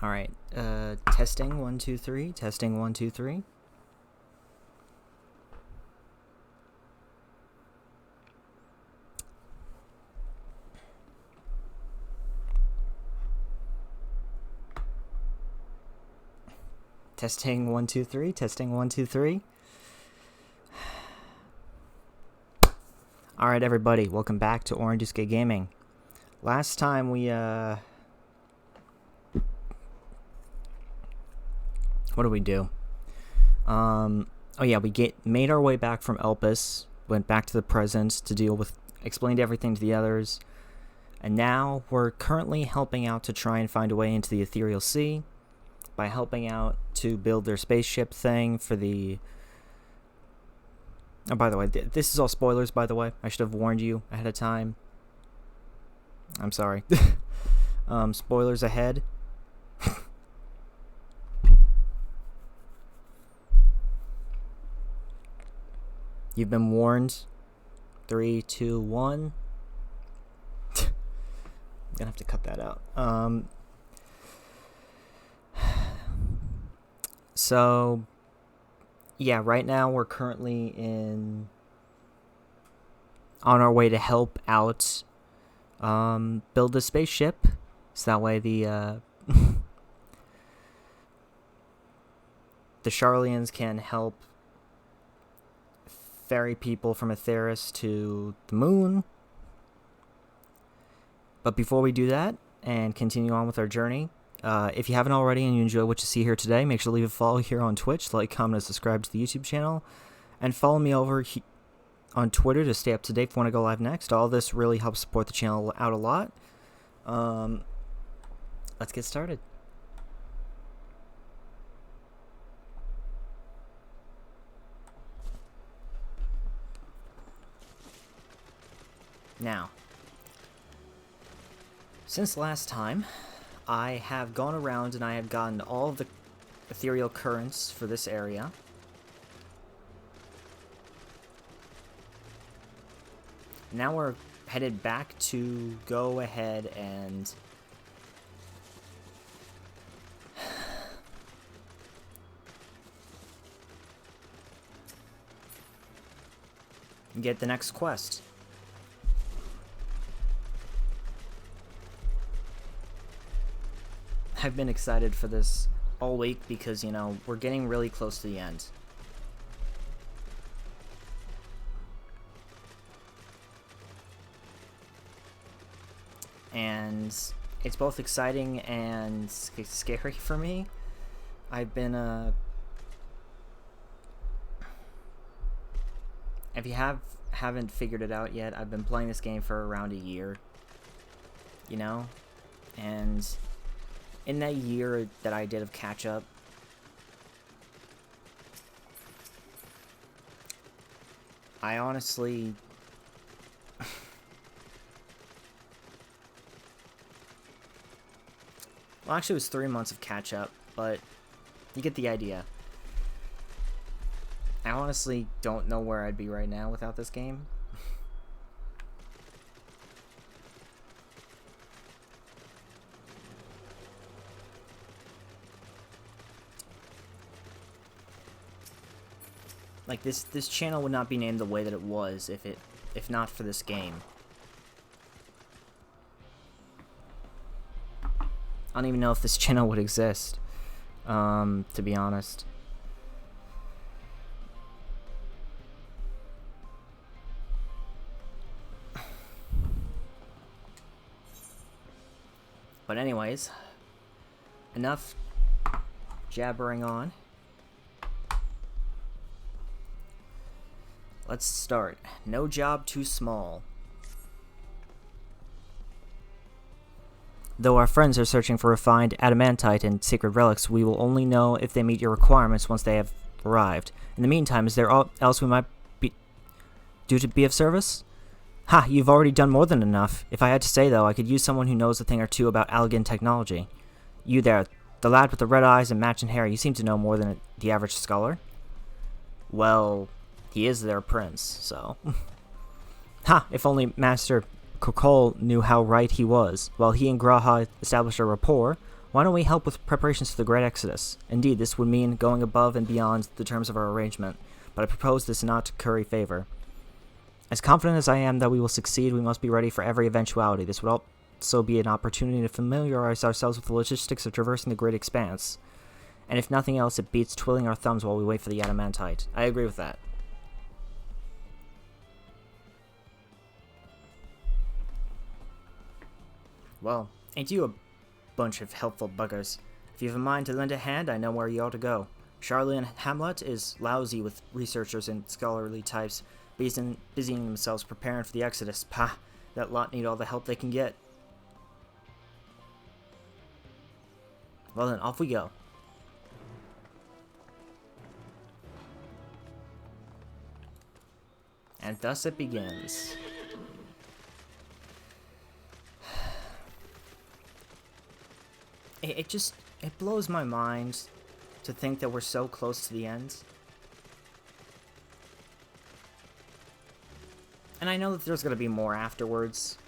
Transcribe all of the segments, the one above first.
All right. Testing 1 2 3. Testing 1 2 3. Testing 1 2 3. Testing 1 2 3. All right, everybody. Welcome back to Orange Gaming. Last time we what did we do? We made our way back from Elpis, went back to the present to deal with, explained everything to the others, and now we're currently helping out to try and find a way into the Ethereal Sea by helping out to build their spaceship thing for the... Oh, by the way, this is all spoilers, by the way. I should have warned you ahead of time. I'm sorry. Spoilers ahead. You've been warned. 3, 2, 1. I'm gonna have to cut that out. So, yeah, right now we're currently on our way to help out build a spaceship, so that way the the Charlians can help ferry people from Atheris to the moon. But before we do that and continue on with our journey, if you haven't already and you enjoy what you see here today, make sure to leave a follow here on Twitch, like, comment, and subscribe to the YouTube channel, and follow me over on Twitter to stay up to date for when I go live next. All this really helps support the channel out a lot. Let's get started. Now, since last time, I have gone around and I have gotten all of the ethereal currents for this area. Now we're headed back to go ahead and get the next quest. I've been excited for this all week because, you know, we're getting really close to the end. And it's both exciting and scary for me. I've been, if you haven't figured it out yet, I've been playing this game for around a year, you know? And in that year that I did of catch-up, I honestly... well, actually it was 3 months of catch-up, but you get the idea. I honestly don't know where I'd be right now without this game. Like, this channel would not be named the way that it was if not for this game. I don't even know if this channel would exist, to be honest. But anyways, enough jabbering on. Let's start. No job too small. Though our friends are searching for refined adamantite and sacred relics, we will only know if they meet your requirements once they have arrived. In the meantime, is there else we might do to be of service? Ha, you've already done more than enough. If I had to say, though, I could use someone who knows a thing or two about Allegan technology. You there, the lad with the red eyes and matching hair, you seem to know more than the average scholar. Well, he is their prince, so... Ha, if only Master Kokol knew how right he was. While he and Graha established a rapport, Why don't we help with preparations for the Great Exodus? Indeed, this would mean going above and beyond the terms of our arrangement, but I propose this not to curry favor. As confident as I am that we will succeed, we must be ready for every eventuality. This would also be an opportunity to familiarize ourselves with the logistics of traversing the Great Expanse. And if nothing else, it beats twiddling our thumbs while we wait for the adamantite. I agree with that. Well, ain't you a bunch of helpful buggers? If you have a mind to lend a hand, I know where you ought to go. Charlie and Hamlet is lousy with researchers and scholarly types, busying themselves preparing for the Exodus. Pah, that lot need all the help they can get. Well then, off we go. And thus it begins. It blows my mind to think that we're so close to the end. And I know that there's going to be more afterwards,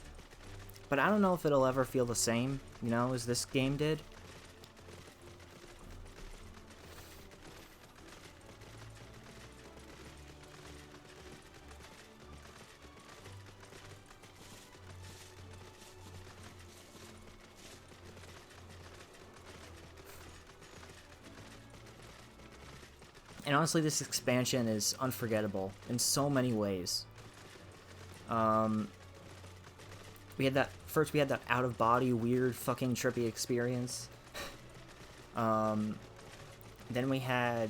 but I don't know if it'll ever feel the same, you know, as this game did. And honestly, this expansion is unforgettable in so many ways. We had that out-of-body, weird, fucking trippy experience. Then we had...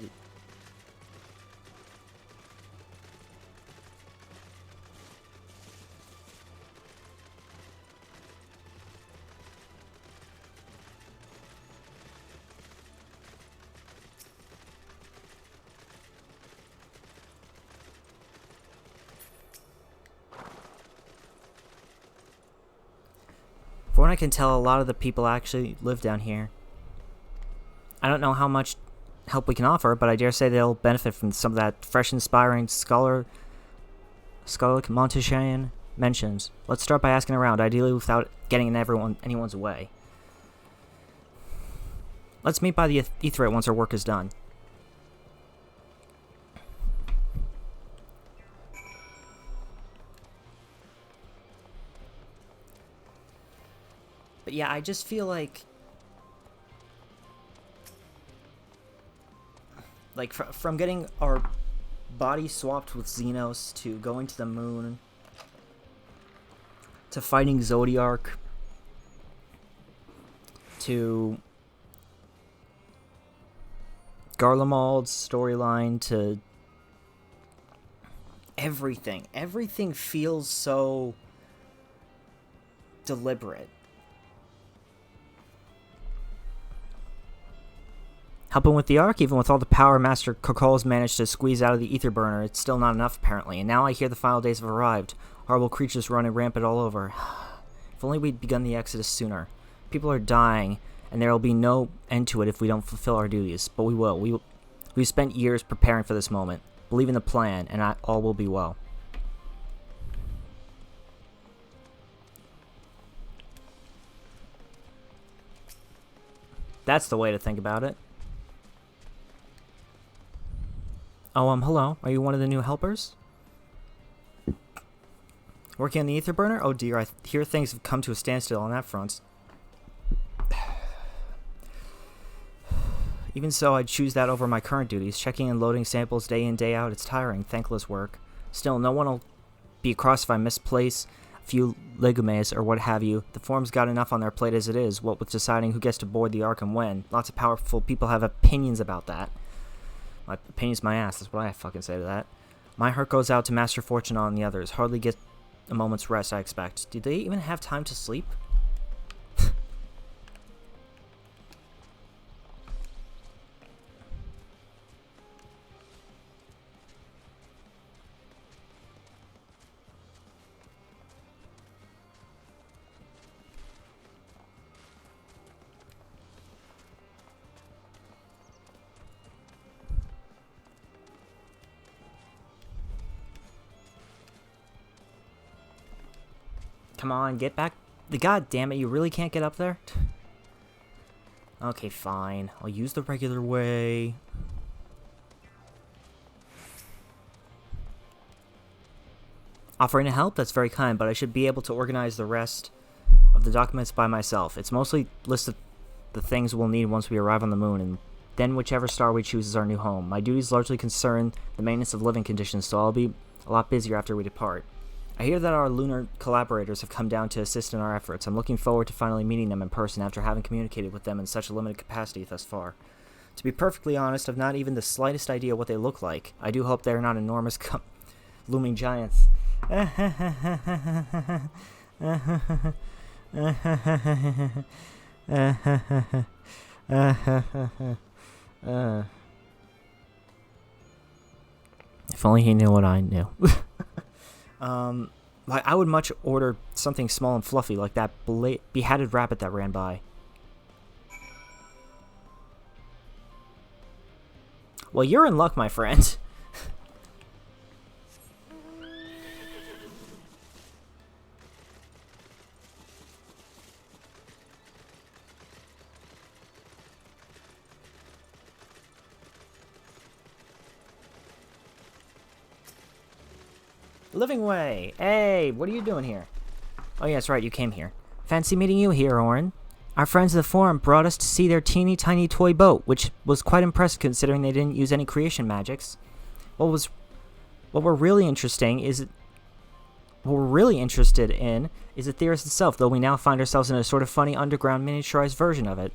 From what I can tell, a lot of the people actually live down here. I don't know how much help we can offer, but I dare say they'll benefit from some of that fresh, inspiring scholarly Montesquieu mentions. Let's start by asking around, ideally without getting in anyone's way. Let's meet by the Aetheryte once our work is done. But yeah, I just feel like from getting our body swapped with Xenos to going to the moon to fighting Zodiark to Garlemald's storyline to everything feels so deliberate. Helping with the Ark, even with all the power Master Kokol's managed to squeeze out of the ether burner, it's still not enough apparently, and now I hear the final days have arrived. Horrible creatures running rampant all over. If only we'd begun the Exodus sooner. People are dying, and there will be no end to it if we don't fulfill our duties, but we will. We've spent years preparing for this moment. Believe in the plan, and all will be well. That's the way to think about it. Oh, hello. Are you one of the new helpers? Working on the ether burner? Oh dear, I hear things have come to a standstill on that front. Even so, I'd choose that over my current duties. Checking and loading samples day in, day out, it's tiring, thankless work. Still, no one will be cross if I misplace a few legumes or what have you. The form's got enough on their plate as it is, what with deciding who gets to board the Ark and when. Lots of powerful people have opinions about that. My opinion's my ass, that's what I fucking say to that. My heart goes out to Master Fortuna and the others. Hardly get a moment's rest, I expect. Did they even have time to sleep? Come on, get back. God damn it, you really can't get up there? Okay, fine. I'll use the regular way. Offering to help? That's very kind, but I should be able to organize the rest of the documents by myself. It's mostly list of the things we'll need once we arrive on the moon, and then whichever star we choose is our new home. My duties largely concern the maintenance of living conditions, so I'll be a lot busier after we depart. I hear that our lunar collaborators have come down to assist in our efforts. I'm looking forward to finally meeting them in person after having communicated with them in such a limited capacity thus far. To be perfectly honest, I've not even the slightest idea what they look like. I do hope they're not enormous looming giants. If only he knew what I knew. I would much order something small and fluffy like that beheaded rabbit that ran by. Well, you're in luck, my friend. Living Way! Hey, what are you doing here? Oh yeah, that's right, you came here. Fancy meeting you here, Orin. Our friends at the forum brought us to see their teeny tiny toy boat, which was quite impressive considering they didn't use any creation magics. What we're really interested in is the Theorist itself, though we now find ourselves in a sort of funny underground miniaturized version of it.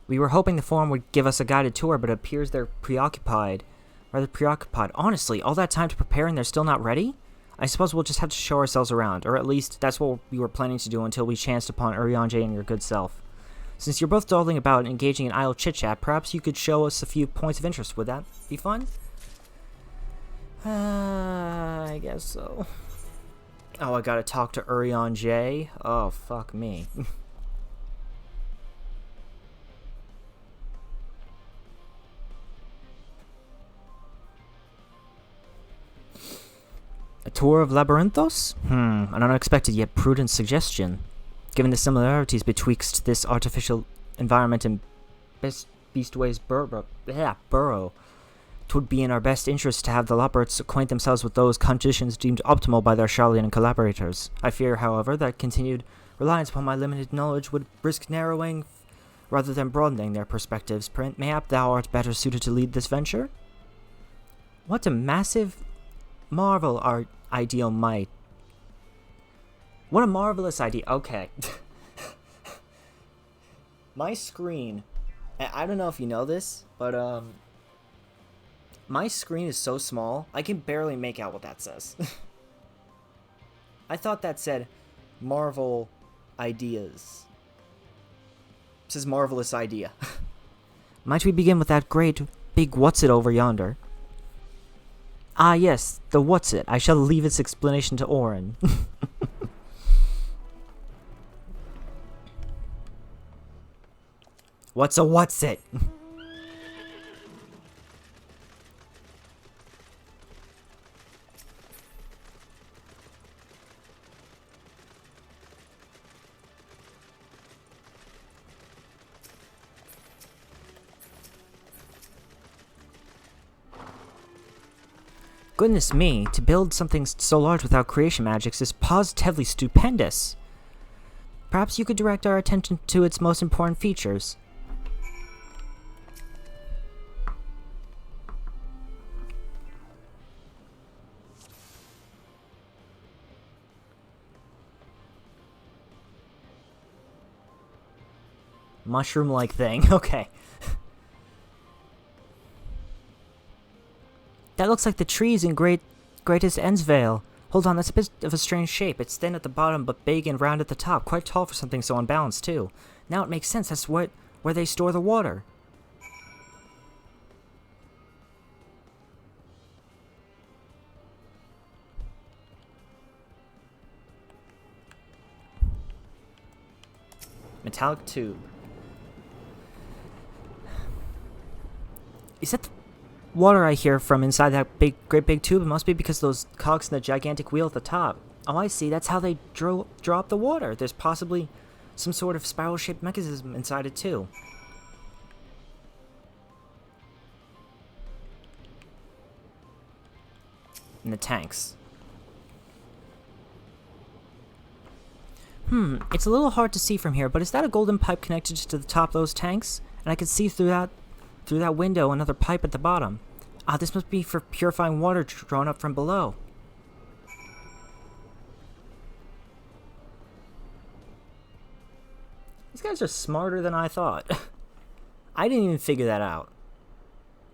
We were hoping the forum would give us a guided tour, but it appears they're rather preoccupied. Honestly, all that time to prepare and they're still not ready? I suppose we'll just have to show ourselves around, or at least that's what we were planning to do until we chanced upon Urianger and your good self. Since you're both dawdling about and engaging in idle chit-chat, perhaps you could show us a few points of interest. Would that be fun? I guess so. Oh, I gotta talk to Urianger? Oh, fuck me. A tour of Labyrinthos? An unexpected yet prudent suggestion. Given the similarities betwixt this artificial environment and Beastway's burrow, 'twould be in our best interest to have the Loberts acquaint themselves with those conditions deemed optimal by their Charlian collaborators. I fear, however, that continued reliance upon my limited knowledge would risk narrowing rather than broadening their perspectives. Mayhap thou art better suited to lead this venture? What a massive marvel our ideal might. What a marvelous idea. Okay. My screen, I don't know if you know this, but my screen is so small, I can barely make out what that says. I thought that said Marvel Ideas. It says marvelous idea. Might we begin with that great big what's it over yonder? Ah, yes, the what's it. I shall leave its explanation to Orin. What's a what's it? Goodness me, to build something so large without creation magics is positively stupendous. Perhaps you could direct our attention to its most important features. Mushroom-like thing, okay. That looks like the trees in Greatest Endsvale. Hold on, that's a bit of a strange shape. It's thin at the bottom, but big and round at the top. Quite tall for something so unbalanced, too. Now it makes sense. That's where they store the water. Metallic tube. Is that the water I hear from inside that great big tube? It must be because those cogs in the gigantic wheel at the top. Oh, I see. That's how they draw up the water. There's possibly some sort of spiral-shaped mechanism inside it, too. In the tanks. It's a little hard to see from here, but is that a golden pipe connected to the top of those tanks? And I can see through that window another pipe at the bottom. Ah, this must be for purifying water drawn up from below. These guys are smarter than I thought. I didn't even figure that out.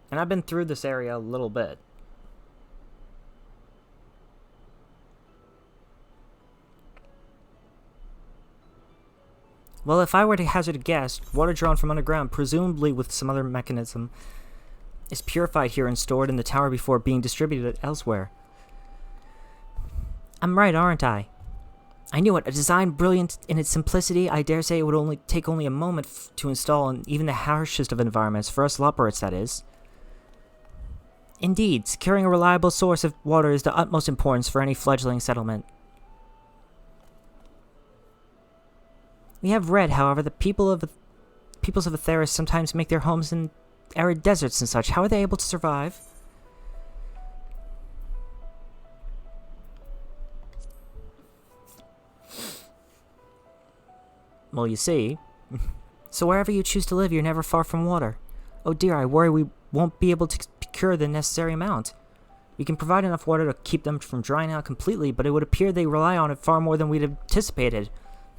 And I've been through this area a little bit. Well, if I were to hazard a guess, water drawn from underground, presumably with some other mechanism, is purified here and stored in the tower before being distributed elsewhere. I'm right, aren't I? I knew it. A design brilliant in its simplicity. I dare say it would only take a moment to install in even the harshest of environments, for us Loporrits, that is. Indeed, securing a reliable source of water is the utmost importance for any fledgling settlement. We have read, however, that peoples of Atheris sometimes make their homes in arid deserts and such. How are they able to survive? Well, you see. So wherever you choose to live, you're never far from water. Oh dear, I worry we won't be able to procure the necessary amount. We can provide enough water to keep them from drying out completely, but it would appear they rely on it far more than we'd anticipated.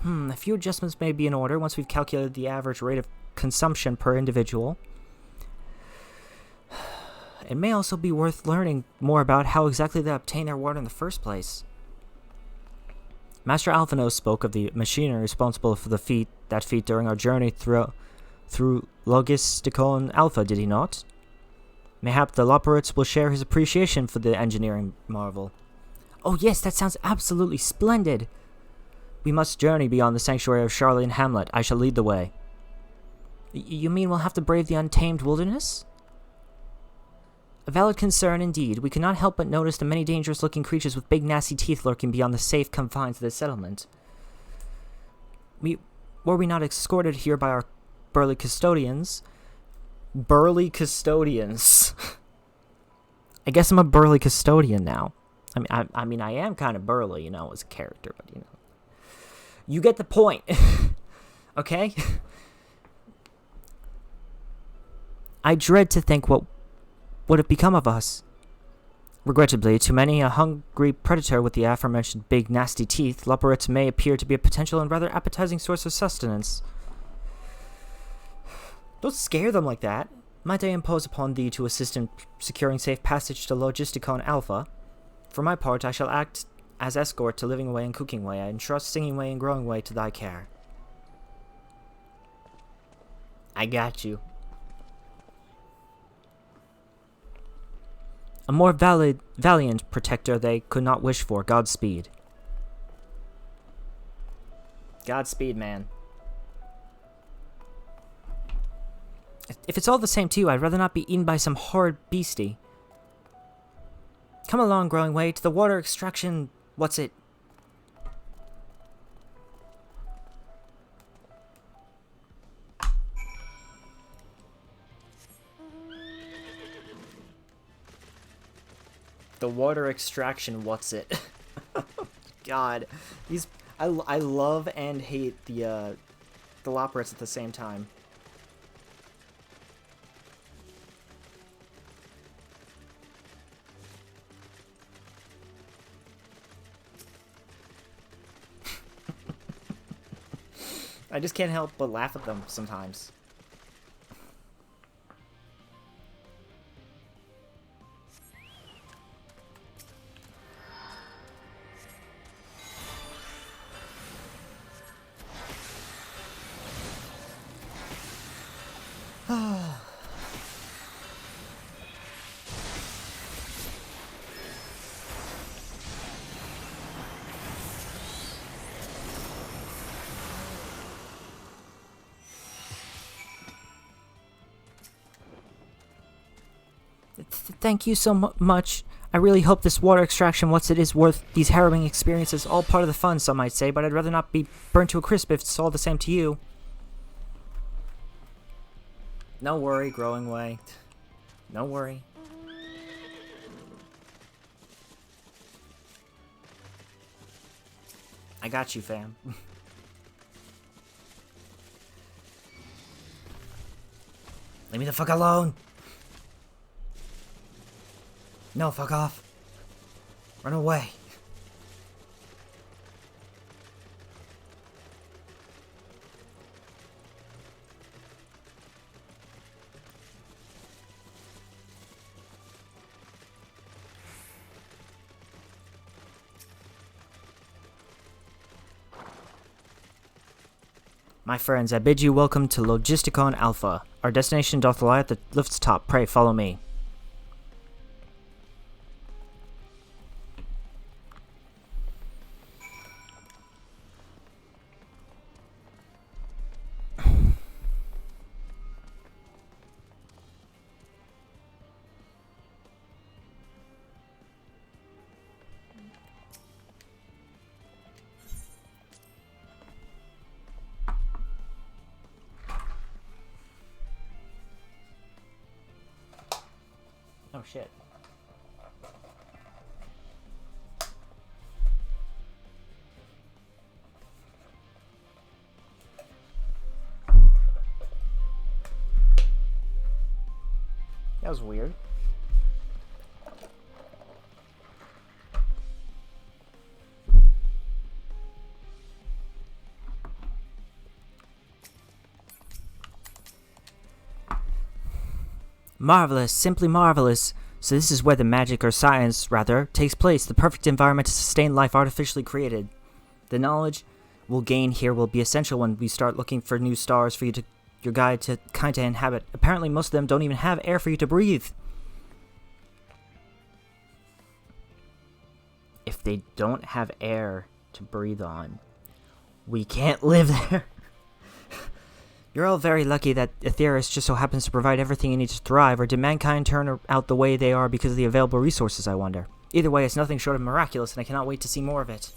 A few adjustments may be in order once we've calculated the average rate of consumption per individual. It may also be worth learning more about how exactly they obtain their water in the first place. Master Alphonse spoke of the machinery responsible for that feat during our journey through Logisticon Alpha, did he not? Mayhap the Loporrits will share his appreciation for the engineering marvel. Oh yes, that sounds absolutely splendid! We must journey beyond the sanctuary of Charlene Hamlet. I shall lead the way. You mean we'll have to brave the untamed wilderness? A valid concern indeed. We cannot help but notice the many dangerous-looking creatures with big nasty teeth lurking beyond the safe confines of the settlement. Were we not escorted here by our burly custodians? Burly custodians. I guess I'm a burly custodian now. I mean, I am kind of burly, you know, as a character, but you know. You get the point. Okay? I dread to think what would have become of us. Regrettably, to many, a hungry predator with the aforementioned big nasty teeth, Loporrits may appear to be a potential and rather appetizing source of sustenance. Don't scare them like that. Might I impose upon thee to assist in securing safe passage to Logisticon Alpha? For my part, I shall act as escort to Living Way and Cooking Way. I entrust Singing Way and Growing Way to thy care. I got you. A more valiant protector they could not wish for. Godspeed. Godspeed, man. If it's all the same to you, I'd rather not be eaten by some horrid beastie. Come along, Growing Way, to the water extraction... What's it? The water extraction, what's it? God, I love and hate the Loporrits at the same time. I just can't help but laugh at them sometimes. Thank you so much. I really hope this water extraction, once it is worth these harrowing experiences, all part of the fun, some might say, but I'd rather not be burnt to a crisp if it's all the same to you. No worry, growing way. No worry. I got you, fam. Leave me the fuck alone! No, fuck off. Run away. My friends, I bid you welcome to Logisticon Alpha. Our destination doth lie at the lift's top. Pray, follow me. Oh shit. That was weird. Marvelous, simply marvelous. So this is where the magic, or science, rather, takes place, the perfect environment to sustain life artificially created. The knowledge we'll gain here will be essential when we start looking for new stars for your guide to kinda inhabit. Apparently most of them don't even have air for you to breathe. If they don't have air to breathe on, we can't live there. You're all very lucky that Aetheris just so happens to provide everything you need to thrive, or did mankind turn out the way they are because of the available resources, I wonder? Either way, it's nothing short of miraculous, and I cannot wait to see more of it.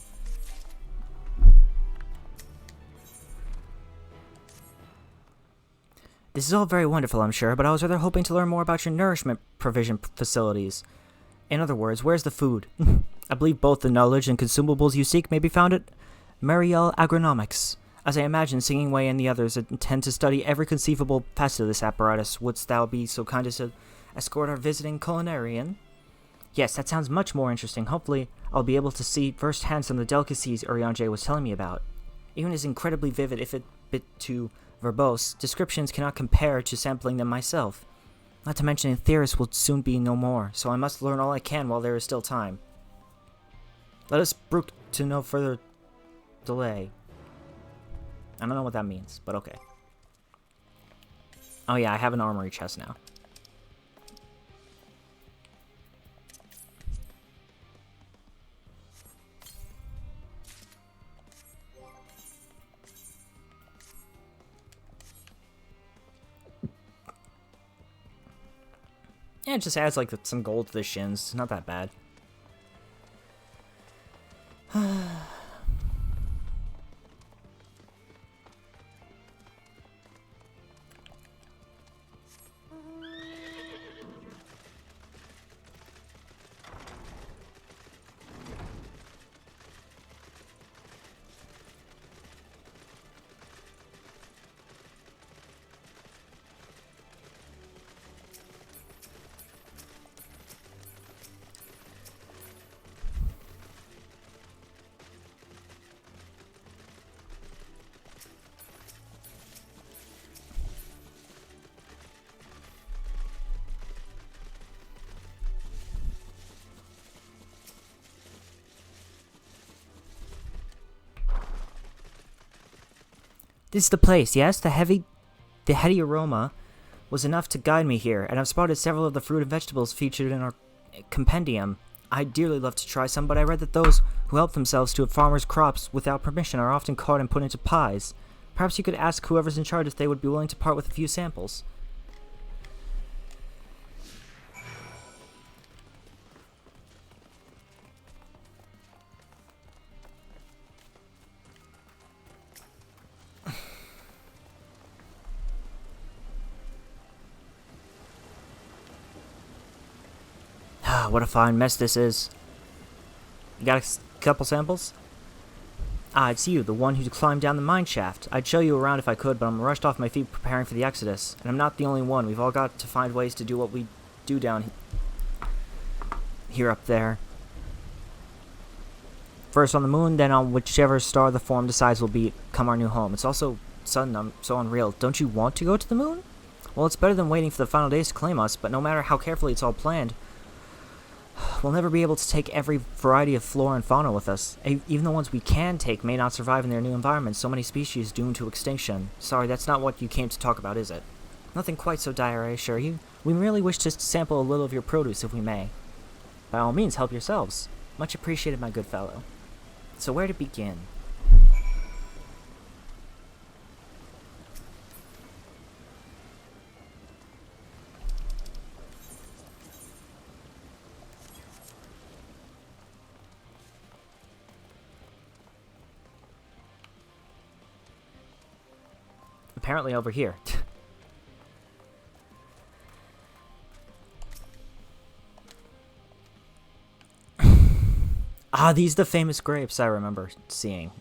This is all very wonderful, I'm sure, but I was rather hoping to learn more about your nourishment provision facilities. In other words, where's the food? I believe both the knowledge and consumables you seek may be found at Mariel Agronomics. As I imagine Singing Way and the others intend to study every conceivable facet of this apparatus, wouldst thou be so kind as to escort our visiting culinarian? Yes, that sounds much more interesting. Hopefully, I'll be able to see firsthand some of the delicacies Urianger was telling me about. Even as incredibly vivid, if a bit too verbose, descriptions cannot compare to sampling them myself. Not to mention Aetheris will soon be no more, so I must learn all I can while there is still time. Let us brook to no further delay. I don't know what that means, but okay. Oh yeah, I have an armory chest now. Yeah, it just adds like some gold to the shins. It's not that bad. This is the place, yes? The heady aroma was enough to guide me here, and I've spotted several of the fruit and vegetables featured in our compendium. I'd dearly love to try some, but I read that those who help themselves to a farmer's crops without permission are often caught and put into pies. Perhaps you could ask whoever's in charge if they would be willing to part with a few samples. What a fine mess this is. You got a couple samples? Ah, it's you, the one who climbed down the mine shaft. I'd show you around if I could, but I'm rushed off my feet preparing for the exodus. And I'm not the only one. We've all got to find ways to do what we do down here up there. First on the moon, then on whichever star the form decides will become our new home. It's also sudden, so unreal. Don't you want to go to the moon? Well, it's better than waiting for the final days to claim us, but no matter how carefully it's all planned, we'll never be able to take every variety of flora and fauna with us. Even the ones we can take may not survive in their new environment. So many species doomed to extinction. Sorry, that's not what you came to talk about, is it? Nothing quite so dire, I assure you. We merely wish to sample a little of your produce, if we may. By all means, help yourselves. Much appreciated, my good fellow. So where to begin? Apparently over here. Ah, these are the famous grapes I remember seeing.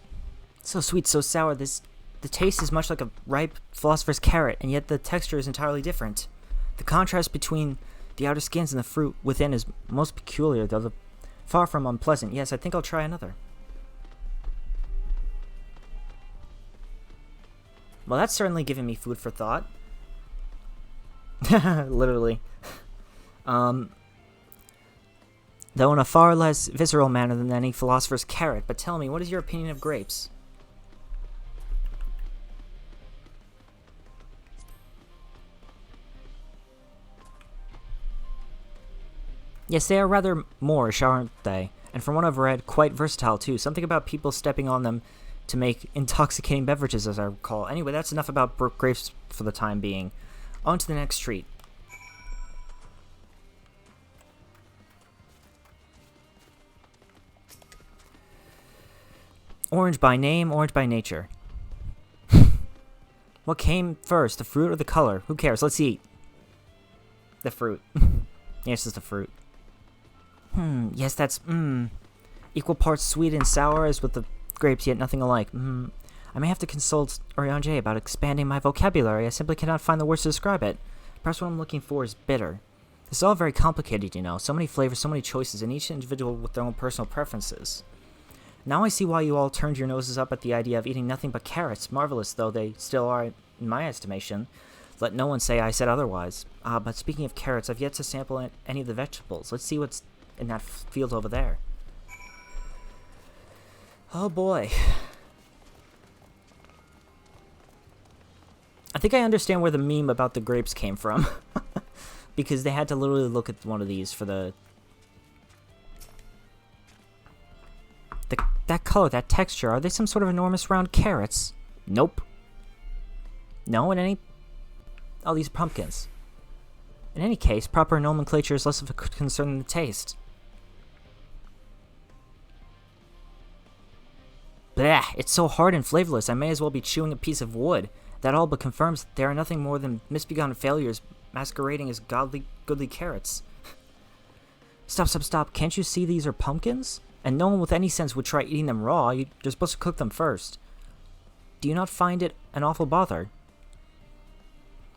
So sweet, so sour. The taste is much like a ripe philosopher's carrot, and yet the texture is entirely different. The contrast between the outer skins and the fruit within is most peculiar, though far from unpleasant. Yes, I think I'll try another. Well, that's certainly giving me food for thought. Literally. Though in a far less visceral manner than any philosopher's carrot. But tell me, what is your opinion of grapes? Yes, they are rather Moorish, aren't they? And from what I've read, quite versatile too. Something about people stepping on them to make intoxicating beverages, as I recall. Anyway, that's enough about grapes for the time being. On to the next treat. Orange by name, orange by nature. What came first, the fruit or the color? Who cares? Let's eat. The fruit. Yes, it's the fruit. Yes, that's, equal parts sweet and sour as with the grapes, yet nothing alike. I may have to consult Oriange about expanding my vocabulary. I simply cannot find the words to describe it. Perhaps what I'm looking for is bitter. This is all very complicated, you know. So many flavors, so many choices, and each individual with their own personal preferences. Now I see why you all turned your noses up at the idea of eating nothing but carrots, marvelous though they still are in my estimation. Let no one say I said otherwise. But speaking of carrots, I've yet to sample any of the vegetables. Let's see what's in that field over there. Oh boy. I think I understand where the meme about the grapes came from. Because they had to literally look at one of these for that color, that texture. Are they some sort of enormous round carrots? Nope. No, in any... Oh, these pumpkins. In any case, proper nomenclature is less of a concern than the taste. Blah! It's so hard and flavorless, I may as well be chewing a piece of wood. That all but confirms that they are nothing more than misbegotten failures masquerading as goodly carrots. Stop. Can't you see these are pumpkins? And no one with any sense would try eating them raw. You're supposed to cook them first. Do you not find it an awful bother?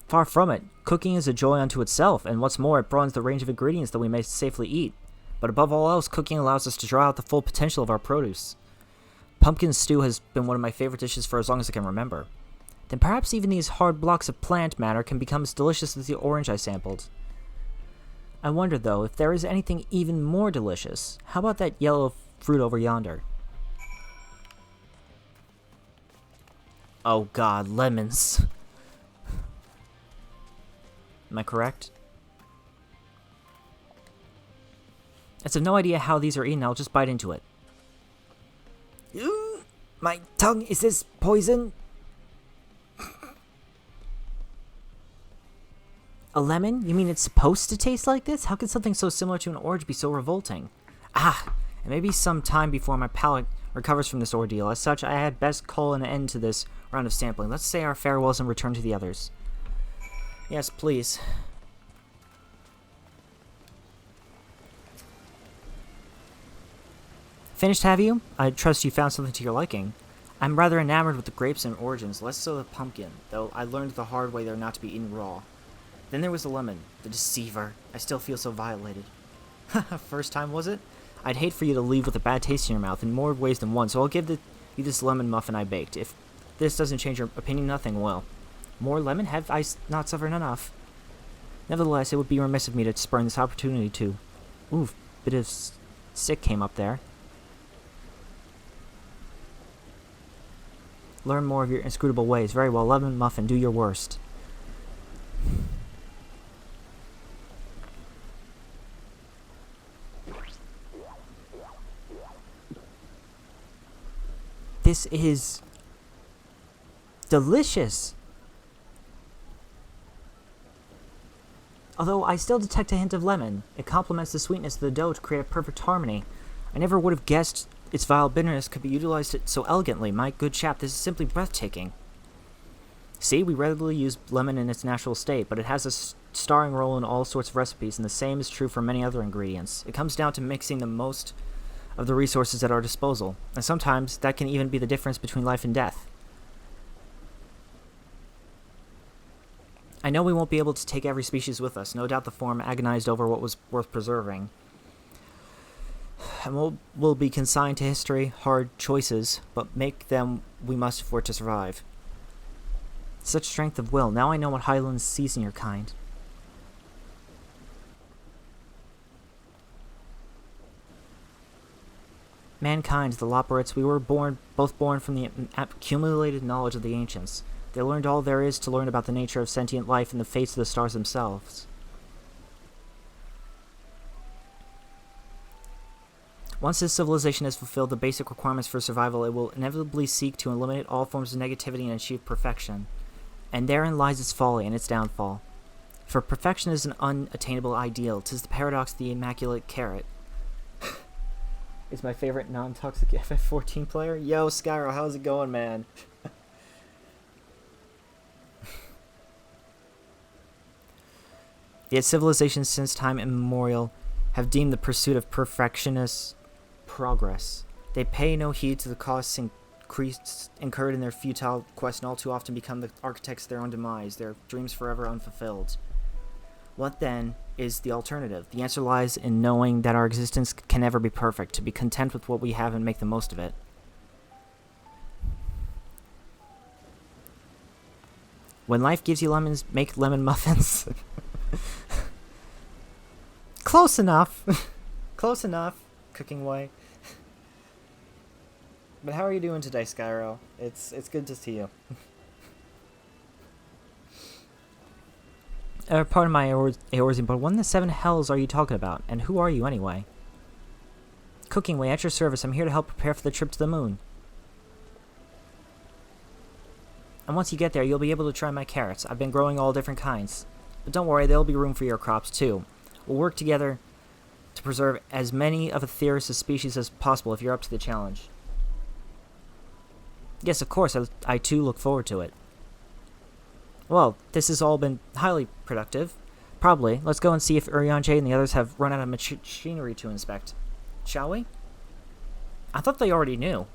Far from it. Cooking is a joy unto itself, and what's more, it broadens the range of ingredients that we may safely eat. But above all else, cooking allows us to draw out the full potential of our produce. Pumpkin stew has been one of my favorite dishes for as long as I can remember. Then perhaps even these hard blocks of plant matter can become as delicious as the orange I sampled. I wonder, though, if there is anything even more delicious. How about that yellow fruit over yonder? Oh god, lemons. Am I correct? I have no idea how these are eaten. I'll just bite into it. My tongue, is this poison? A lemon? You mean it's supposed to taste like this? How could something so similar to an orange be so revolting? And maybe some time before my palate recovers from this ordeal. As such, I had best call an end to this round of sampling. Let's say our farewells and return to the others. Yes, please. Finished, have you? I trust you found something to your liking. I'm rather enamored with the grapes and origins, less so the pumpkin, though I learned the hard way they're not to be eaten raw. Then there was the lemon, the deceiver. I still feel so violated. First time, was it? I'd hate for you to leave with a bad taste in your mouth in more ways than one, so I'll give you this lemon muffin I baked. If this doesn't change your opinion, nothing will. More lemon? Have I not suffered enough? Nevertheless, it would be remiss of me to spurn this opportunity to... Ooh, bit of sick came up there. Learn more of your inscrutable ways. Very well, lemon muffin, do your worst. This is delicious. Although I still detect a hint of lemon. It complements the sweetness of the dough to create a perfect harmony. I never would have guessed its vile bitterness could be utilized so elegantly. My good chap, this is simply breathtaking. See, we readily use lemon in its natural state, but it has a starring role in all sorts of recipes, and the same is true for many other ingredients. It comes down to mixing the most of the resources at our disposal, and sometimes that can even be the difference between life and death. I know we won't be able to take every species with us. No doubt the form agonized over what was worth preserving. And we'll be consigned to history, hard choices, but make them we must for it to survive. Such strength of will. Now I know what Highlands sees in your kind. Mankind, the Loporits, we were both born from the accumulated knowledge of the ancients. They learned all there is to learn about the nature of sentient life and the fates of the stars themselves. Once this civilization has fulfilled the basic requirements for survival, it will inevitably seek to eliminate all forms of negativity and achieve perfection. And therein lies its folly and its downfall. For perfection is an unattainable ideal. 'Tis the paradox of the immaculate carrot. It's my favorite non-toxic FF14 player. Yo, Skyro, how's it going, man? Yet civilizations since time immemorial have deemed the pursuit of perfectionist progress. They pay no heed to the costs incurred in their futile quest, and all too often become the architects of their own demise, their dreams forever unfulfilled. What then is the alternative? The answer lies in knowing that our existence can never be perfect, to be content with what we have and make the most of it. When life gives you lemons, make lemon muffins. Close enough. Close enough. Cooking way. But how are you doing today, Skyro? It's good to see you. Pardon my Eorzean, but what in the seven hells are you talking about? And who are you, anyway? Cooking way, at your service. I'm here to help prepare for the trip to the moon. And once you get there, you'll be able to try my carrots. I've been growing all different kinds. But don't worry, there'll be room for your crops, too. We'll work together to preserve as many of a Theris' species as possible if you're up to the challenge. Yes, of course, I too look forward to it. Well, this has all been highly productive. Probably. Let's go and see if Urianger and the others have run out of machinery to inspect. Shall we? I thought they already knew.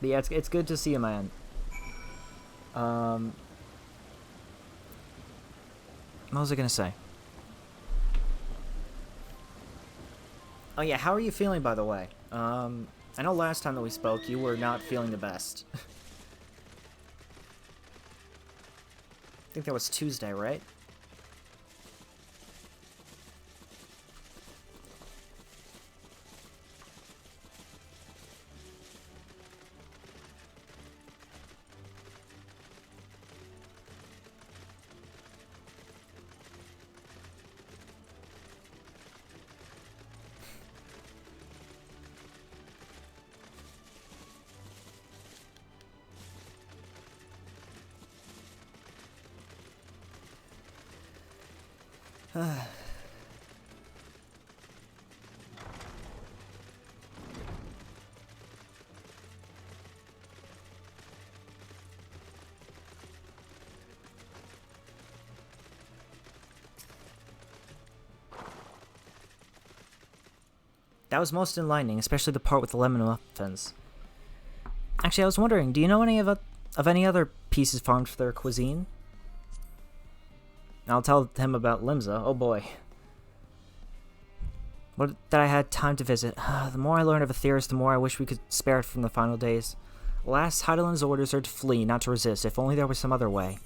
But yeah, it's good to see you, man. What was I gonna say? Oh yeah, how are you feeling, by the way? I know last time that we spoke, you were not feeling the best. I think that was Tuesday, right? That was most enlightening, especially the part with the lemon muffins. Actually, I was wondering, do you know any of any other pieces farmed for their cuisine? I'll tell him about Limsa. Oh boy. What that I had time to visit. The more I learn of Aetheris, the more I wish we could spare it from the final days. Alas, Heidelin's orders are to flee, not to resist. If only there was some other way.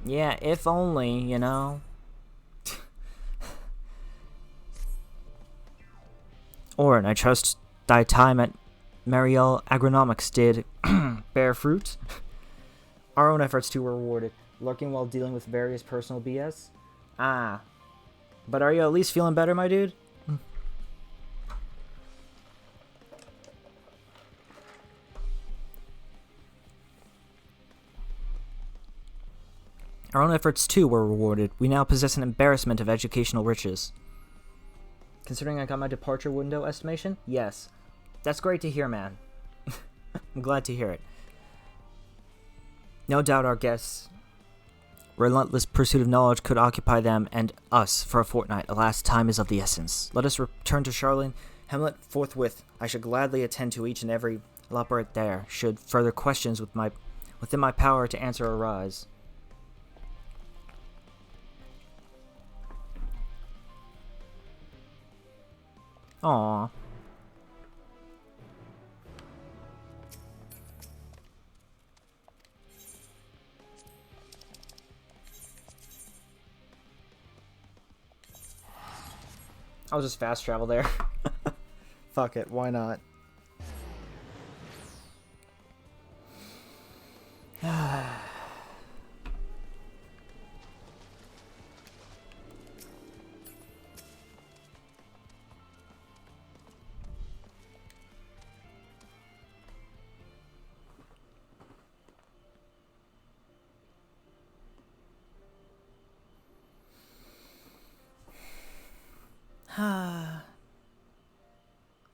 Yeah, if only, you know. Orin, I trust thy time at Mariel Agronomics did bear fruit. Our own efforts too were rewarded, lurking while dealing with various personal BS. Ah. But are you at least feeling better, my dude? Our own efforts too were rewarded. We now possess an embarrassment of educational riches. Considering I got my departure window estimation? Yes. That's great to hear, man. I'm glad to hear it. No doubt our guests' relentless pursuit of knowledge could occupy them and us for a fortnight. Alas, time is of the essence. Let us return to Charlene Hamlet forthwith. I should gladly attend to each and every laborate there, should further questions within my power to answer arise. Aww. I'll just fast travel there. Fuck it, why not?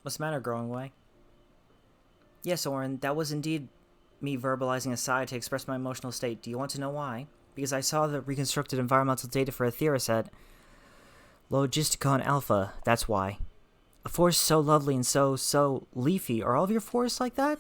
What's the matter, growing way? Yes, Orin, that was indeed me verbalizing a sigh to express my emotional state. Do you want to know why? Because I saw the reconstructed environmental data for Aetheris at Logisticon Alpha, that's why. A forest so lovely and so leafy. Are all of your forests like that?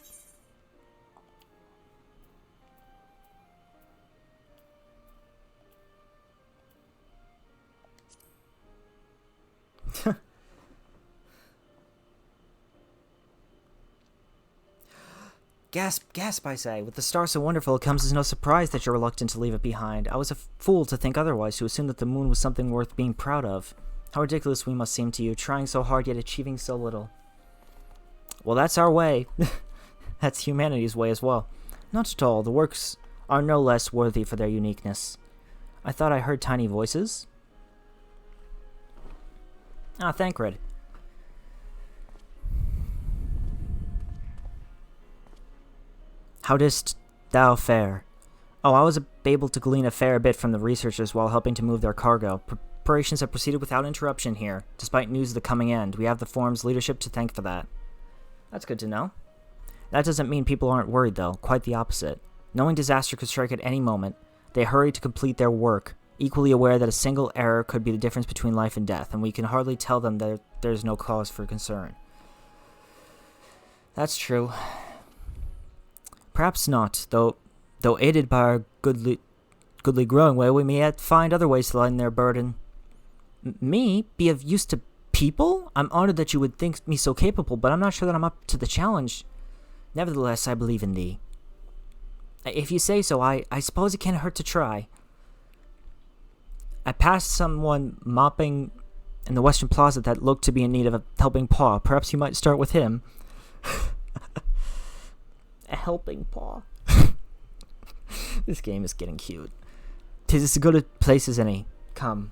Gasp, I say. With the star so wonderful, it comes as no surprise that you're reluctant to leave it behind. I was a fool to think otherwise, to assume that the moon was something worth being proud of. How ridiculous we must seem to you, trying so hard yet achieving so little. Well, that's our way. That's humanity's way as well. Not at all. The works are no less worthy for their uniqueness. I thought I heard tiny voices. Ah, Thancred. How didst thou fare? Oh, I was able to glean a fair bit from the researchers while helping to move their cargo. Preparations have proceeded without interruption here. Despite news of the coming end, we have the forum's leadership to thank for that. That's good to know. That doesn't mean people aren't worried, though. Quite the opposite. Knowing disaster could strike at any moment, they hurry to complete their work, equally aware that a single error could be the difference between life and death, and we can hardly tell them that there's no cause for concern. That's true. Perhaps not, though aided by our goodly growing way, we may yet find other ways to lighten their burden. Me? Be of use to people? I'm honored that you would think me so capable, but I'm not sure that I'm up to the challenge. Nevertheless, I believe in thee. If you say so, I suppose it can't hurt to try. I passed someone mopping in the Western Plaza that looked to be in need of a helping paw. Perhaps you might start with him. A helping paw. This game is getting cute. 'Tis as good a place as any. Come.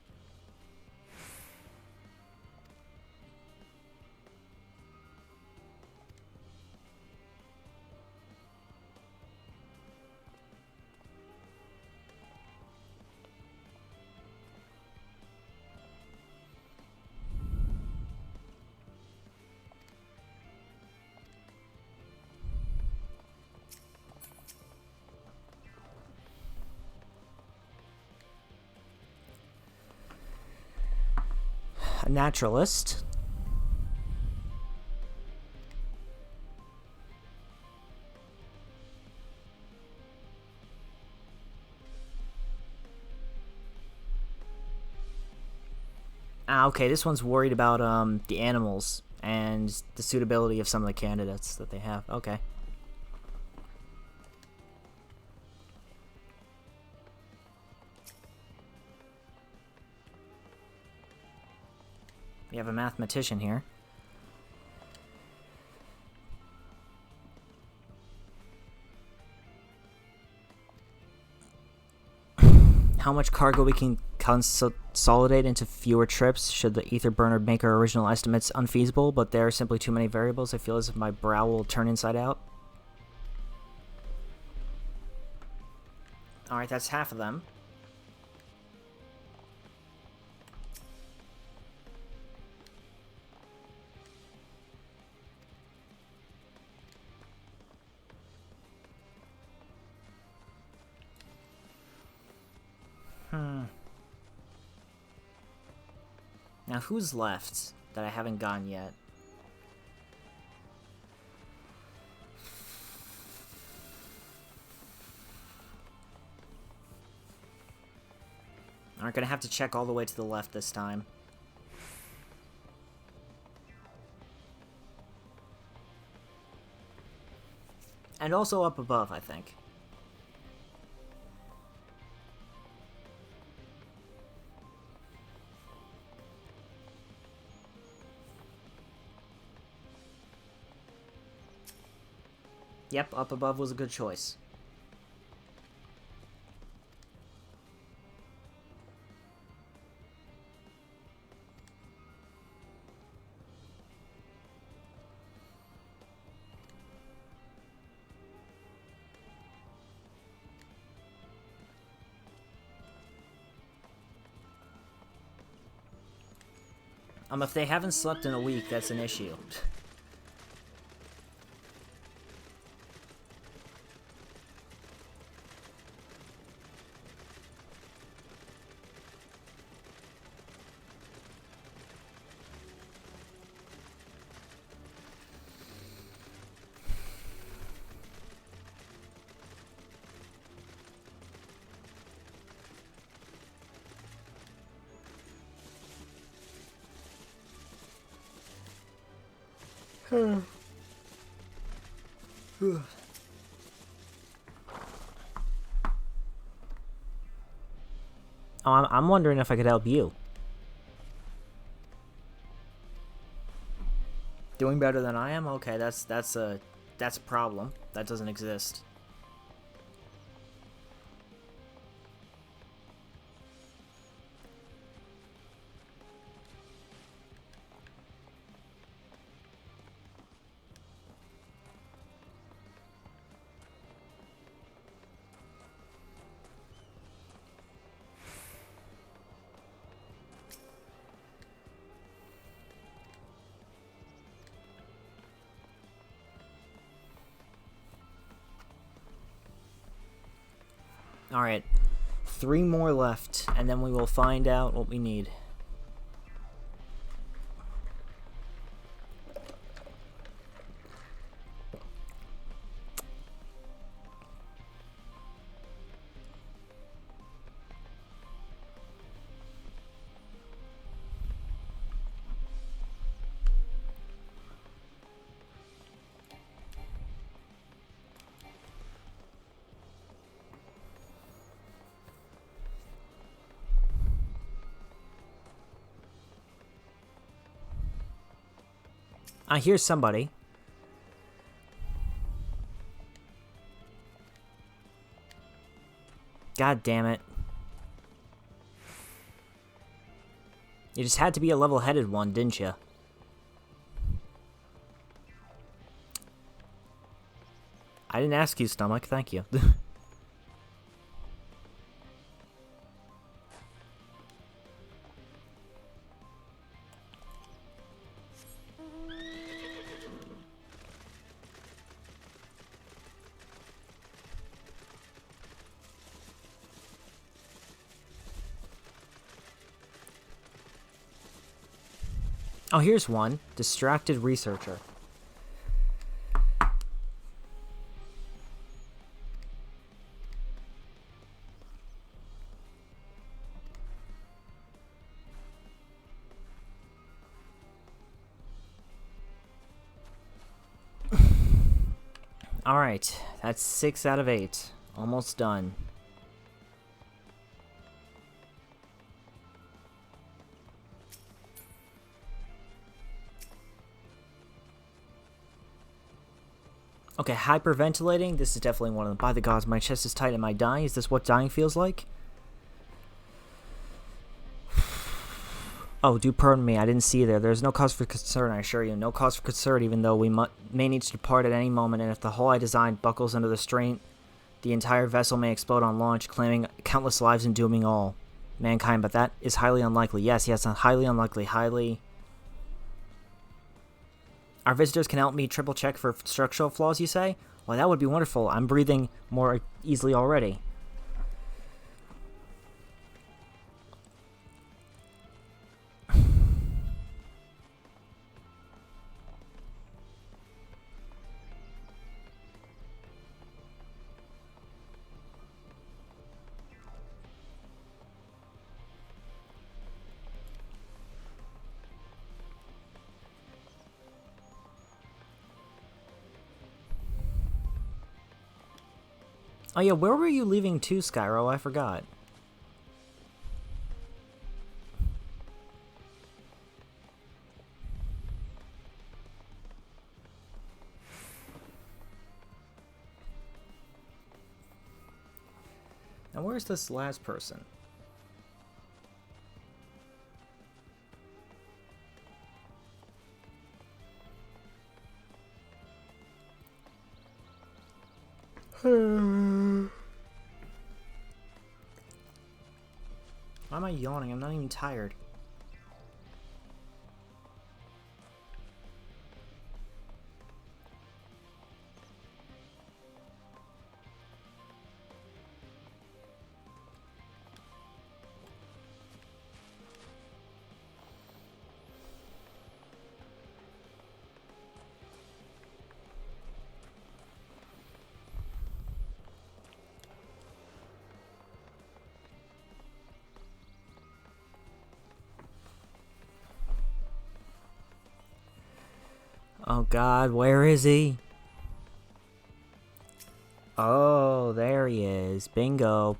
naturalist. Ah, okay, this one's worried about the animals and the suitability of some of the candidates that they have. Okay. We have a mathematician here. How much cargo we can consolidate into fewer trips should the ether burner make our original estimates unfeasible, but there are simply too many variables. I feel as if my brow will turn inside out. Alright, that's half of them. Now, who's left that I haven't gone yet? Aren't gonna have to check all the way to the left this time. And also up above, I think. Yep, up above was a good choice. If they haven't slept in a week, that's an issue. Oh, I'm wondering if I could help you. Doing better than I am? Okay, that's a problem. That doesn't exist. Alright, 3 more left, and then we will find out what we need. I hear somebody. God damn it. You just had to be a level-headed one, didn't you? I didn't ask you, stomach. Thank you. Oh, here's one. Distracted researcher. Alright, that's 6 out of 8. Almost done. Okay, hyperventilating. This is definitely one of them. By the gods, my chest is tight. Am I dying? Is this what dying feels like? Oh, do pardon me. I didn't see you there. There's no cause for concern, I assure you. No cause for concern, even though we may need to depart at any moment, and if the hull I designed buckles under the strain, the entire vessel may explode on launch, claiming countless lives and dooming all mankind, but that is highly unlikely. Yes, highly unlikely. Highly... Our visitors can help me triple check for structural flaws, you say? Well, that would be wonderful. I'm breathing more easily already. Oh yeah, where were you leaving to, Skyro? I forgot. Now where's this last person? Why am I yawning? I'm not even tired. Oh god, where is he? Oh, there he is. Bingo.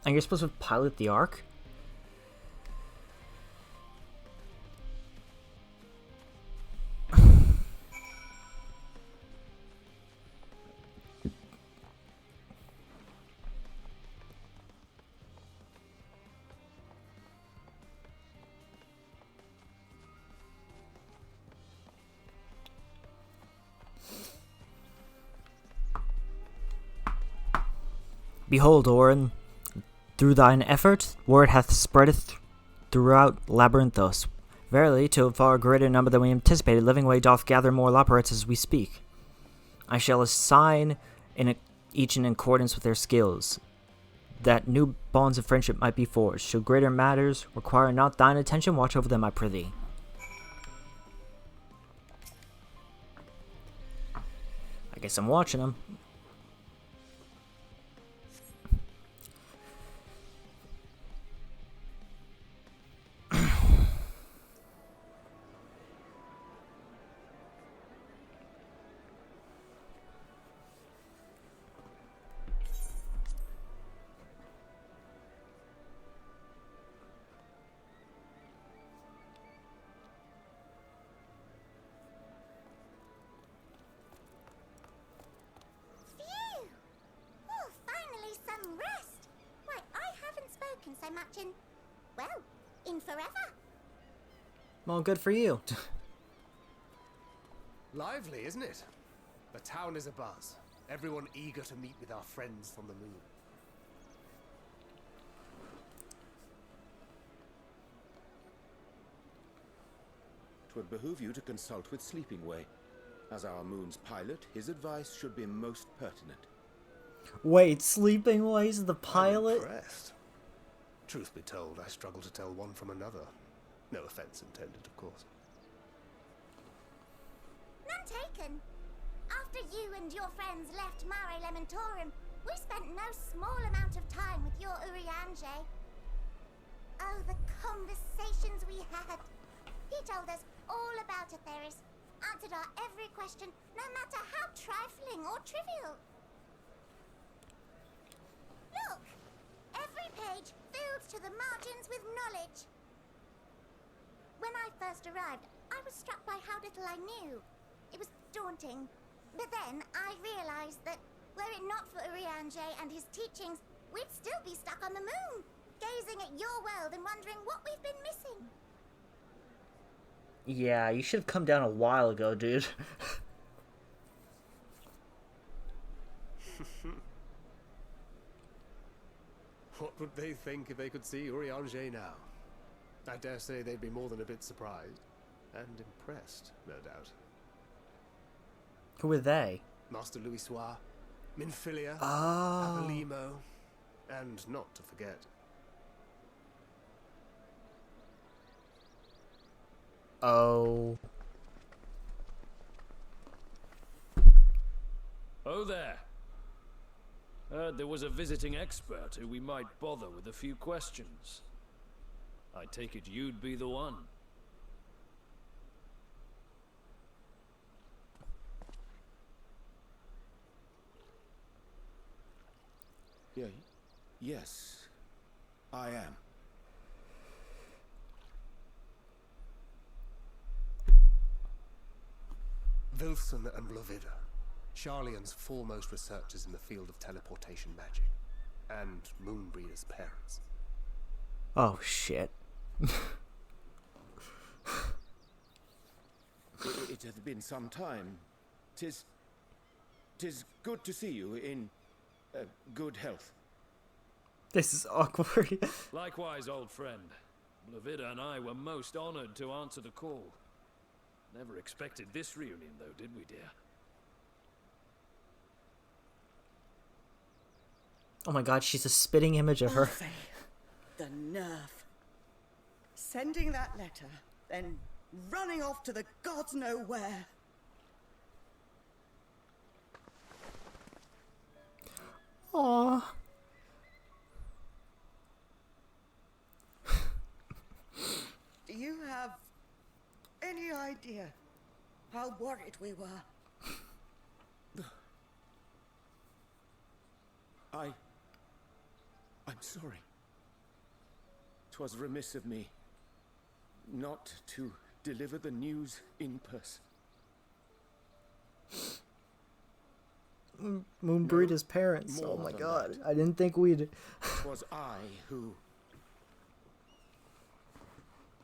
And you're supposed to pilot the Ark? Behold, Orin, through thine effort, word hath spreadeth throughout Labyrinthos. Verily, to a far greater number than we anticipated, Living Way doth gather more Loporrits as we speak. I shall assign each in accordance with their skills, that new bonds of friendship might be forged. Should greater matters require not thine attention, watch over them, I prithee. I guess I'm watching them. So much in, well, in forever. Well, good for you. Lively, isn't it? The town is abuzz. Everyone eager to meet with our friends from the moon. 'twould behoove you to consult with Sleeping Way. As our moon's pilot, his advice should be most pertinent. Wait, Sleeping Way's the pilot? I'm impressed. Truth be told, I struggle to tell one from another. No offense intended, of course. None taken. After you and your friends left Mare Elementorum, we spent no small amount of time with your Urianger. Oh, the conversations we had. He told us all about Atheris, answered our every question, no matter how trifling or trivial. Look! Every page filled to the margins with knowledge. When I first arrived, I was struck by how little I knew. It was daunting. But then I realized that were it not for Urianger and his teachings, we'd still be stuck on the moon, gazing at your world and wondering what we've been missing. Yeah, you should have come down a while ago, dude. What would they think if they could see Urianger now? I dare say they'd be more than a bit surprised. And impressed, no doubt. Who are they? Master Louis Soir, Minfilia, Oh. Avalimo, and not to forget, Oh. Oh there. Heard there was a visiting expert who we might bother with a few questions. I take it you'd be the one. Yeah, yes, I am. Wilson and Blovida, Charlian's foremost researchers in the field of teleportation magic, and Moonbreeder's parents. Oh, shit. It hath been some time. Tis good to see you in good health. This is awkward. Likewise, old friend. Blovida and I were most honored to answer the call. Never expected this reunion, though, did we, dear? Oh my god, she's a spitting image of her. Arthur, the nerve. Sending that letter, then running off to the gods know where. Aww. Do you have any idea how worried we were? I'm sorry. 'Twas remiss of me not to deliver the news in person. Moonbreeder's parents. more Oh my than god. that. I didn't think we'd... 'Twas I who...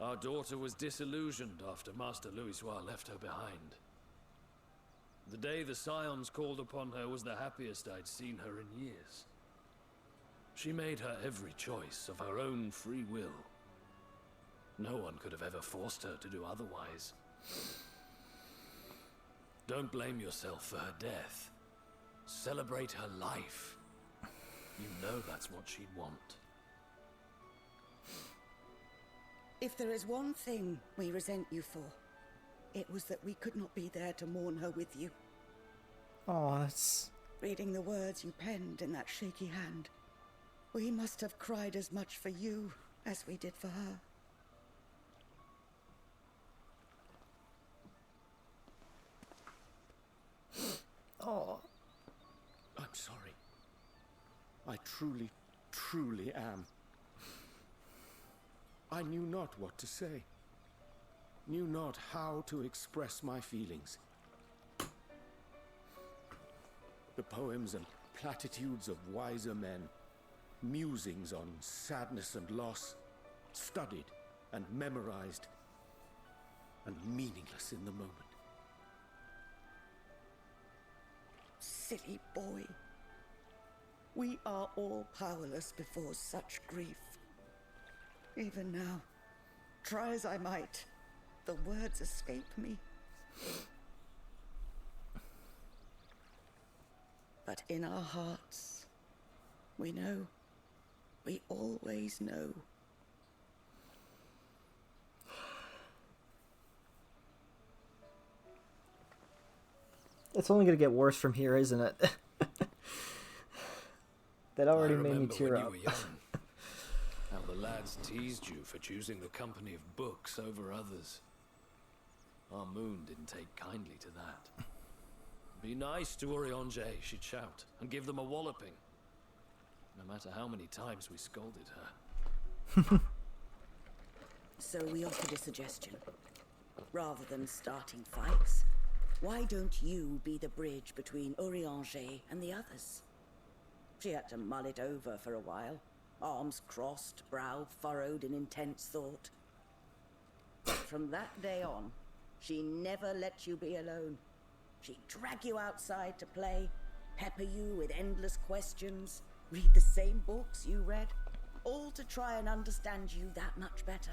Our daughter was disillusioned after Master Louisois left her behind. The day the Scions called upon her was the happiest I'd seen her in years. She made her every choice of her own free will. No one could have ever forced her to do otherwise. Don't blame yourself for her death. Celebrate her life. You know that's what she'd want. If there is one thing we resent you for, it was that we could not be there to mourn her with you. Oh, that's... Reading the words you penned in that shaky hand, we must have cried as much for you as we did for her. Oh. I'm sorry. I truly, truly am. I knew not what to say. Knew not how to express my feelings. The poems and platitudes of wiser men, musings on sadness and loss, studied and memorized, and meaningless in the moment. Silly boy. We are all powerless before such grief. Even now, try as I might, The words escape me. But in our hearts, we know. We always know. It's only gonna get worse from here, isn't it? That already I made me remember tear when up. you were young, how the lads teased you for choosing the company of books over others. Our moon didn't take kindly to that. Be nice to Urianger, she'd shout, and give them a walloping. No matter how many times we scolded her. So we offered a suggestion. Rather than starting fights, why don't you be the bridge between Urianger and the others? She had to mull it over for a while, arms crossed, brow furrowed in intense thought. But from that day on, she never let you be alone. She'd drag you outside to play, pepper you with endless questions, read the same books you read, all to try and understand you that much better.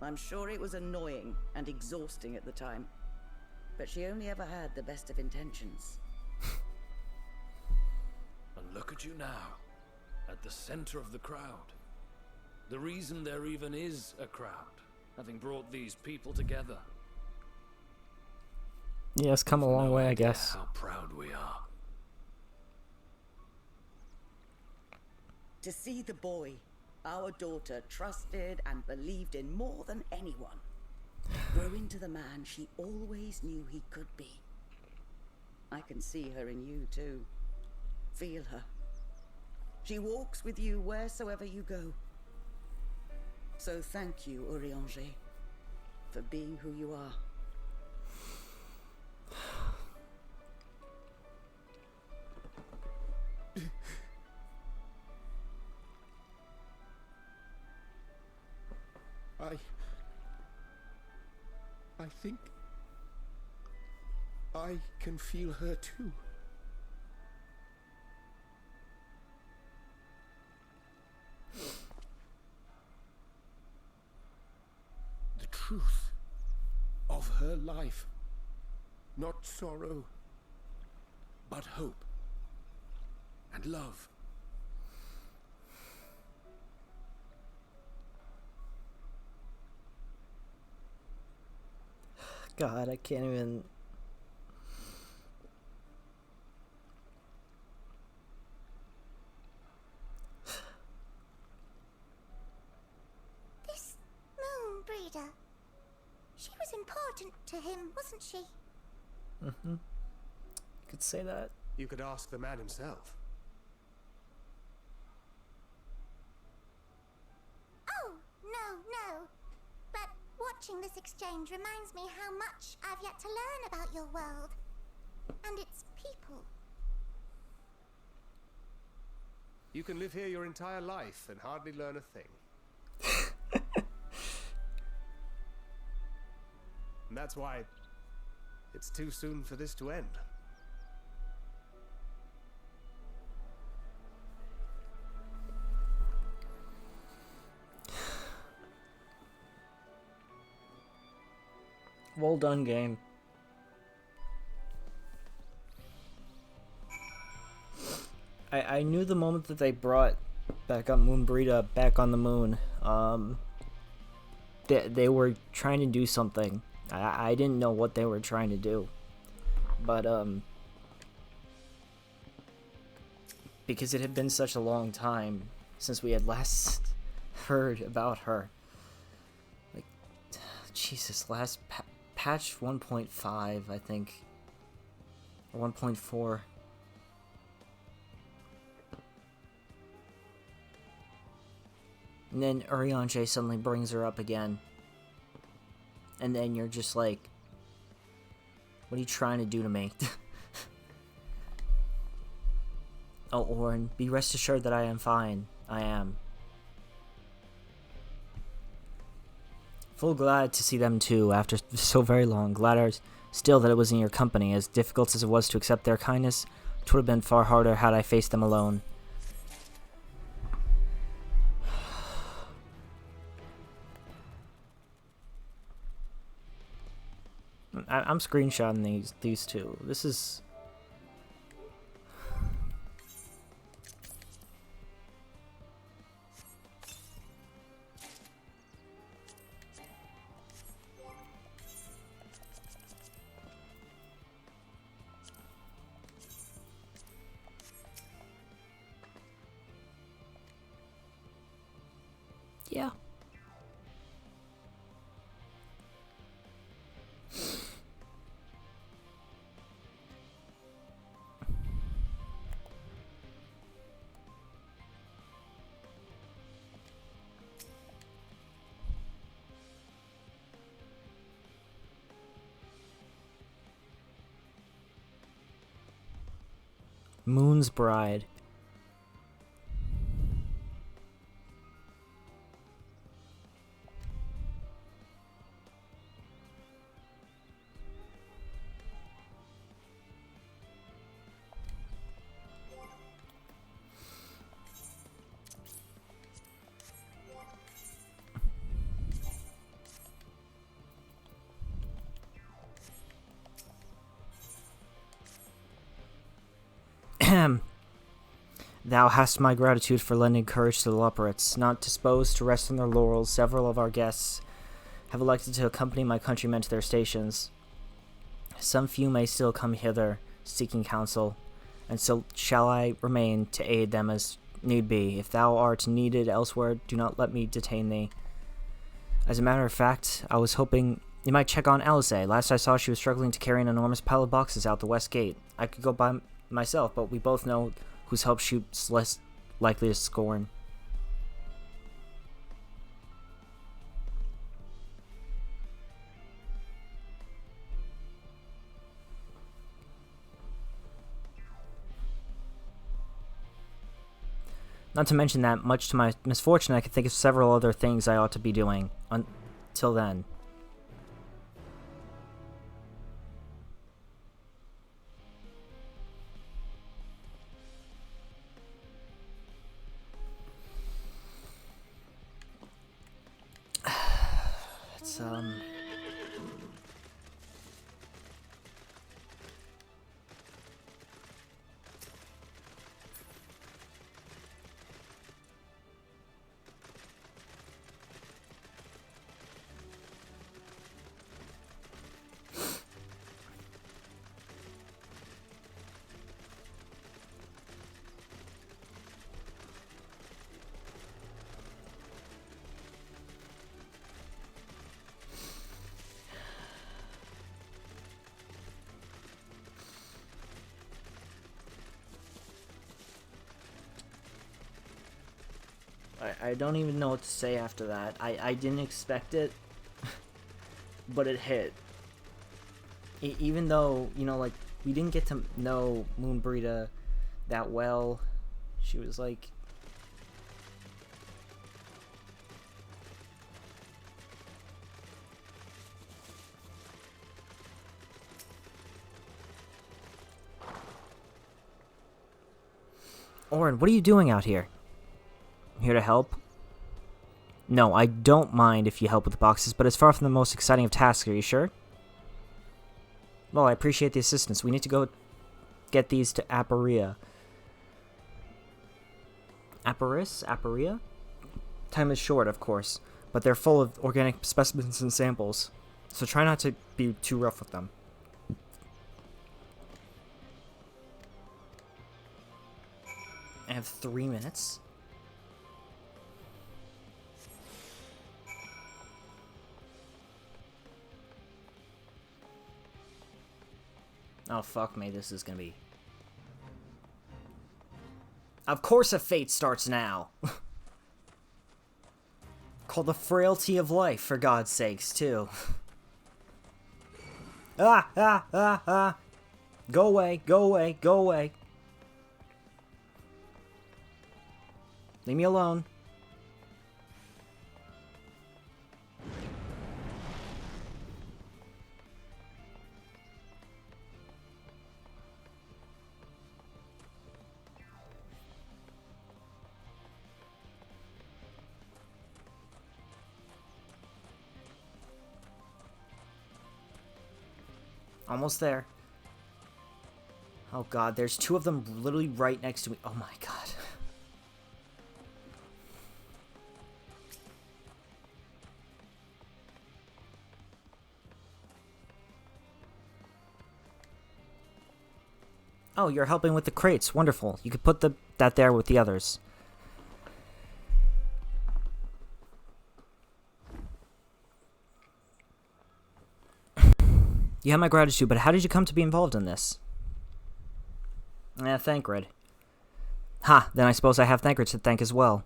I'm sure it was annoying and exhausting at the time, but she only ever had the best of intentions. And look at you now, at the center of the crowd. The reason there even is a crowd, having brought these people together. Yeah, it's come a long No way, I idea guess. how proud we are. To see the boy, our daughter, trusted and believed in more than anyone, grow into the man she always knew he could be. I can see her in you too. Feel her. She walks with you wheresoever you go. So thank you, Urianger, for being who you are. I think I can feel her too. The truth of her life. Not sorrow, but hope and love. God, I can't even... This moon breeder. She was important to him, wasn't she? Mm-hmm. You could say that. You could ask the man himself. Oh, no. But watching this exchange reminds me how much I've yet to learn about your world. And its people. You can live here your entire life and hardly learn a thing. And that's why it's too soon for this to end. Well done, game. I knew the moment that they brought back up Moonbreeda back on the moon, they were trying to do something. I didn't know what they were trying to do, but because it had been such a long time since we had last heard about her. Like, Jesus, last patch 1.5, I think, or 1.4. And then Urianger suddenly brings her up again. And then you're just like, what are you trying to do to me? Oh, Orin, be rest assured that I am fine. I am. Full glad to see them too, after so very long. Glad still that it was in your company. As difficult as it was to accept their kindness, it would have been far harder had I faced them alone. I'm screenshotting these two. This is. Yeah. Moon's Bride. Thou hast my gratitude for lending courage to the Leopards. Not disposed to rest on their laurels, several of our guests have elected to accompany my countrymen to their stations. Some few may still come hither, seeking counsel, and so shall I remain to aid them as need be. If thou art needed elsewhere, do not let me detain thee. As a matter of fact, I was hoping you might check on Alice. Last I saw, she was struggling to carry an enormous pile of boxes out the west gate. I could go by myself, but we both know whose help she's less likely to scorn. Not to mention that, much to my misfortune, I could think of several other things I ought to be doing until then. It's, I don't even know what to say after that. I didn't expect it, but it hit. Even though, you know, like, we didn't get to know Moonbrita that well. She was like... Orin, what are you doing out here? Here to help? No, I don't mind if you help with the boxes, but it's far from the most exciting of tasks, are you sure? Well, I appreciate the assistance. We need to go get these to Aparia. Aparia? Time is short, of course, but they're full of organic specimens and samples, so try not to be too rough with them. I have 3 minutes. Oh, fuck me, this is gonna be... Of course a fate starts now! Called the frailty of life, for God's sakes, too. Ah! Go away, go away, go away. Leave me alone. Almost there. Oh god, there's two of them literally right next to me. Oh my god. Oh, you're helping with the crates. Wonderful. You could put that there with the others. You have my gratitude, but how did you come to be involved in this? Thancred. Ha, then I suppose I have Thancred to thank as well.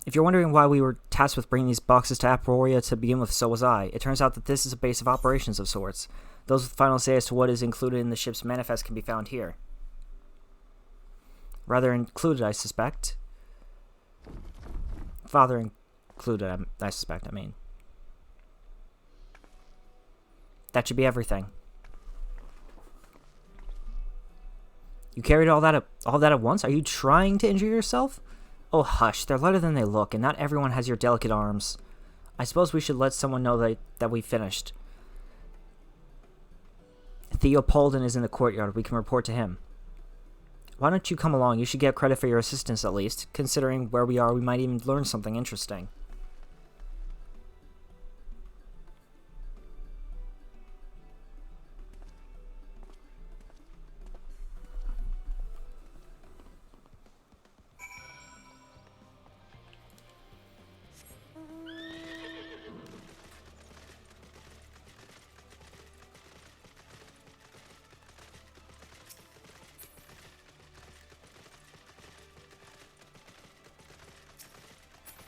If you're wondering why we were tasked with bringing these boxes to Aporia to begin with, so was I. It turns out that this is a base of operations of sorts. Those with final say as to what is included in the ship's manifest can be found here. Rather included, I suspect. Father included, I suspect, I mean. That should be everything. You carried all that at once? Are you trying to injure yourself? Oh, hush. They're lighter than they look, and not everyone has your delicate arms. I suppose we should let someone know that we finished. Theopoldin is in the courtyard. We can report to him. Why don't you come along? You should get credit for your assistance at least. Considering where we are, we might even learn something interesting.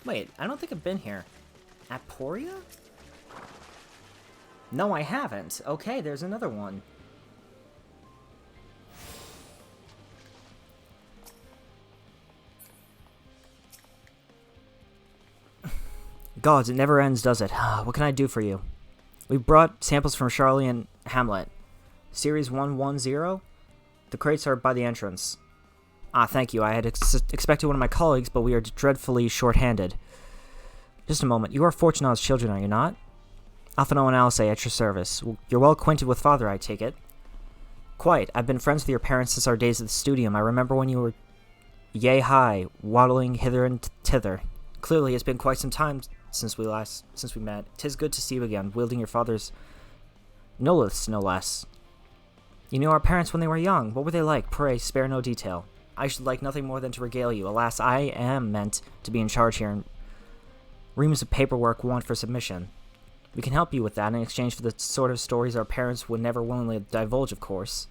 Wait, I don't think I've been here. Aporia? No, I haven't. Okay, there's another one. Gods, it never ends, does it? What can I do for you? We brought samples from Charlie and Hamlet. Series 110? The crates are by the entrance. Ah, thank you. I had expected one of my colleagues, but we are dreadfully short-handed. Just a moment. You are Fortuna's children, are you not? Alphino and Alice at your service. You're well acquainted with Father, I take it. Quite. I've been friends with your parents since our days at the studium. I remember when you were yay high, waddling hither and thither. Clearly, it's been quite some time since we met. 'Tis good to see you again, wielding your father's noliths, no less. You knew our parents when they were young. What were they like? Pray, spare no detail. I should like nothing more than to regale you. Alas, I am meant to be in charge here, and reams of paperwork want for submission. We can help you with that in exchange for the sort of stories our parents would never willingly divulge, of course.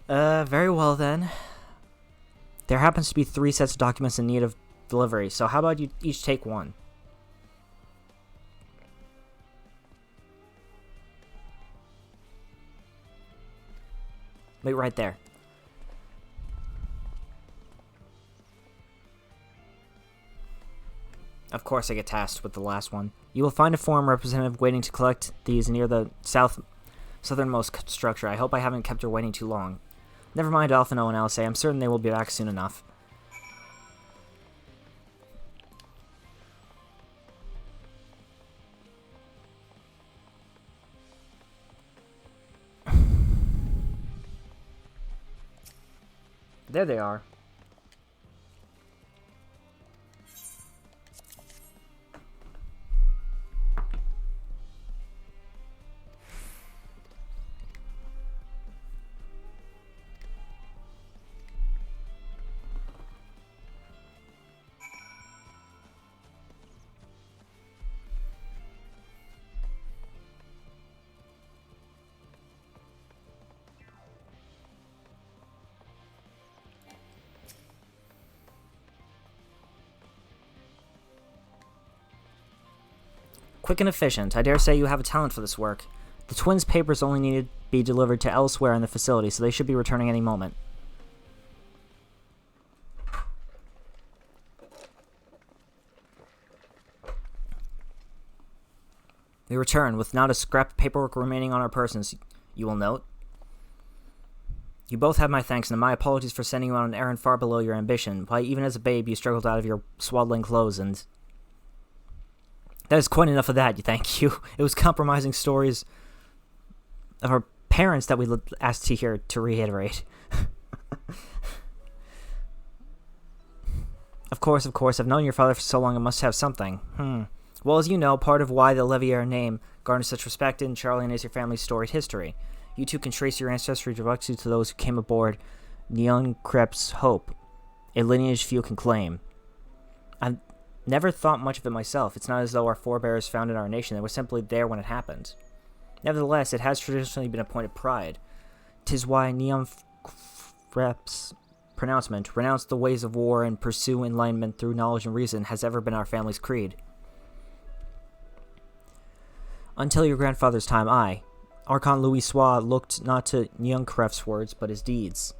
Very well then. There happens to be 3 sets of documents in need of delivery, so how about you each take one? Wait right there. Of course I get tasked with the last one. You will find a forum representative waiting to collect these near the southernmost structure. I hope I haven't kept her waiting too long. Never mind Alphino and Alice. I'm certain they will be back soon enough. There they are. Quick and efficient. I dare say you have a talent for this work. The twins' papers only needed to be delivered to elsewhere in the facility, so they should be returning any moment. We return, with not a scrap of paperwork remaining on our persons, you will note. You both have my thanks, and my apologies for sending you on an errand far below your ambition. Why, even as a babe, you struggled out of your swaddling clothes, and That is quite enough of that, thank you. It was compromising stories of our parents that we asked to hear to reiterate. Of course, I've known your father for so long, I must have something. Well, as you know, part of why the Levier name garners such respect in Charlian is your family's storied history. You two can trace your ancestry directly to those who came aboard Neon Crep's Hope, a lineage few can claim. I've never thought much of it myself. It's not as though our forebears founded our nation. They were simply there when it happened. Nevertheless, it has traditionally been a point of pride. 'Tis why Neon Crep's pronouncement, renounce the ways of war and pursue enlightenment through knowledge and reason, has ever been our family's creed. Until your grandfather's time, Archon Louis Sois, looked not to Neunkref's words, but his deeds.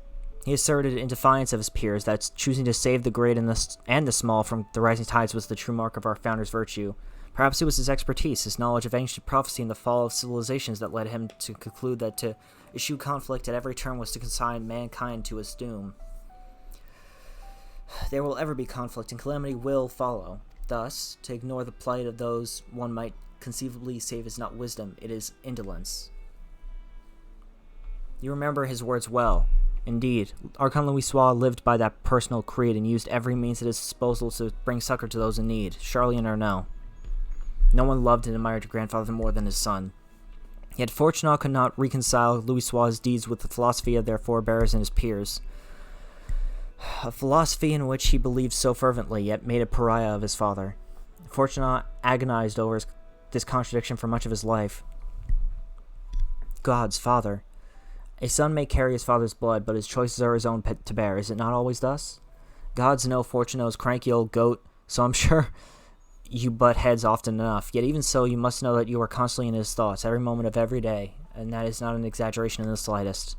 He asserted, in defiance of his peers, that choosing to save the great and the small from the rising tides was the true mark of our founder's virtue. Perhaps it was his expertise, his knowledge of ancient prophecy and the fall of civilizations that led him to conclude that to eschew conflict at every turn was to consign mankind to its doom. There will ever be conflict, and calamity will follow. Thus, to ignore the plight of those one might conceivably save is not wisdom, it is indolence. You remember his words well. Indeed, Archon Louis Sois lived by that personal creed and used every means at his disposal to bring succor to those in need, Charlian or no. No one loved and admired your grandfather more than his son. Yet Fortunato could not reconcile Louis Sois' deeds with the philosophy of their forebears and his peers. A philosophy in which he believed so fervently, yet made a pariah of his father. Fortunato agonized over this contradiction for much of his life. God's father. A son may carry his father's blood, but his choices are his own to bear. Is it not always thus? Gods know Fortunato's cranky old goat, so I'm sure you butt heads often enough. Yet even so, you must know that you are constantly in his thoughts, every moment of every day, and that is not an exaggeration in the slightest.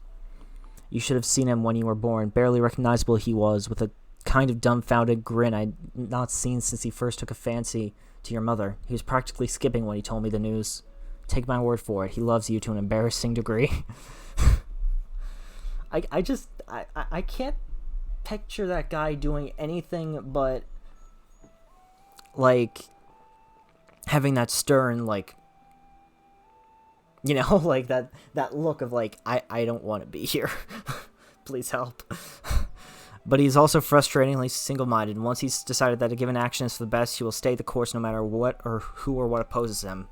You should have seen him when you were born. Barely recognizable he was, with a kind of dumbfounded grin I'd not seen since he first took a fancy to your mother. He was practically skipping when he told me the news. Take my word for it, he loves you to an embarrassing degree. I can't picture that guy doing anything but, like, having that stern, like, you know, like that look of, like, I don't want to be here. Please help. But he's also frustratingly single-minded, and once he's decided that a given action is for the best, he will stay the course no matter what or who or what opposes him.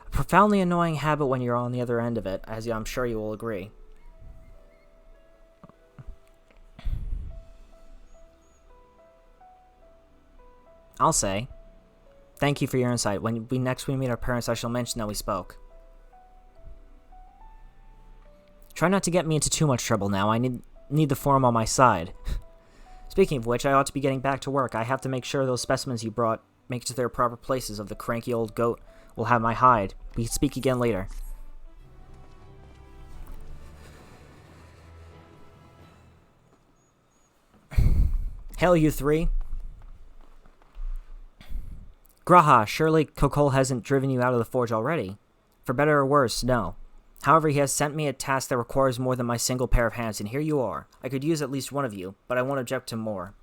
A profoundly annoying habit when you're on the other end of it, as I'm sure you will agree. I'll say, thank you for your insight. When we next meet our parents, I shall mention that we spoke. Try not to get me into too much trouble now. I need the forum on my side. Speaking of which, I ought to be getting back to work. I have to make sure those specimens you brought make it to their proper places. Of the cranky old goat will have my hide. We can speak again later. Hail, you three. Graha, surely Kokol hasn't driven you out of the forge already. For better or worse, no. However, he has sent me a task that requires more than my single pair of hands, and here you are. I could use at least one of you, but I won't object to more.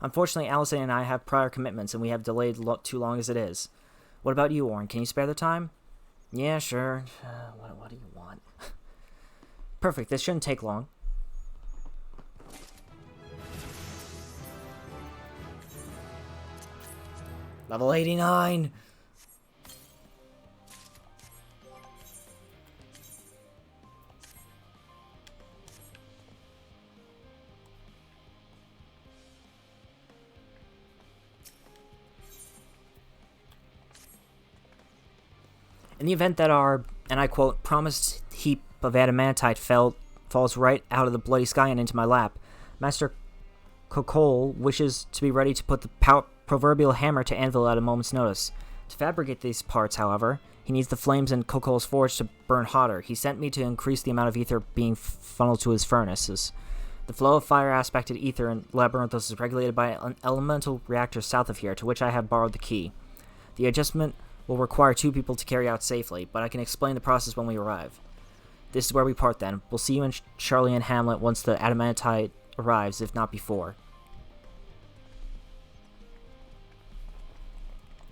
Unfortunately, Allison and I have prior commitments, and we have delayed too long as it is. What about you, Orn? Can you spare the time? Yeah, sure. What do you want? Perfect, this shouldn't take long. Level 89! In the event that our, and I quote, promised heap of adamantite falls right out of the bloody sky and into my lap, Master Kokol wishes to be ready to put the proverbial hammer to anvil at a moment's notice. To fabricate these parts, however, he needs the flames in Kokol's forge to burn hotter. He sent me to increase the amount of ether being funneled to his furnaces. The flow of fire-aspected ether in Labyrinthos is regulated by an elemental reactor south of here, to which I have borrowed the key. The adjustment will require 2 people to carry out safely, but I can explain the process when we arrive. This is where we part then. We'll see you in Charlie and Hamlet once the adamantite arrives, if not before.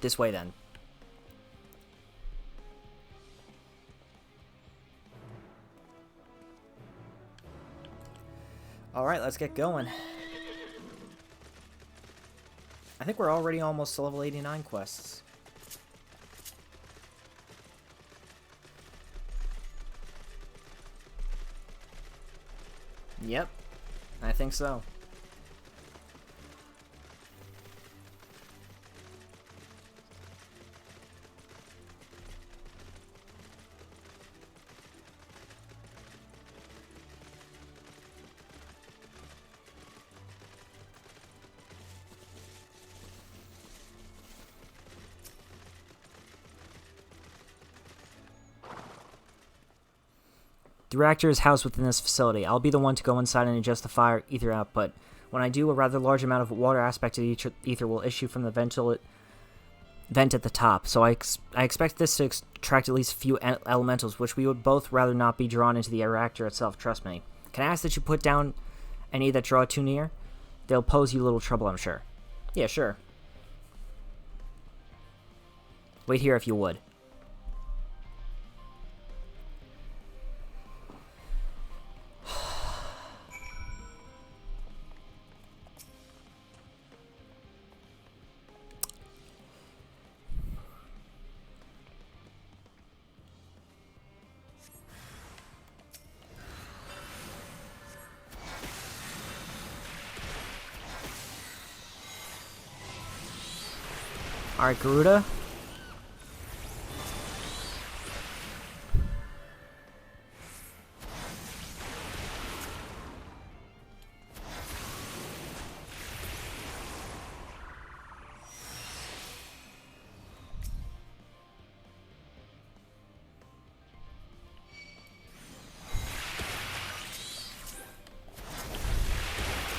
This way, then. Alright, let's get going. I think we're already almost to level 89 quests. Yep, I think so. The reactor is housed within this facility. I'll be the one to go inside and adjust the fire ether output. When I do, a rather large amount of water aspected ether will issue from the vent at the top, so I expect this to extract at least a few elementals, which we would both rather not be drawn into the reactor itself, trust me. Can I ask that you put down any that draw too near? They'll pose you little trouble, I'm sure. Yeah, sure. Wait here if you would. Alright, Garuda.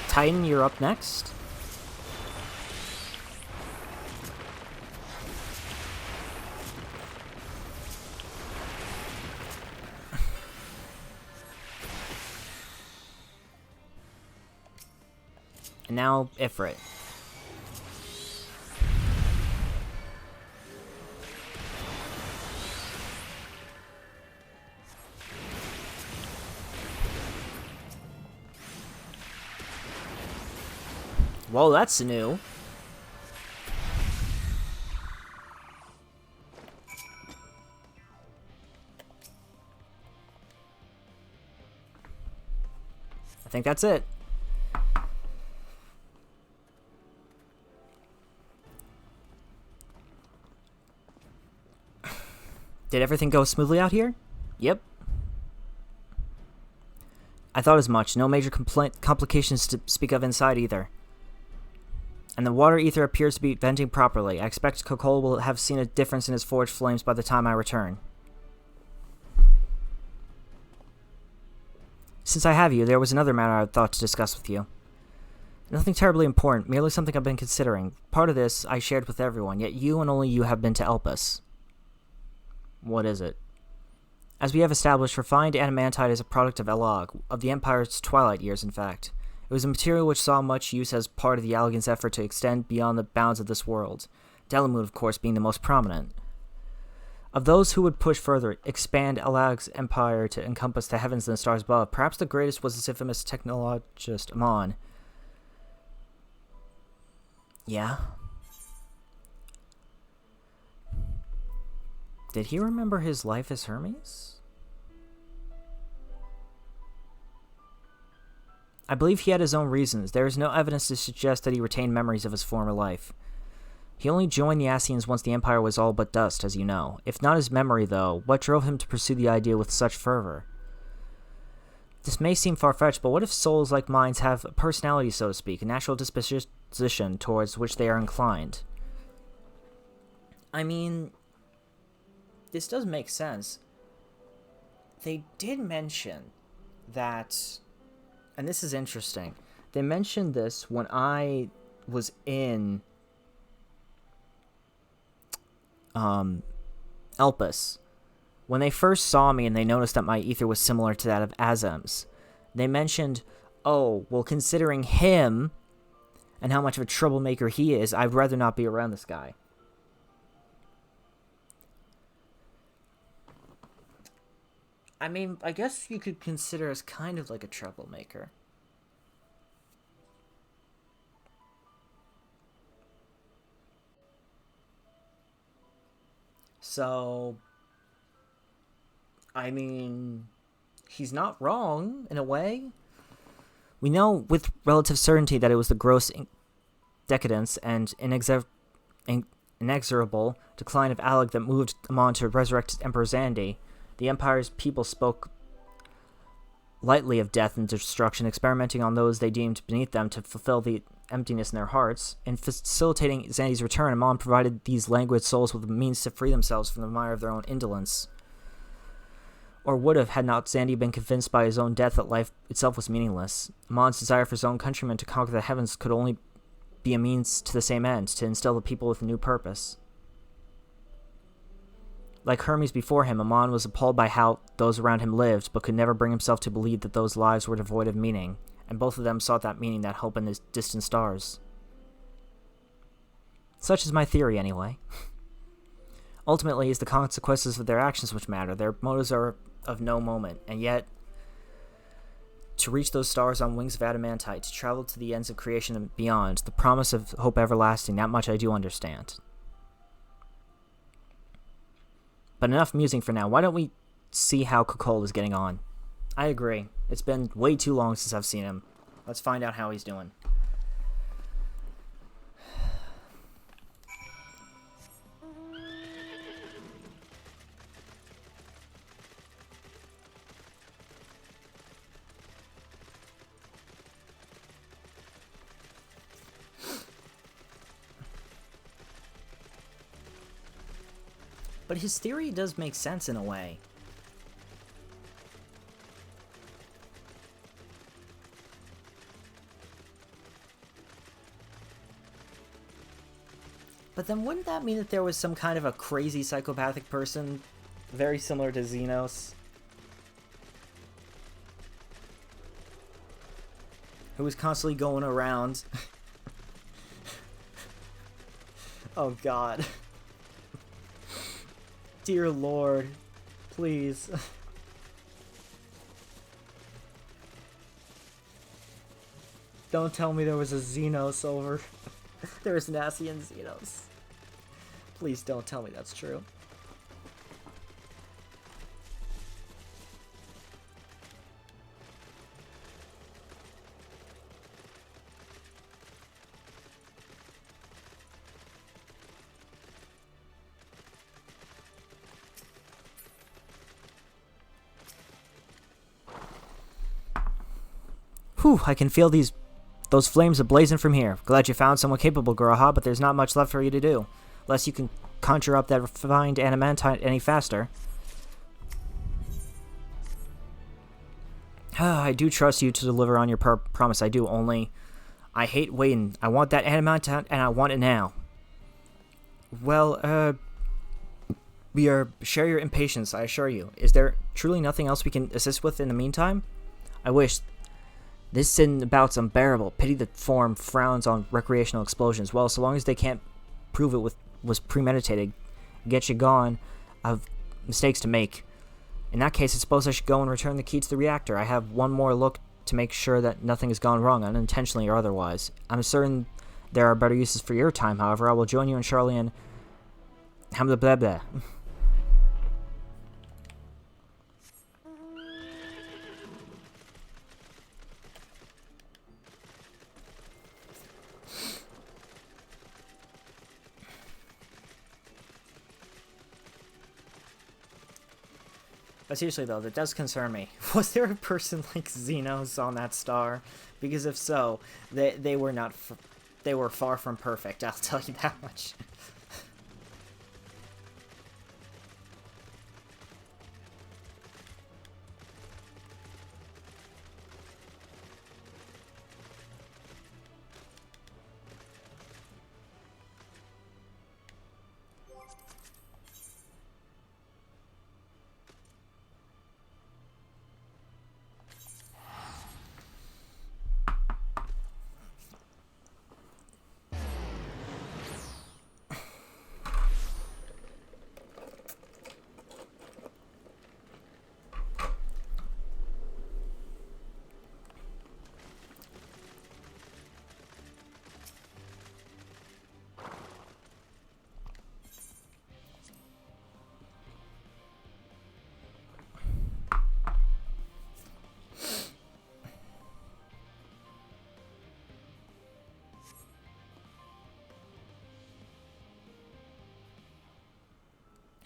Titan, you're up next. And now, Ifrit. Whoa, that's new. I think that's it. Did everything go smoothly out here? Yep. I thought as much. No major complications to speak of inside either. And the water ether appears to be venting properly. I expect Kokol will have seen a difference in his forged flames by the time I return. Since I have you, there was another matter I thought to discuss with you. Nothing terribly important, merely something I've been considering. Part of this I shared with everyone, yet you and only you have been to help us. What is it? As we have established, refined adamantite is a product of Elag, of the Empire's twilight years, in fact. It was a material which saw much use as part of the Allagan's effort to extend beyond the bounds of this world, Delamoon, of course, being the most prominent. Of those who would push further, expand Allag's empire to encompass the heavens and the stars above, perhaps the greatest was this infamous technologist Amon. Yeah? Did he remember his life as Hermes? I believe he had his own reasons. There is no evidence to suggest that he retained memories of his former life. He only joined the Ascians once the Empire was all but dust, as you know. If not his memory, though, what drove him to pursue the idea with such fervor? This may seem far-fetched, but what if souls like minds have a personality, so to speak, a natural disposition towards which they are inclined? I mean, this does make sense. They did mention that, and this is interesting, they mentioned this when I was in Elpis. When they first saw me and they noticed that my ether was similar to that of Azem's, they mentioned, oh, well, considering him and how much of a troublemaker he is, I'd rather not be around this guy. I mean, I guess you could consider us kind of like a troublemaker. So, I mean, he's not wrong in a way. We know with relative certainty that it was the gross decadence and inexorable decline of Alec that moved Amon to resurrect Emperor Zandi. The Empire's people spoke lightly of death and destruction, experimenting on those they deemed beneath them to fulfill the emptiness in their hearts. In facilitating Zandi's return, Amon provided these languid souls with the means to free themselves from the mire of their own indolence. Or would have, had not Zandi been convinced by his own death that life itself was meaningless. Amon's desire for his own countrymen to conquer the heavens could only be a means to the same end, to instill the people with a new purpose. Like Hermes before him, Amon was appalled by how those around him lived, but could never bring himself to believe that those lives were devoid of meaning, and both of them sought that meaning, that hope in the distant stars. Such is my theory, anyway. Ultimately, it's the consequences of their actions which matter. Their motives are of no moment, and yet, to reach those stars on wings of adamantite, to travel to the ends of creation and beyond, the promise of hope everlasting, that much I do understand. But enough musing for now. Why don't we see how Kukol is getting on? I agree. It's been way too long since I've seen him. Let's find out how he's doing. But his theory does make sense in a way. But then wouldn't that mean that there was some kind of a crazy psychopathic person, very similar to Xenos, who was constantly going around? Oh god. Dear Lord, please. Don't tell me there was a Xenos over. There was Nassian Xenos. Please don't tell me that's true. Whew, I can feel those flames ablazing from here. Glad you found someone capable, Guraha, but there's not much left for you to do. Unless you can conjure up that refined adamantite any faster. I do trust you to deliver on your promise, I do, only I hate waiting. I want that adamantite, and I want it now. Well, we share your impatience, I assure you. Is there truly nothing else we can assist with in the meantime? I wish. This sin about's unbearable. Pity the form frowns on recreational explosions. Well, so long as they can't prove it was premeditated, get you gone, I've mistakes to make. In that case, I suppose I should go and return the key to the reactor. I have one more look to make sure that nothing has gone wrong, unintentionally or otherwise. I'm certain there are better uses for your time, however. I will join you and Charlie and Hamdablah. But seriously though, that does concern me. Was there a person like Xenos on that star? Because if so, they were not. They were far from perfect. I'll tell you that much.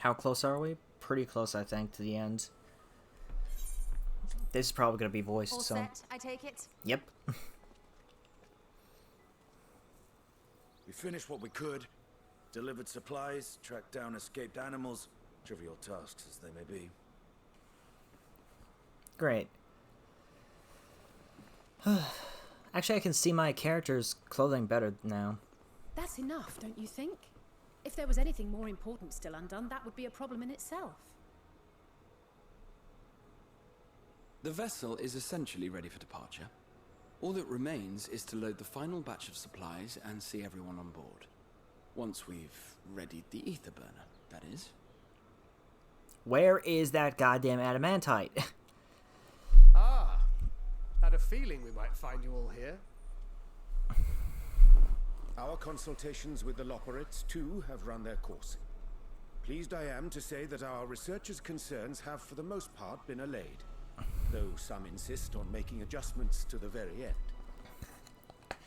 How close are we? Pretty close, I think, to the end. This is probably going to be voiced, All so... set, I take it? Yep. We finished what we could. Delivered supplies, tracked down escaped animals. Trivial tasks as they may be. Great. Actually, I can see my character's clothing better now. That's enough, don't you think? If there was anything more important still undone, that would be a problem in itself. The vessel is essentially ready for departure. All that remains is to load the final batch of supplies and see everyone on board. Once we've readied the ether burner, that is. Where is that goddamn adamantite? Ah, had a feeling we might find you all here. Our consultations with the Loperites, too, have run their course. Pleased I am to say that our researchers' concerns have for the most part been allayed, though some insist on making adjustments to the very end.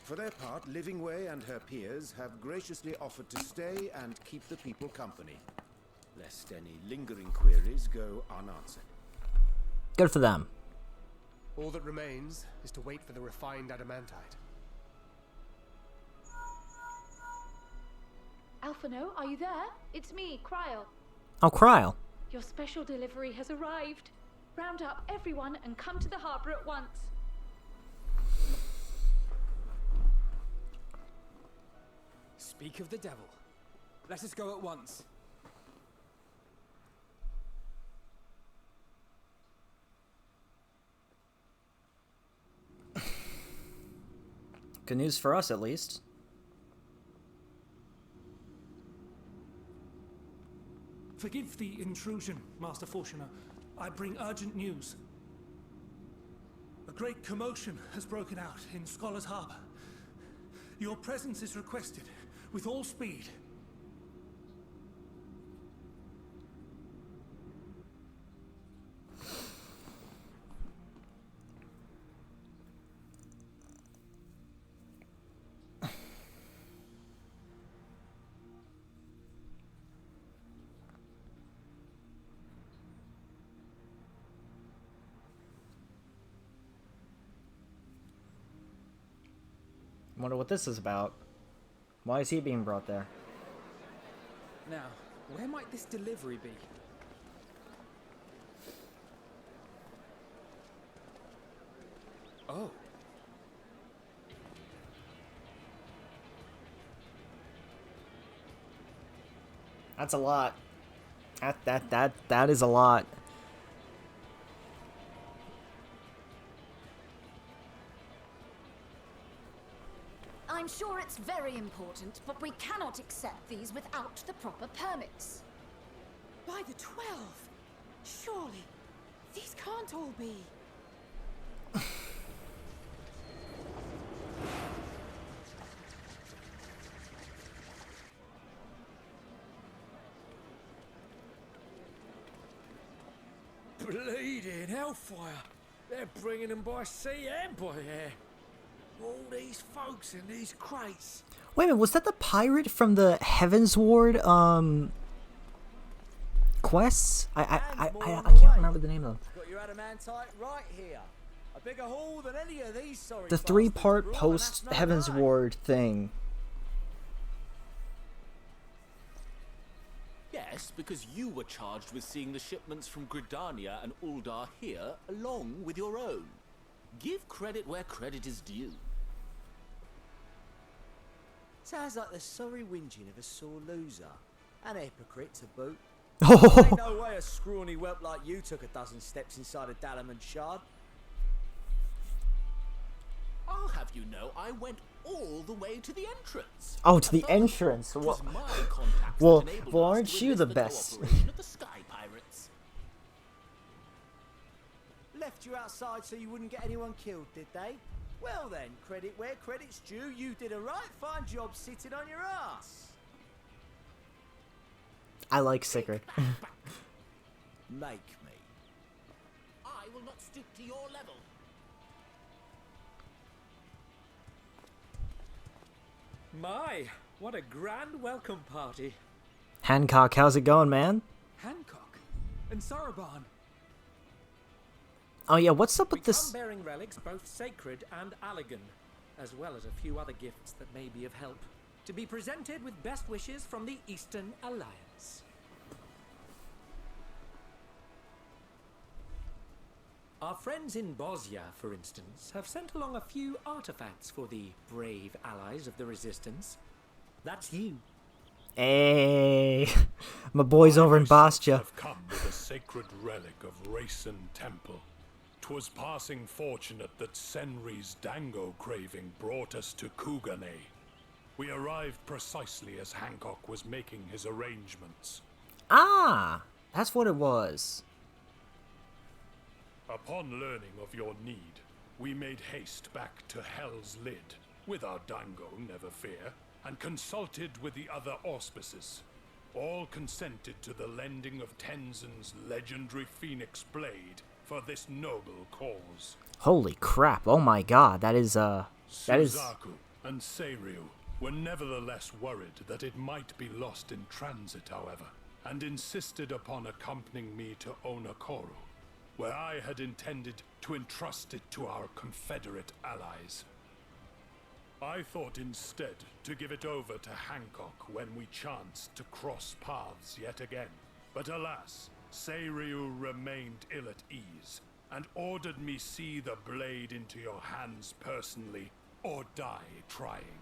For their part, Livingway and her peers have graciously offered to stay and keep the people company, lest any lingering queries go unanswered. Good for them. All that remains is to wait for the refined adamantite. Alphino, are you there? It's me, Cryle. Oh, Cryle. Your special delivery has arrived. Round up everyone and come to the harbor at once. Speak of the devil. Let us go at once. Good news for us, at least. Forgive the intrusion, Master Fortuner. I bring urgent news. A great commotion has broken out in Scholar's Harbor. Your presence is requested with all speed. Wonder what this is about. Why is he being brought there? Now, where might this delivery be? Oh. That's a lot. That is a lot. I'm sure it's very important, but we cannot accept these without the proper permits. By the 12! Surely, these can't all be. Bleeding hellfire! They're bringing them by sea and by air. All these folks in these crates. Wait a minute, was that the pirate from the Heaven's Ward quests? I can't remember the name of them. Got your adamantite right here. A bigger haul than any of these sorry The 3-part post Heaven's Ward thing. Yes, because you were charged with seeing the shipments from Gridania and Uldar here, along with your own. Give credit where credit is due. Sounds like the sorry whinging of a sore loser. An hypocrite to boot. Oh. Ain't no way a scrawny whelp like you took a dozen steps inside a Dalamon shard. I'll have you know I went all the way to the entrance. Oh, to the entrance. Well, well, aren't you the best? Of the Sky Pirates. Left you outside so you wouldn't get anyone killed, did they? Well then, credit where credit's due, you did a right fine job sitting on your ass. I like Sickard. Make me. I will not stoop to your level. My, what a grand welcome party. Hancock, how's it going, man? Hancock and Saraban. Oh yeah, what's up with We this? come bearing relics both sacred and allegan, as well as a few other gifts that may be of help, to be presented with best wishes from the Eastern Alliance. Our friends in Bosnia, for instance, have sent along a few artifacts for the brave allies of the Resistance. That's you. Hey, my boys over in Bastia. Have come with a sacred relic of Rayson Temple. 'Twas passing fortunate that Senri's dango craving brought us to Kugane. We arrived precisely as Hancock was making his arrangements. Ah, that's what it was. Upon learning of your need, we made haste back to Hell's Lid, with our dango, never fear, and consulted with the other auspices. All consented to the lending of Tenzin's legendary Phoenix Blade for this noble cause. Holy crap! Oh my God, that is Suzaku and Seiryu were nevertheless worried that it might be lost in transit, however, and insisted upon accompanying me to Onakoru, where I had intended to entrust it to our Confederate allies. I thought instead to give it over to Hancock when we chanced to cross paths yet again. But alas, Seiryu remained ill at ease, and ordered me see the blade into your hands personally, or die trying.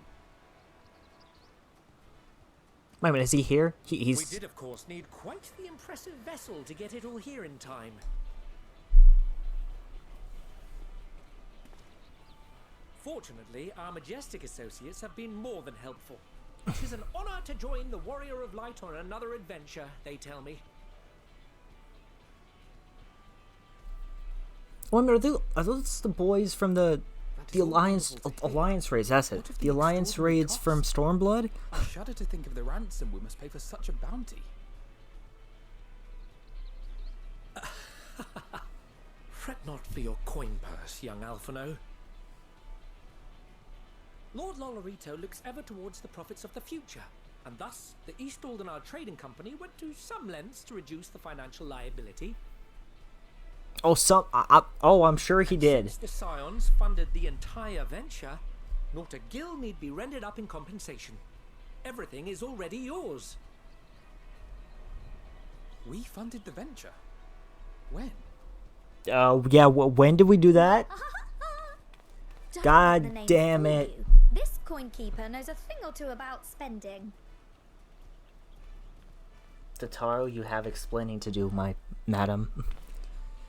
Wait a minute, is he here? He's... We did, of course, need quite the impressive vessel to get it all here in time. Fortunately, our majestic associates have been more than helpful. It is an honor to join the Warrior of Light on another adventure, they tell me. Wait a minute, are those the boys from the Alliance raids? That's it. The Alliance raids from Stormblood? I shudder to think of the ransom we must pay for such a bounty. Fret not for your coin purse, young Alphino. Lord Lolorito looks ever towards the profits of the future, and thus the East Aldenar Trading Company went to some lengths to reduce the financial liability. Oh, I'm sure he did. Since the Scions funded the entire venture, not a gill need be rendered up in compensation. Everything is already yours. We funded the venture? When? Yeah, when did we do that? Don't God let the name damn fool it. you. This coin keeper knows a thing or two about spending. Tataru, you have explaining to do, my madam.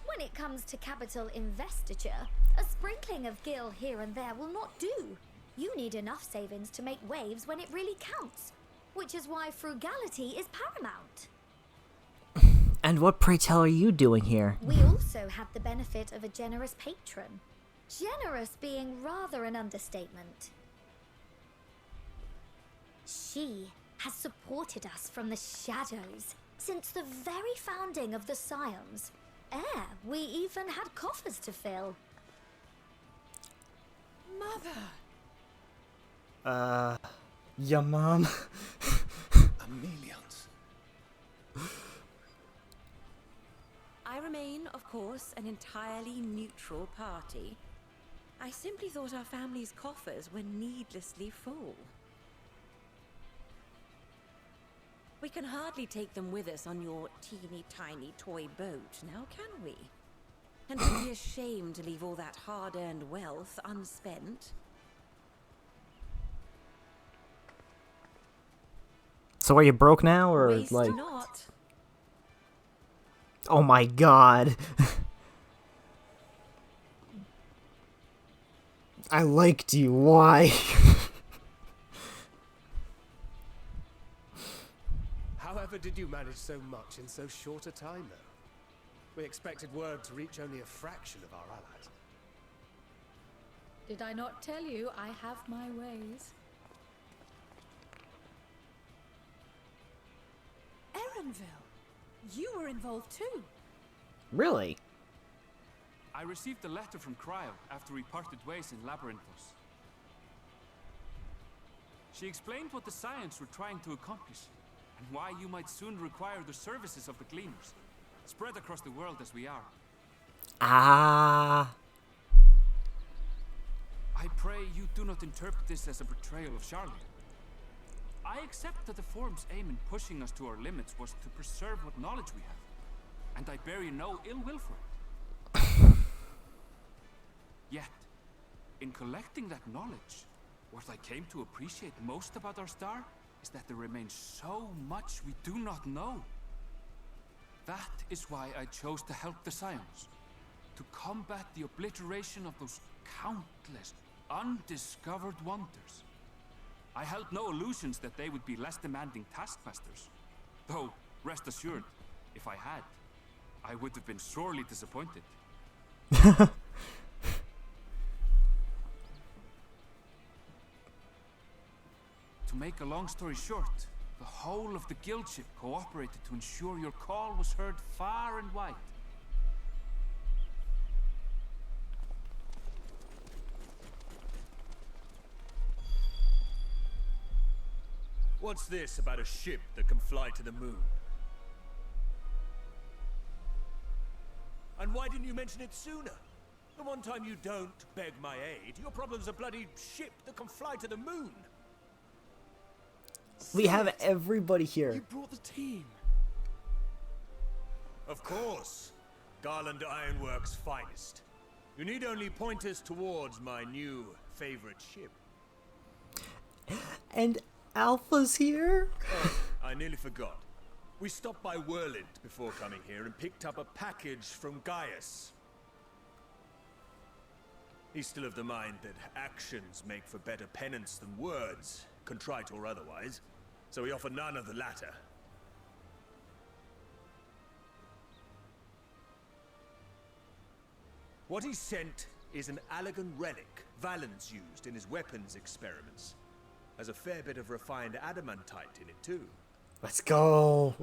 When it comes to capital investiture, a sprinkling of gil here and there will not do. You need enough savings to make waves when it really counts, which is why frugality is paramount. And what, pray tell, are you doing here? We also have the benefit of a generous patron. Generous being rather an understatement. She has supported us from the shadows since the very founding of the Scions. We even had coffers to fill. Mother! Yeah, Mom. Amelians. I remain, of course, an entirely neutral party. I simply thought our family's coffers were needlessly full. We can hardly take them with us on your teeny-tiny toy boat, now can we? And we'd be ashamed to leave all that hard-earned wealth unspent. So are you broke now, or Waste like... not. Oh my God. I liked you, why? However did you manage so much in so short a time, though? We expected word to reach only a fraction of our allies. Did I not tell you I have my ways? Erenville, you were involved too. Really? I received a letter from Cryo after we parted ways in Labyrinthos. She explained what the Scions were trying to accomplish, and why you might soon require the services of the Gleaners, spread across the world as we are. Ah. I pray you do not interpret this as a betrayal of Charlotte. I accept that the Forum's aim in pushing us to our limits was to preserve what knowledge we have, and I bear you no ill will for it. Yet, in collecting that knowledge, what I came to appreciate most about our star is that there remains so much we do not know. That is why I chose to help the Scions, to combat the obliteration of those countless undiscovered wonders. I held no illusions that they would be less demanding taskmasters. Though, rest assured, if I had, I would have been sorely disappointed. To make a long story short, the whole of the guildship cooperated to ensure your call was heard far and wide. What's this about a ship that can fly to the moon? And why didn't you mention it sooner? The one time you don't beg my aid, your problem's a bloody ship that can fly to the moon. We have everybody here. You brought the team. Of course. Garland Ironworks' finest. You need only point us towards my new favorite ship. And Alpha's here? Oh, I nearly forgot. We stopped by Whirlint before coming here and picked up a package from Gaius. He's still of the mind that actions make for better penance than words, contrite or otherwise, so we offer none of the latter. What he sent is an Allegan relic Valens used in his weapons experiments. Has a fair bit of refined adamantite in it too. Let's go.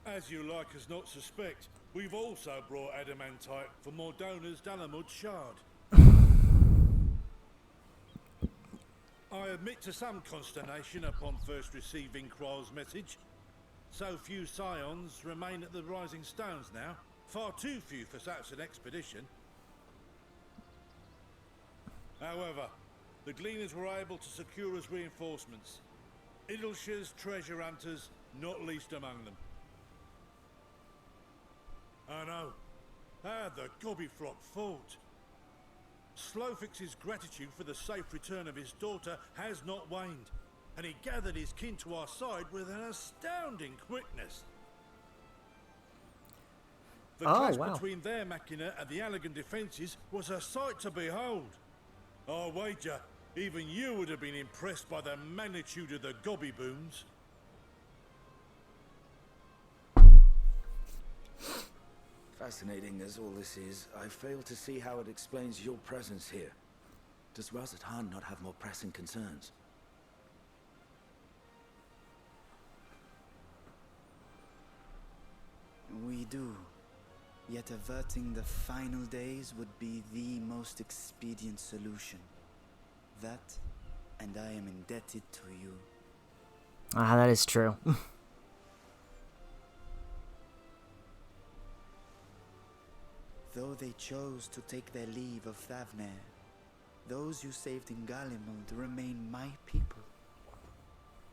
As you like us not suspect, we've also brought adamantite for Mordona's Dalamud shard. I admit to some consternation upon first receiving Kral's message. So few Scions remain at the Rising Stones now. Far too few for such an expedition. However, the Gleaners were able to secure us reinforcements. Idleshire's treasure hunters, not least among them. I know. How the Gobbyflock fought. Slowfix's gratitude for the safe return of his daughter has not waned, and he gathered his kin to our side with an astounding quickness. The clash between their machina and the Allegan defences was a sight to behold. I wager even you would have been impressed by the magnitude of the gobby booms. Fascinating as all this is, I fail to see how it explains your presence here. Does Razat-Han not have more pressing concerns? We do. Yet averting the final days would be the most expedient solution. That, and I am indebted to you. Ah, that is true. Though they chose to take their leave of Thavnair, those you saved in Galimund remain my people.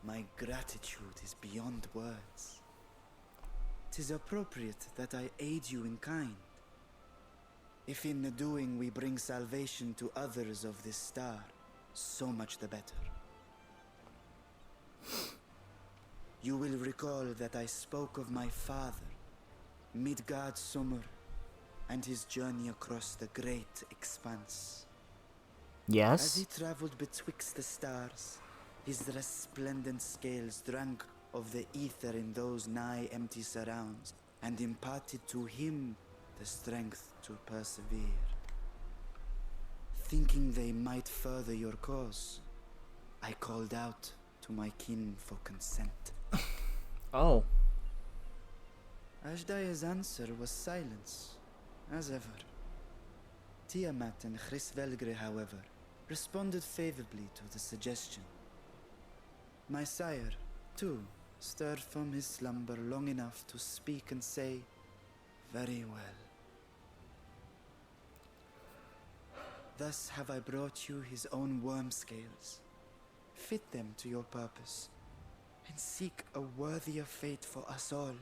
My gratitude is beyond words. 'Tis appropriate that I aid you in kind. If in the doing we bring salvation to others of this star, so much the better. You will recall that I spoke of my father, Midgard Summer, and his journey across the great expanse. Yes? As he traveled betwixt the stars, his resplendent scales drank of the ether in those nigh empty surrounds, and imparted to him the strength to persevere. Thinking they might further your cause, I called out to my kin for consent. Oh. Ashdaya's answer was silence, as ever. Tiamat and Chris Velgre, however, responded favorably to the suggestion. My sire, too, stirred from his slumber long enough to speak and say, "Very well. Thus have I brought you his own worm scales. Fit them to your purpose, and seek a worthier fate for us all."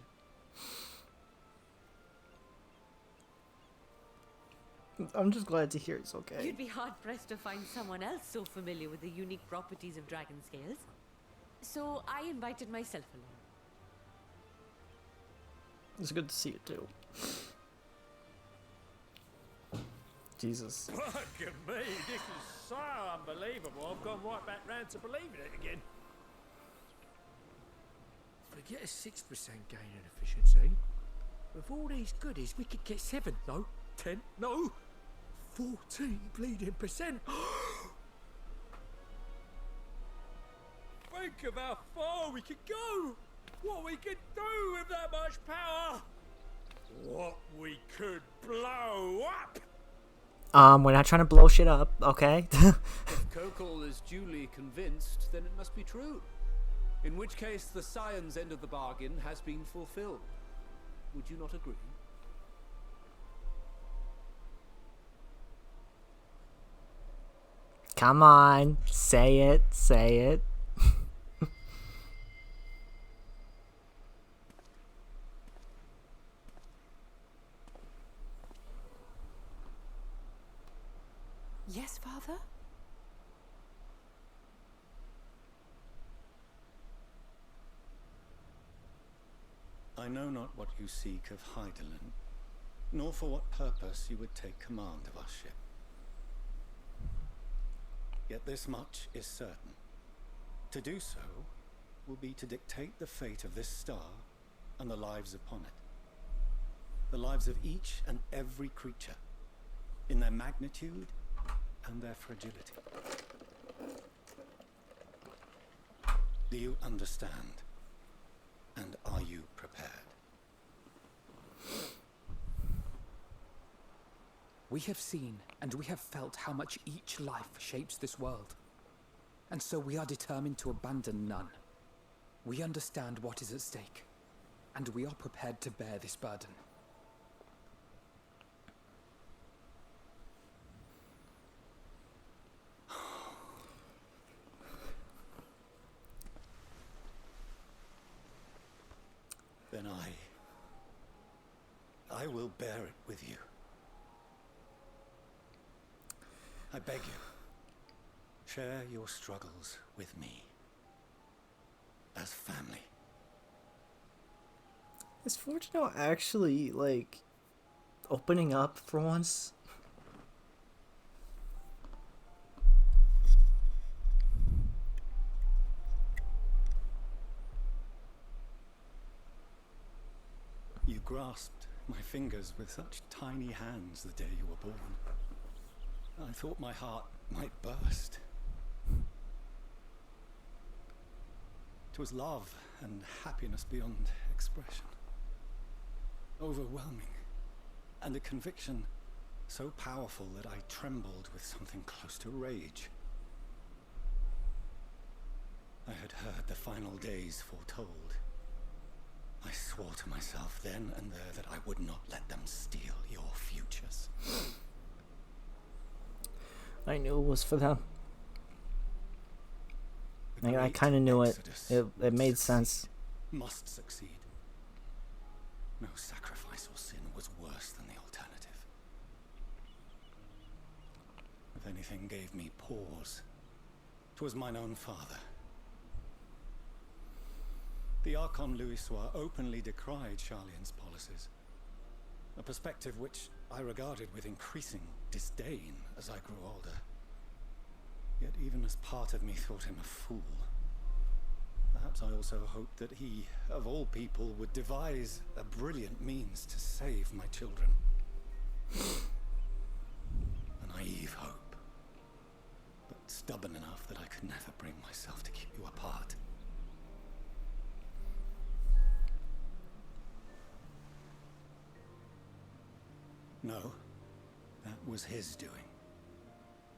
I'm just glad to hear it's okay. You'd be hard-pressed to find someone else so familiar with the unique properties of dragon scales. So I invited myself along. It's good to see you too. Jesus. Look at me, this is so unbelievable. I've gone right back round to believing it again. Forget a 6% gain in efficiency. With all these goodies, we could get 7, no, 10, no, 14 bleeding percent. Think of how far we could go. What we could do with that much power. What we could blow up. We're not trying to blow shit up, okay? If Kokol is duly convinced, then it must be true. In which case, the science end of the bargain has been fulfilled. Would you not agree? Come on, say it, say it. Yes, Father? I know not what you seek of Hydaelyn, nor for what purpose you would take command of our ship. Yet this much is certain. To do so will be to dictate the fate of this star and the lives upon it. The lives of each and every creature, in their magnitude and their fragility. Do you understand? And are you prepared? We have seen and we have felt how much each life shapes this world. And so we are determined to abandon none. We understand what is at stake, and we are prepared to bear this burden. Then I will bear it with you. I beg you, share your struggles with me. As family. Is Fortuno actually, like, opening up for once? You grasped my fingers with such tiny hands the day you were born. I thought my heart might burst. 'Twas love and happiness beyond expression. Overwhelming. And a conviction so powerful that I trembled with something close to rage. I had heard the final days foretold. I swore to myself then and there that I would not let them steal your futures. I knew it was for them. I kind of knew it. It made sense. Must succeed. No sacrifice or sin was worse than the alternative. If anything gave me pause, 'twas mine own father. The Archon Louisoix openly decried Charlian's policies, a perspective which I regarded with increasing disdain as I grew older. Yet even as part of me thought him a fool, perhaps I also hoped that he, of all people, would devise a brilliant means to save my children. A naive hope, but stubborn enough that I could never bring myself to keep you apart. No, that was his doing.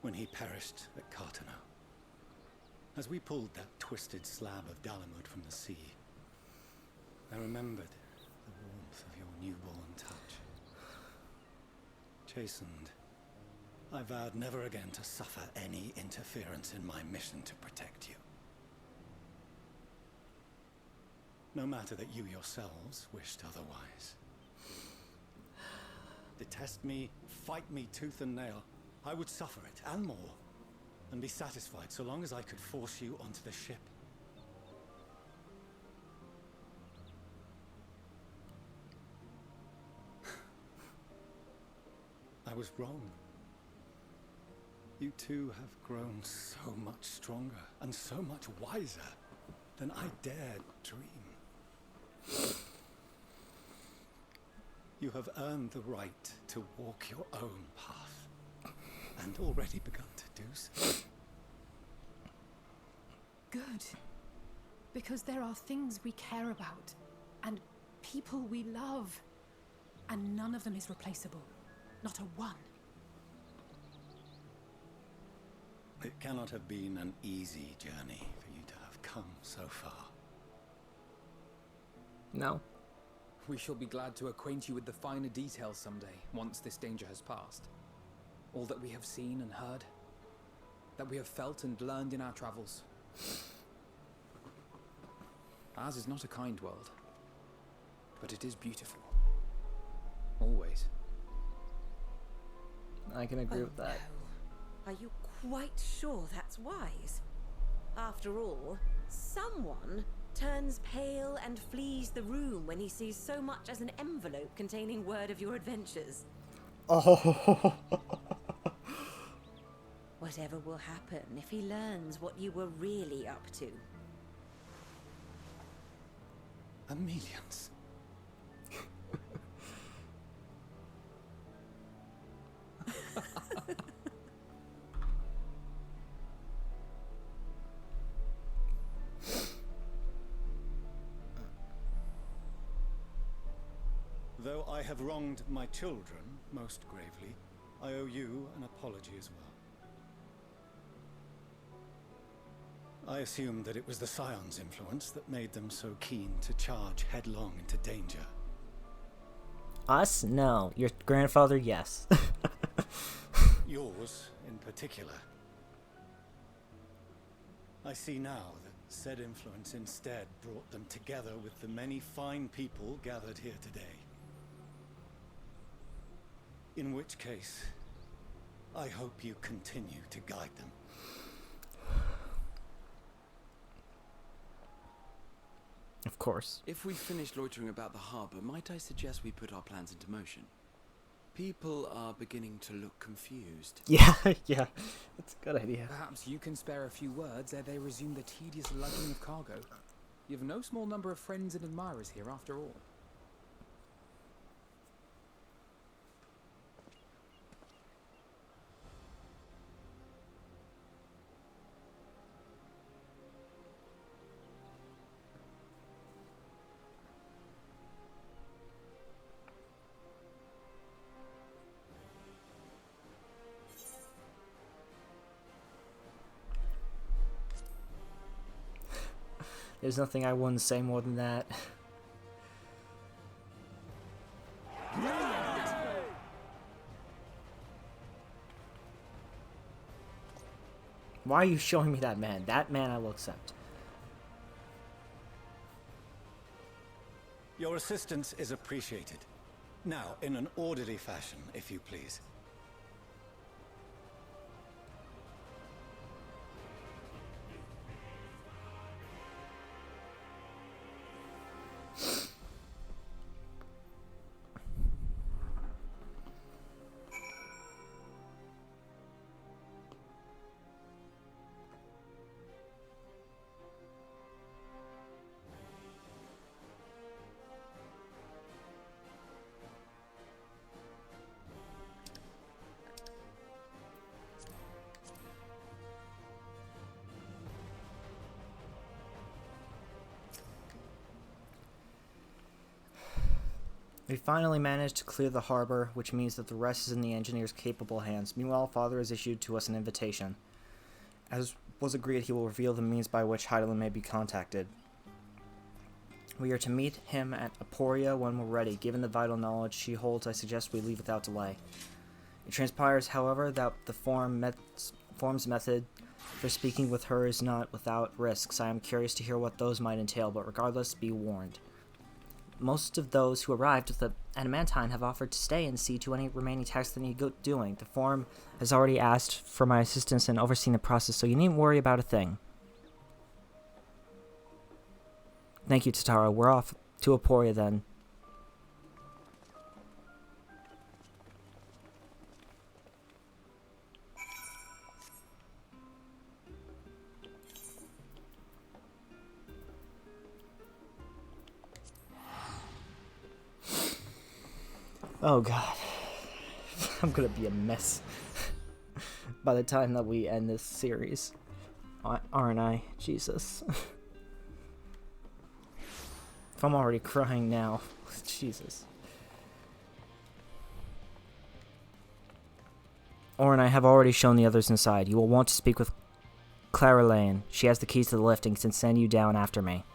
when he perished at Cartano. As we pulled that twisted slab of Dalamud from the sea, I remembered the warmth of your newborn touch. Chastened, I vowed never again to suffer any interference in my mission to protect you. No matter that you yourselves wished otherwise. Detest me, fight me tooth and nail, I would suffer it, and more, and be satisfied so long as I could force you onto the ship. I was wrong. You two have grown so much stronger and so much wiser than I dared dream. You have earned the right to walk your own path, and already begun to do so. Good. Because there are things we care about, and people we love, and none of them is replaceable. Not a one. It cannot have been an easy journey for you to have come so far. No. We shall be glad to acquaint you with the finer details someday, once this danger has passed. All that we have seen and heard, that we have felt and learned in our travels. Ours is not a kind world, but it is beautiful. Always. I can agree with that. No. Are you quite sure that's wise? After all, someone turns pale and flees the room when he sees so much as an envelope containing word of your adventures. Oh. Whatever will happen if he learns what you were really up to? Amelians. Though I have wronged my children most gravely, I owe you an apology as well. I assumed that it was the Scion's influence that made them so keen to charge headlong into danger. Us? No. Your grandfather? Yes. Yours, in particular. I see now that said influence instead brought them together with the many fine people gathered here today. In which case, I hope you continue to guide them. Of course. If we finish loitering about the harbour, might I suggest we put our plans into motion? People are beginning to look confused. Yeah, yeah. That's a good idea. Perhaps you can spare a few words ere they resume the tedious lugging of cargo. You have no small number of friends and admirers here after all. There's nothing I wouldn't say more than that. Why are you showing me that man? That man I will accept. Your assistance is appreciated. Now, in an orderly fashion, if you please. We finally managed to clear the harbor, which means that the rest is in the engineer's capable hands. Meanwhile, Father has issued to us an invitation. As was agreed, he will reveal the means by which Heidelin may be contacted. We are to meet him at Aporia when we're ready. Given the vital knowledge she holds, I suggest we leave without delay. It transpires, however, that the form's method for speaking with her is not without risks. I am curious to hear what those might entail, but regardless, be warned. Most of those who arrived with the adamantine have offered to stay and see to any remaining tasks they need doing. The form has already asked for my assistance in overseeing the process, so you needn't worry about a thing. Thank you, Tatara. We're off to Aporia then. Oh god. I'm gonna be a mess by the time that we end this series. Aren't I? Jesus. If I'm already crying now. Jesus. Or and I have already shown the others inside. You will want to speak with Clara Lane. She has the keys to the lift and can send you down after me.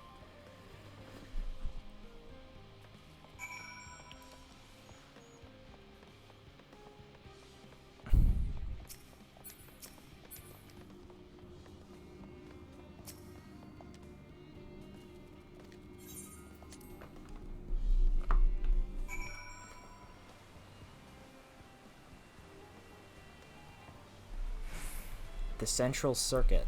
The Central Circuit.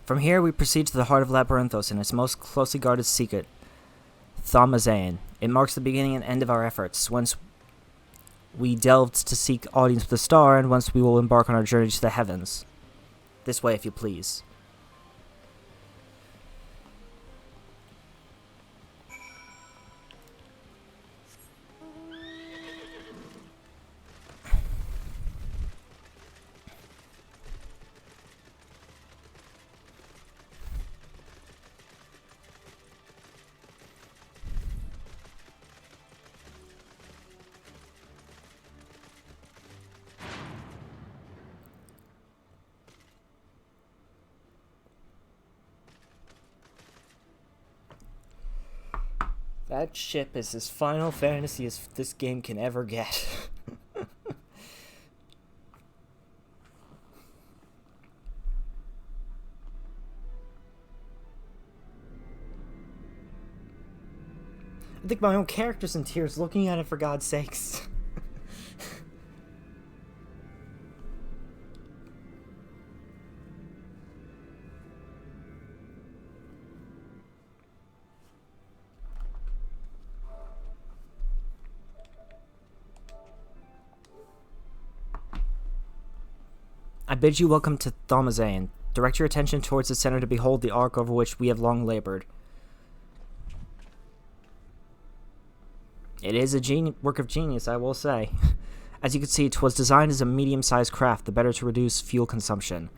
From here, we proceed to the heart of Labyrinthos and its most closely guarded secret, Thaumazein. It marks the beginning and end of our efforts. Once we delved to seek audience with the star, and once we will embark on our journey to the heavens. This way, if you please. That ship is as Final Fantasy as this game can ever get. I think my own character's in tears looking at it, for God's sakes. I bid you welcome to Thaumazein. Direct your attention towards the center to behold the ark over which we have long labored. It is a work of genius, I will say. As you can see, 'twas designed as a medium-sized craft, the better to reduce fuel consumption.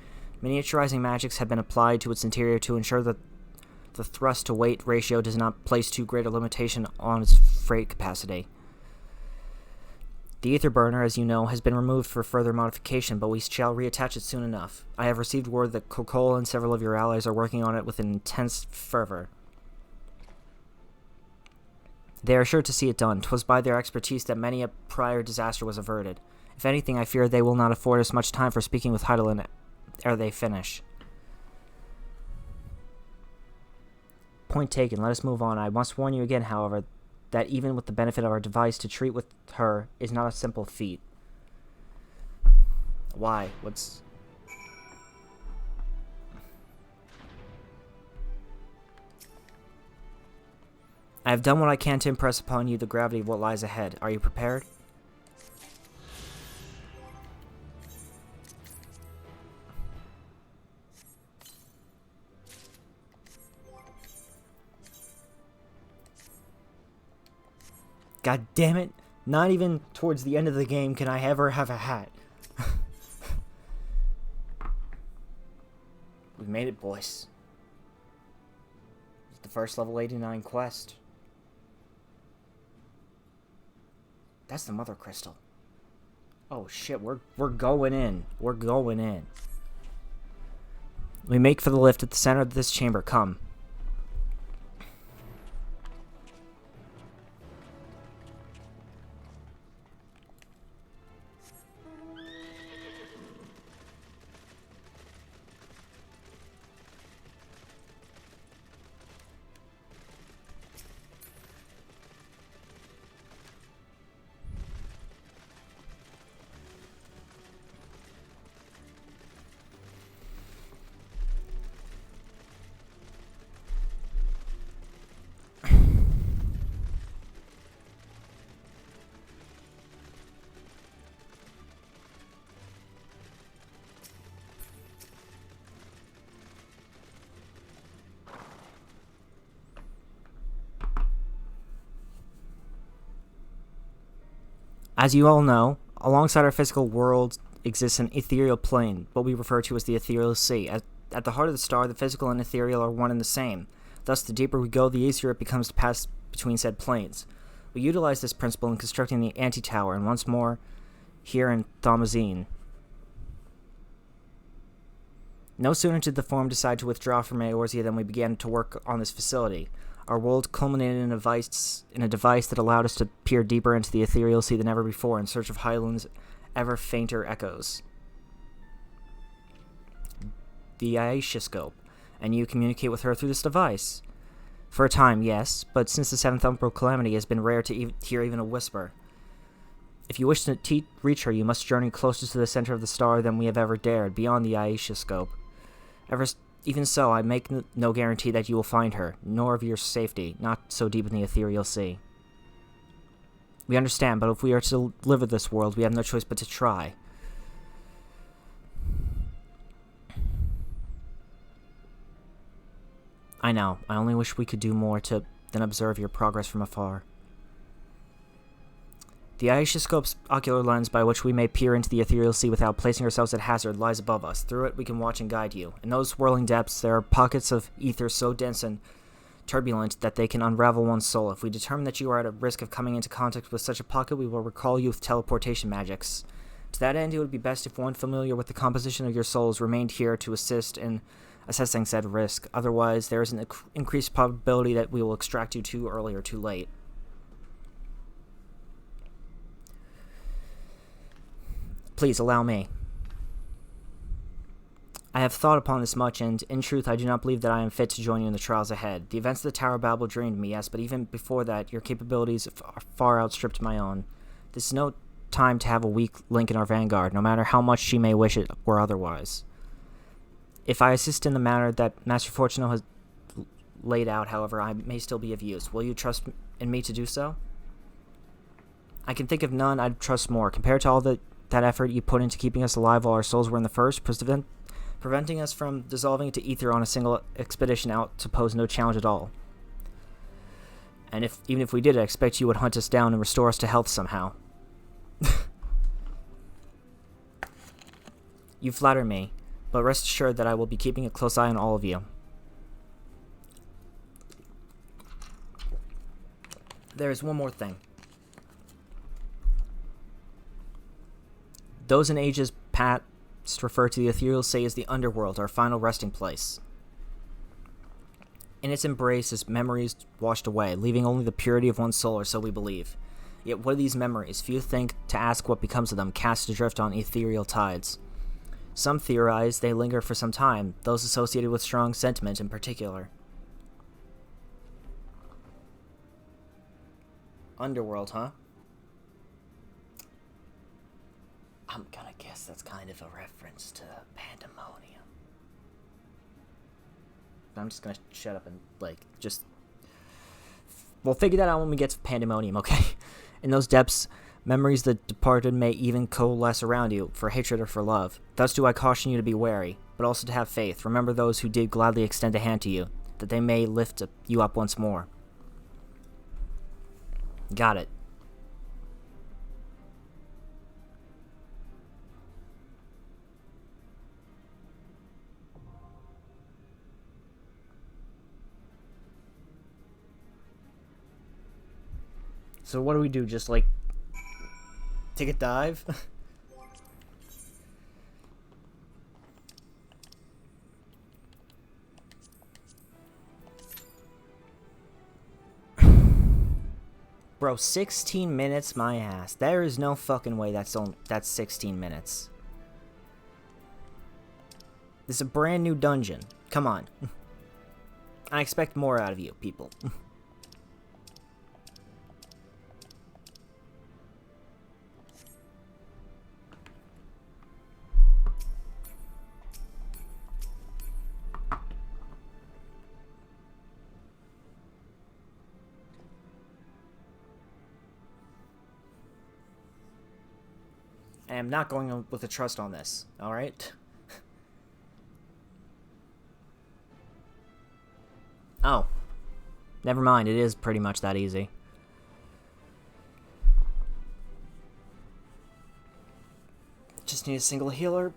Miniaturizing magics have been applied to its interior to ensure that the thrust-to-weight ratio does not place too great a limitation on its freight capacity. The ether burner, as you know, has been removed for further modification, but we shall reattach it soon enough. I have received word that Kokol and several of your allies are working on it with an intense fervor. They are sure to see it done. 'Twas by their expertise that many a prior disaster was averted. If anything, I fear they will not afford us much time for speaking with Heidelin ere they finish. Point taken. Let us move on. I must warn you again, however, that even with the benefit of our device, to treat with her is not a simple feat. Why? What's... I have done what I can to impress upon you the gravity of what lies ahead. Are you prepared? God damn it. Not even towards the end of the game can I ever have a hat. We made it, boys. The first level 89 quest. That's the mother crystal. Oh shit, we're going in. We're going in. We make for the lift at the center of this chamber. Come. As you all know, alongside our physical world exists an ethereal plane, what we refer to as the ethereal sea. At the heart of the star, the physical and ethereal are one and the same. Thus, the deeper we go, the easier it becomes to pass between said planes. We utilize this principle in constructing the anti-tower, and once more, here in Thomazine. No sooner did the Forum decide to withdraw from Eorzea than we began to work on this facility. Our world culminated in a device that allowed us to peer deeper into the ethereal sea than ever before in search of Hyland's ever fainter echoes. The Aisha and you communicate with her through this device. For a time, yes, but since the Seventh Umbral Calamity, it has been rare to hear even a whisper. If you wish to reach her, you must journey closer to the center of the star than we have ever dared, beyond the Aisha. Even so, I make no guarantee that you will find her, nor of your safety, not so deep in the ethereal sea. We understand, but if we are to live with this world, we have no choice but to try. I know, I only wish we could do more than observe your progress from afar. The Aisha ocular lens by which we may peer into the ethereal sea without placing ourselves at hazard lies above us. Through it, we can watch and guide you. In those swirling depths, there are pockets of ether so dense and turbulent that they can unravel one's soul. If we determine that you are at a risk of coming into contact with such a pocket, we will recall you with teleportation magics. To that end, it would be best if one familiar with the composition of your souls remained here to assist in assessing said risk. Otherwise, there is an increased probability that we will extract you too early or too late. Please allow me. I have thought upon this much, and in truth, I do not believe that I am fit to join you in the trials ahead. The events of the Tower of Babel dreamed me, yes, but even before that, your capabilities far outstripped my own. This is no time to have a weak link in our vanguard, no matter how much she may wish it were otherwise. If I assist in the manner that Master Fortuno has laid out, however, I may still be of use. Will you trust in me to do so? I can think of none I'd trust more. Compared to all that effort you put into keeping us alive while our souls were in the first, preventing us from dissolving into ether on a single expedition out to pose no challenge at all. And even if we did, I expect you would hunt us down and restore us to health somehow. You flatter me, but rest assured that I will be keeping a close eye on all of you. There is one more thing. Those in ages past refer to the ethereal sea as the underworld, our final resting place. In its embrace is memories washed away, leaving only the purity of one's soul, or so we believe. Yet what are these memories? Few think to ask what becomes of them, cast adrift on ethereal tides. Some theorize they linger for some time, those associated with strong sentiment in particular. Underworld, huh? I'm gonna guess that's kind of a reference to Pandemonium. I'm just gonna shut up and, we'll figure that out when we get to Pandemonium, okay? In those depths, memories that departed may even coalesce around you, for hatred or for love. Thus do I caution you to be wary, but also to have faith. Remember those who did gladly extend a hand to you, that they may lift you up once more. Got it. So what do we do? Just like take a dive? Bro, 16 minutes, my ass. There is no fucking way that's 16 minutes. This is a brand new dungeon. Come on. I expect more out of you, people. I am not going with a trust on this, alright? Oh. Never mind, it is pretty much that easy. Just need a single healer.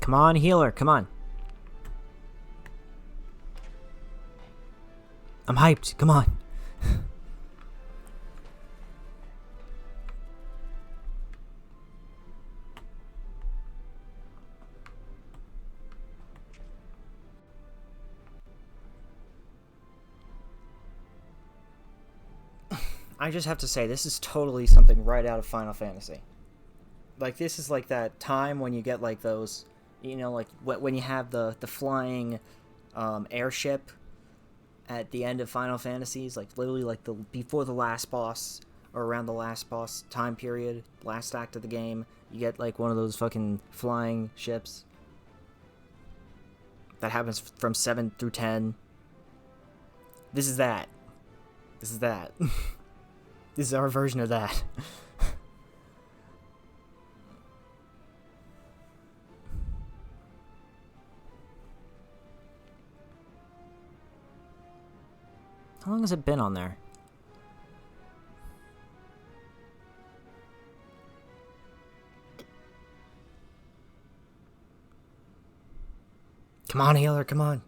Come on, healer, come on. I'm hyped, come on. I just have to say, this is totally something right out of Final Fantasy. Like, this is like that time when you get like those, you know, like when you have the flying airship at the end of Final Fantasies, like literally like before the last boss or around the last boss time period, last act of the game, you get like one of those fucking flying ships. That happens from 7 through 10. This is that. This is that. This is our version of that. How long has it been on there? Come on, healer, come on.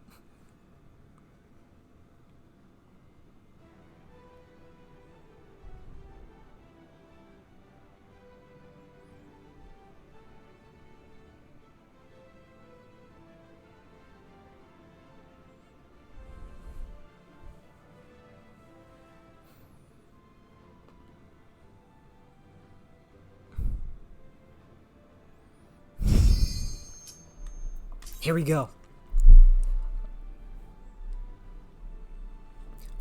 Here we go.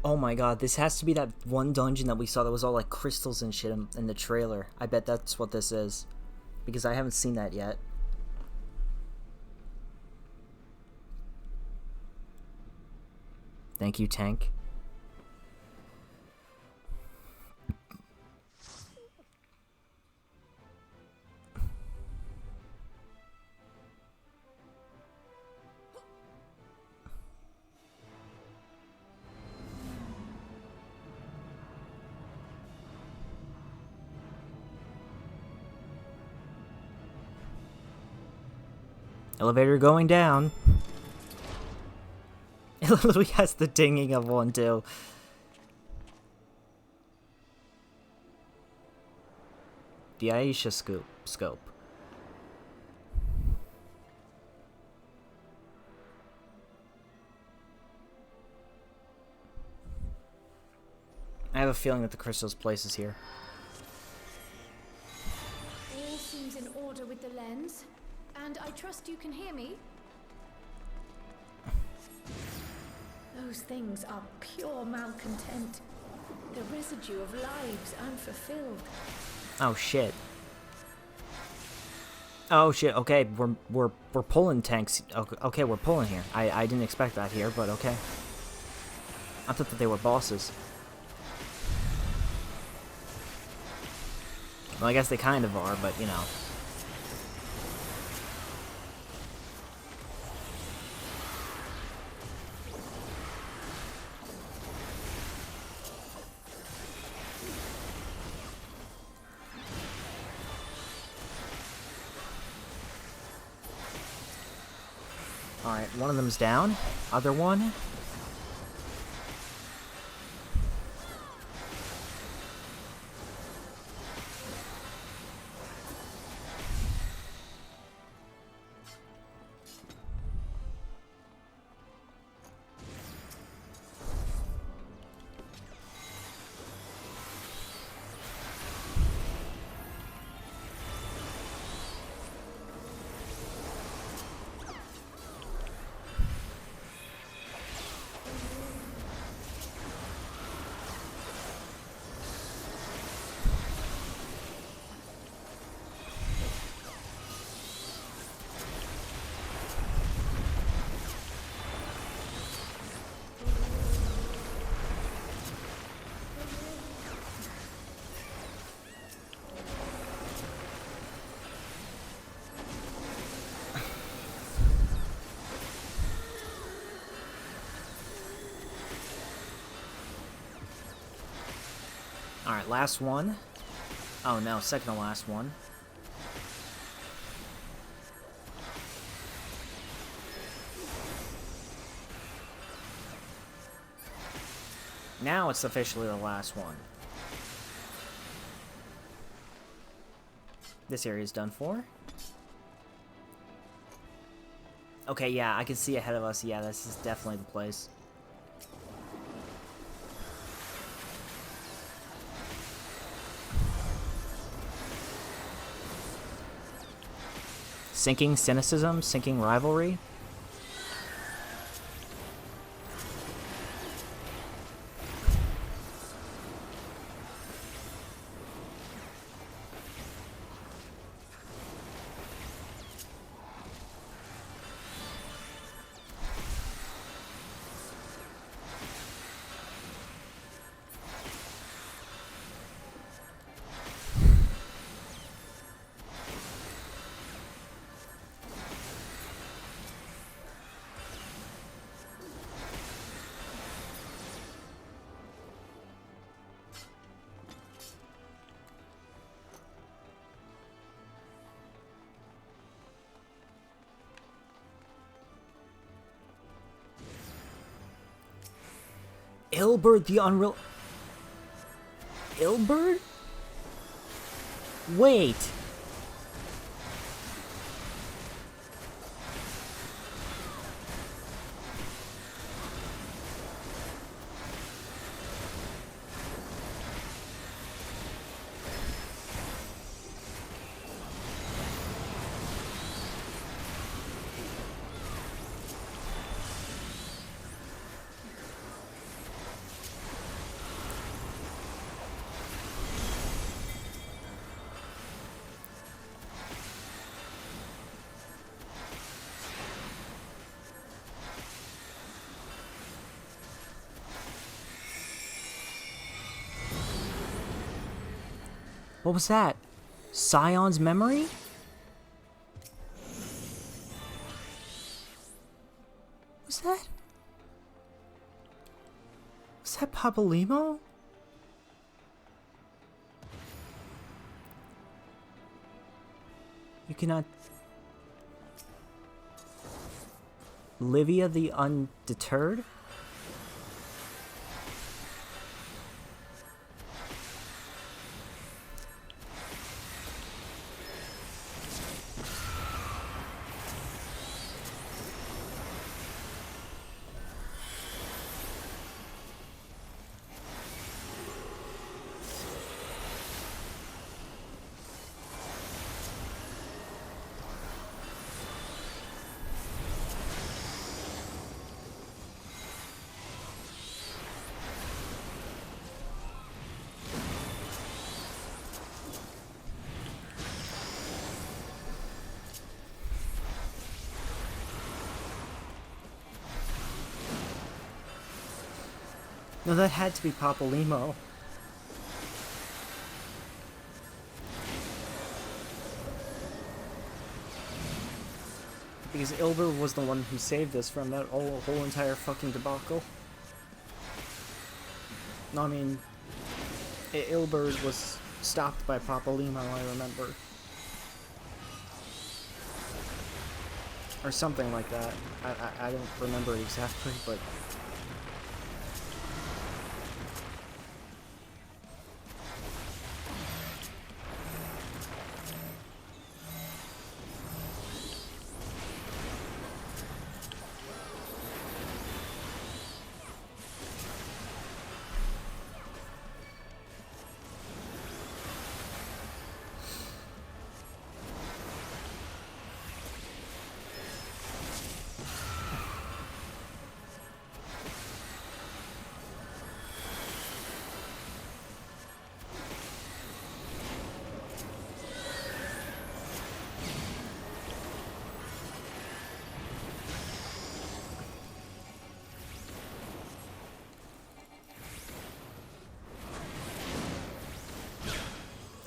Oh my god, this has to be that one dungeon that we saw that was all like crystals and shit in the trailer. I bet that's what this is. Because I haven't seen that yet. Thank you, tank. Elevator going down. It literally has the dinging of one too. The Aisha scope. I have a feeling that the crystal's place is here. All seems in order with the lens. And I trust you can hear me? Those things are pure malcontent. The residue of lives unfulfilled. Oh shit. Oh shit, okay, we're pulling tanks. Okay, we're pulling here. I didn't expect that here, but okay. I thought that they were bosses. Well, I guess they kind of are, but you know. Alright, one of them's down. Other one. Alright, last one. Oh no, second to last one. Now it's officially the last one. This area is done for. Okay, yeah, I can see ahead of us. Yeah, this is definitely the place. Sinking cynicism, sinking rivalry. Ilberd the Unreal... Ilberd? Wait. What was that? Scion's memory? Was that? Was that Papalymo? You cannot... Livia the Undeterred? No, that had to be Papalymo. Because Ilber was the one who saved us from that whole entire fucking debacle. No, I mean, Ilber was stopped by Papalymo, I remember. Or something like that. I don't remember exactly, but...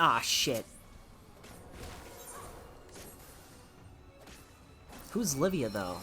Ah, shit. Who's Livia, though?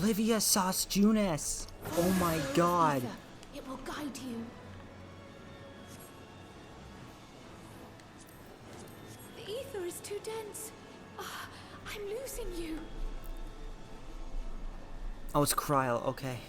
Livia Sauce Junis! Oh my god! It will guide you. The ether is too dense. Ah, I'm losing you. Oh, it's Kryl, okay.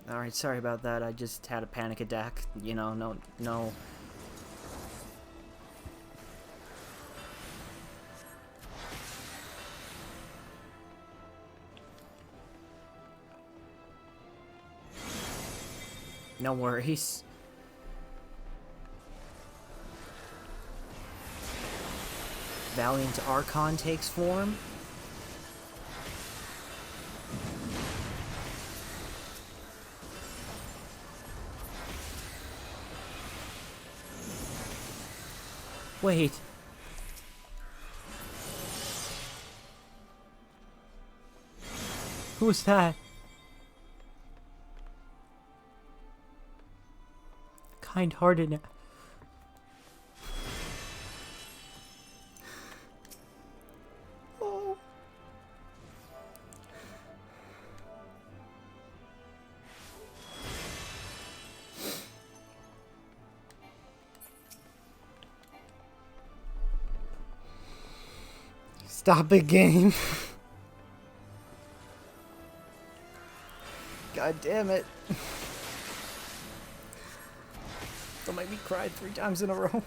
Alright, sorry about that. I just had a panic attack. You know, no. No worries. Valiant Archon takes form. Wait. Who's that? Kind-hearted. Oh. Stop it, game. God damn it. Don't make me cry 3 times in a row.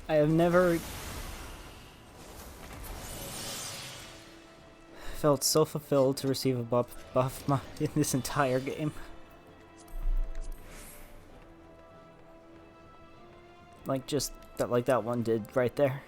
I have never felt so fulfilled to receive a buff in this entire game. Like just that, like that one did right there.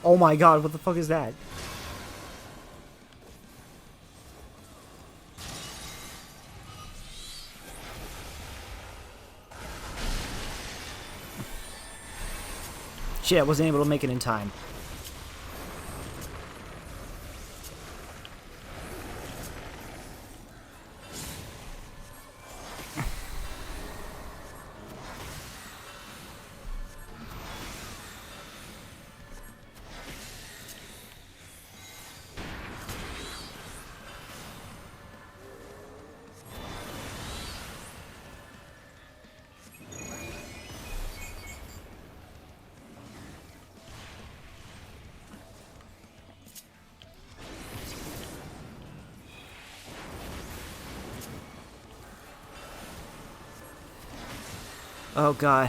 Oh my god, what the fuck is that? Shit, I wasn't able to make it in time. Oh god.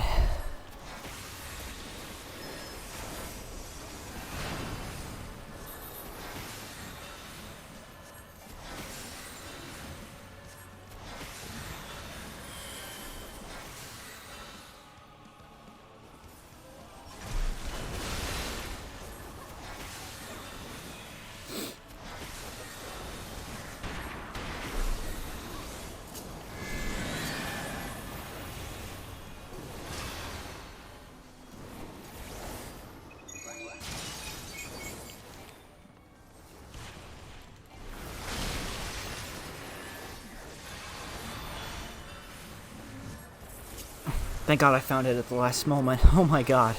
Thank god I found it at the last moment. Oh my god.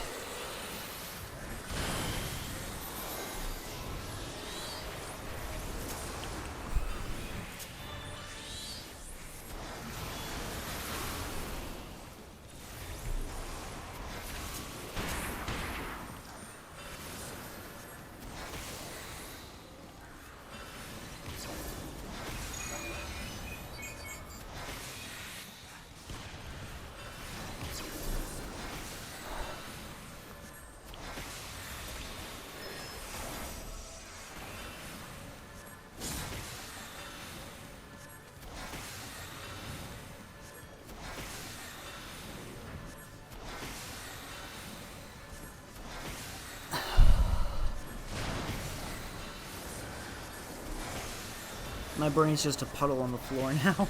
My brain's just a puddle on the floor now.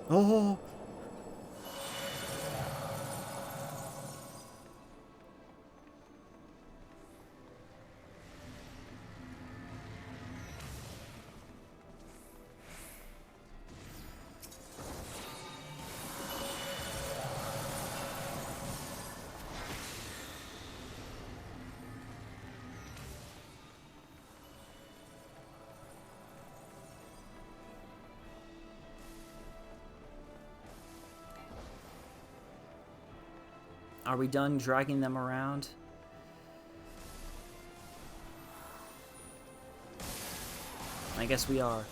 Oh. Are we done dragging them around? I guess we are.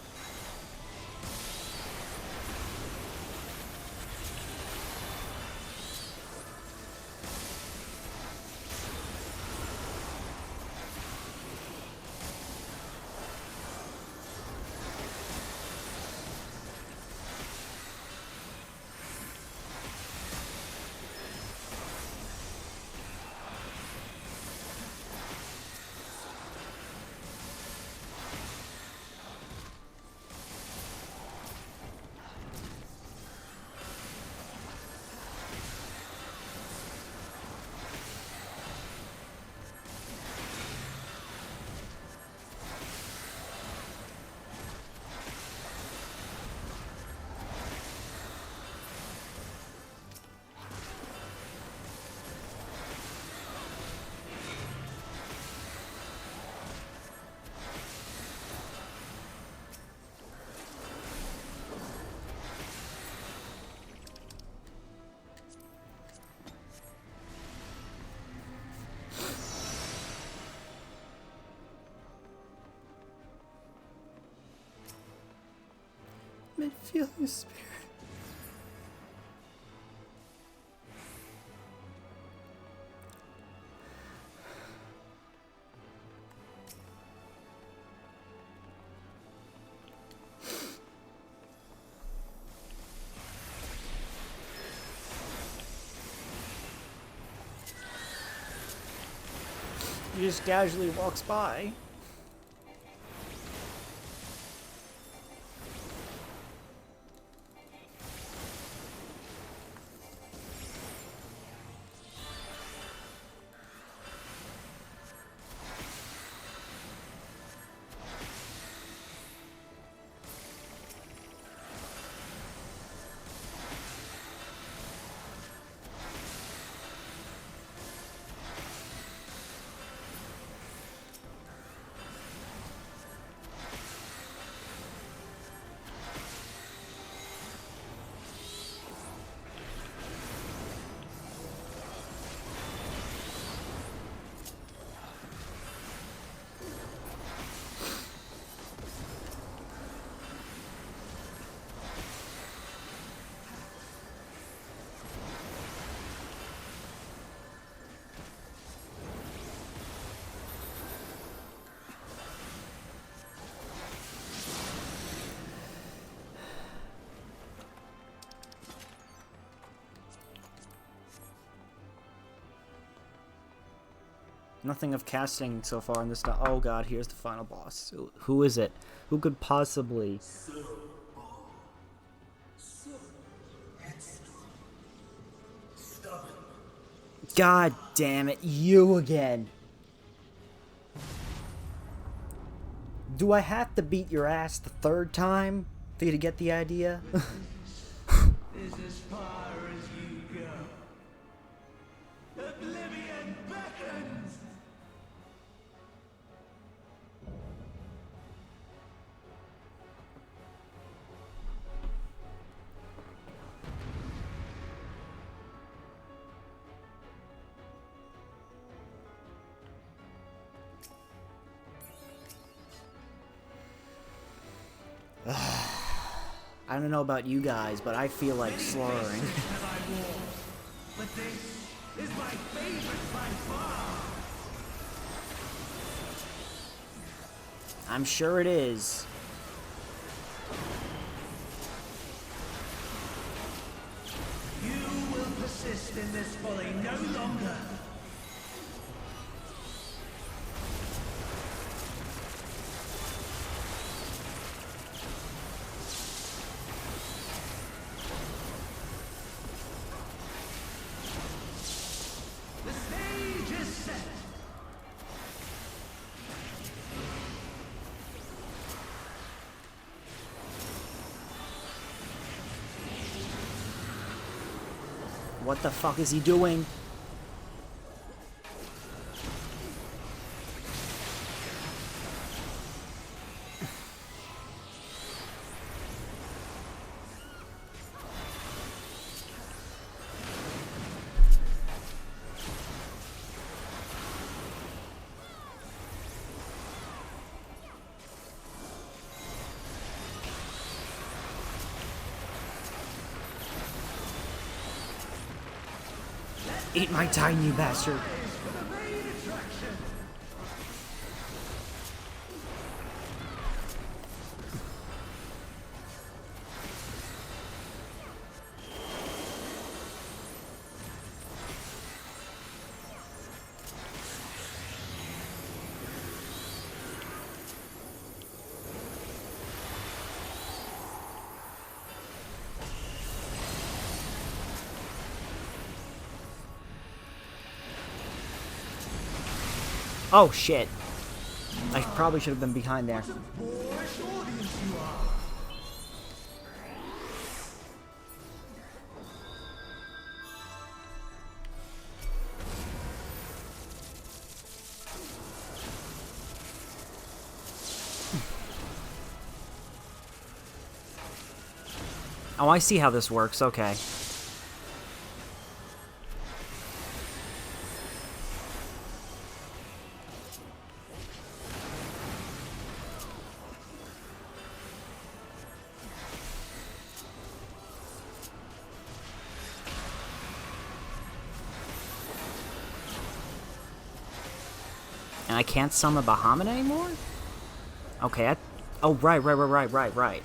Feel your spirit. He just casually walks by. Nothing of casting so far in this. Oh god, here's the final boss. Who is it? Who could possibly? God damn it, you again. Do I have to beat your ass the third time for you to get the idea? Is as far as you go. Oblivion beckons! I don't know about you guys, but I feel like slurring. But this is my favorite by far. I'm sure it is. You will persist in this folly no longer. The stage is set. What the fuck is he doing? Eat my tiny bastard. Oh shit. I probably should have been behind there. Oh, I see how this works. Okay. And I can't summon Bahamut anymore? Okay, oh, right.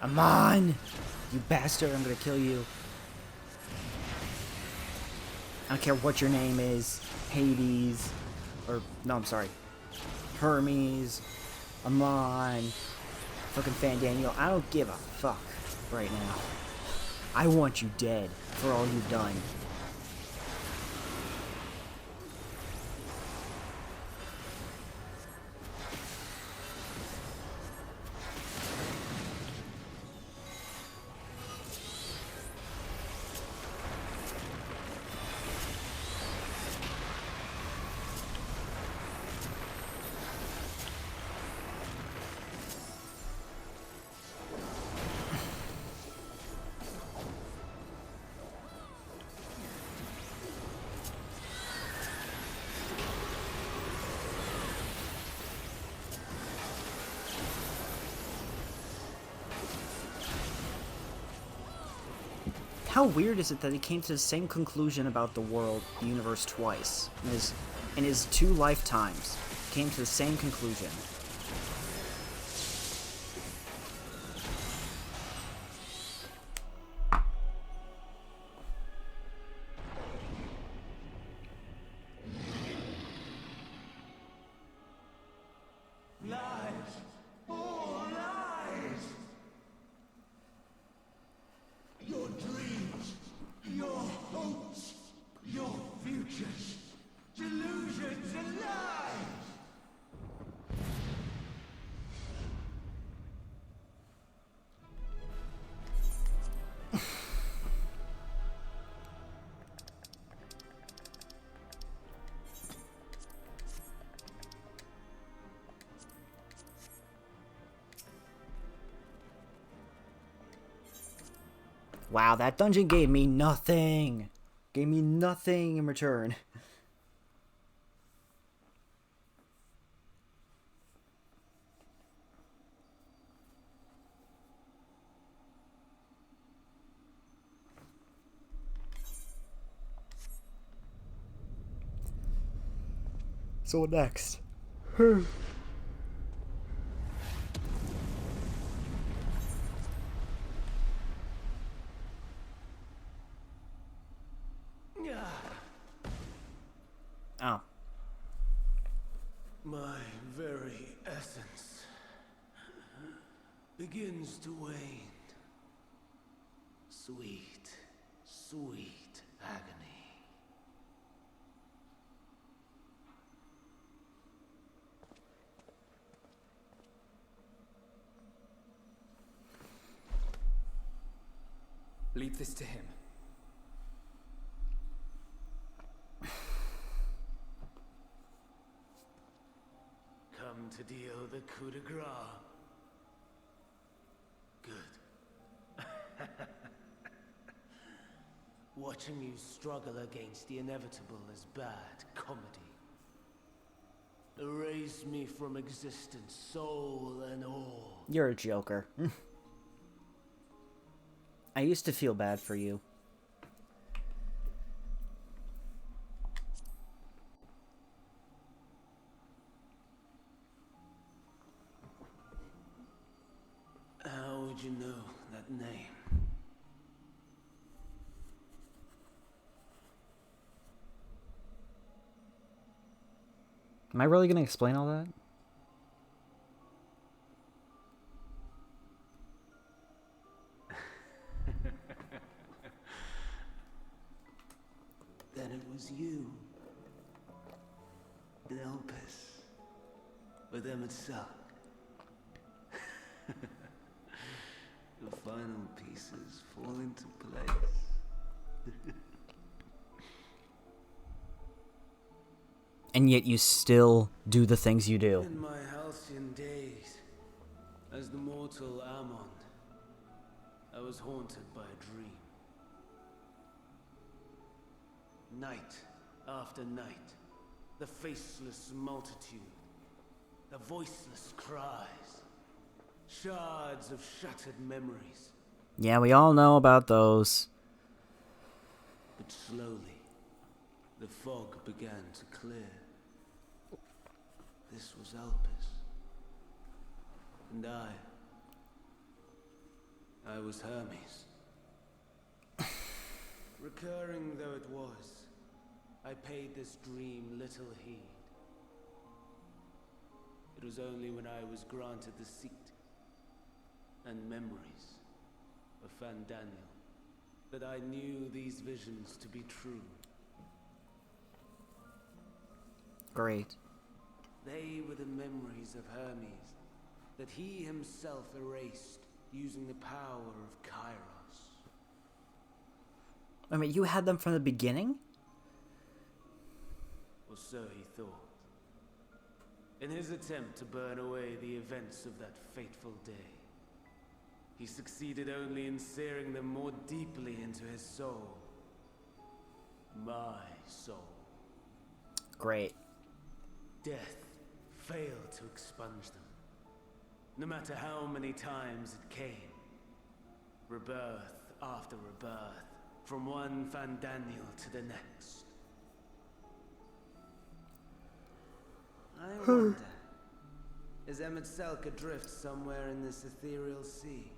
Amon! You bastard, I'm gonna kill you. I don't care what your name is. Hades. Or, no, I'm sorry. Hermes. Amon. Fucking Fandaniel. I don't give a fuck right now. I want you dead for all you've done. How weird is it that he came to the same conclusion about the world, the universe twice? In his 2 lifetimes, came to the same conclusion. Lies! All lies! Your dreams, your hopes, your futures, delusions and lies! Wow, that dungeon gave me nothing. Gave me nothing in return. So what next? Oh. My very essence begins to wane. Sweet, sweet agony. Leave this to him. Come to deal the coup de grace. Good. Watching you struggle against the inevitable is bad comedy. Erase me from existence, soul and all. You're a joker. I used to feel bad for you. How would you know that name? Am I really gonna explain all that? Then it was you. Delpis. With Emmett Suck. The final pieces fall into place. And yet you still do the things you do. In my halcyon days, as the mortal Ammon, I was haunted by a dream. Night after night, the faceless multitude, the voiceless cries, shards of shattered memories. Yeah, we all know about those. But slowly, the fog began to clear. This was Elpis. And I was Hermes. Recurring though it was, I paid this dream little heed. It was only when I was granted the seat and memories of Fandaniel that I knew these visions to be true. Great. They were the memories of Hermes that he himself erased using the power of Kairos. I mean, you had them from the beginning? Or so he thought. In his attempt to burn away the events of that fateful day, he succeeded only in searing them more deeply into his soul. My soul. Great. Death failed to expunge them. No matter how many times it came. Rebirth after rebirth, from one Fandaniel to the next. I wonder, is Emmett Selk adrift somewhere in this ethereal sea?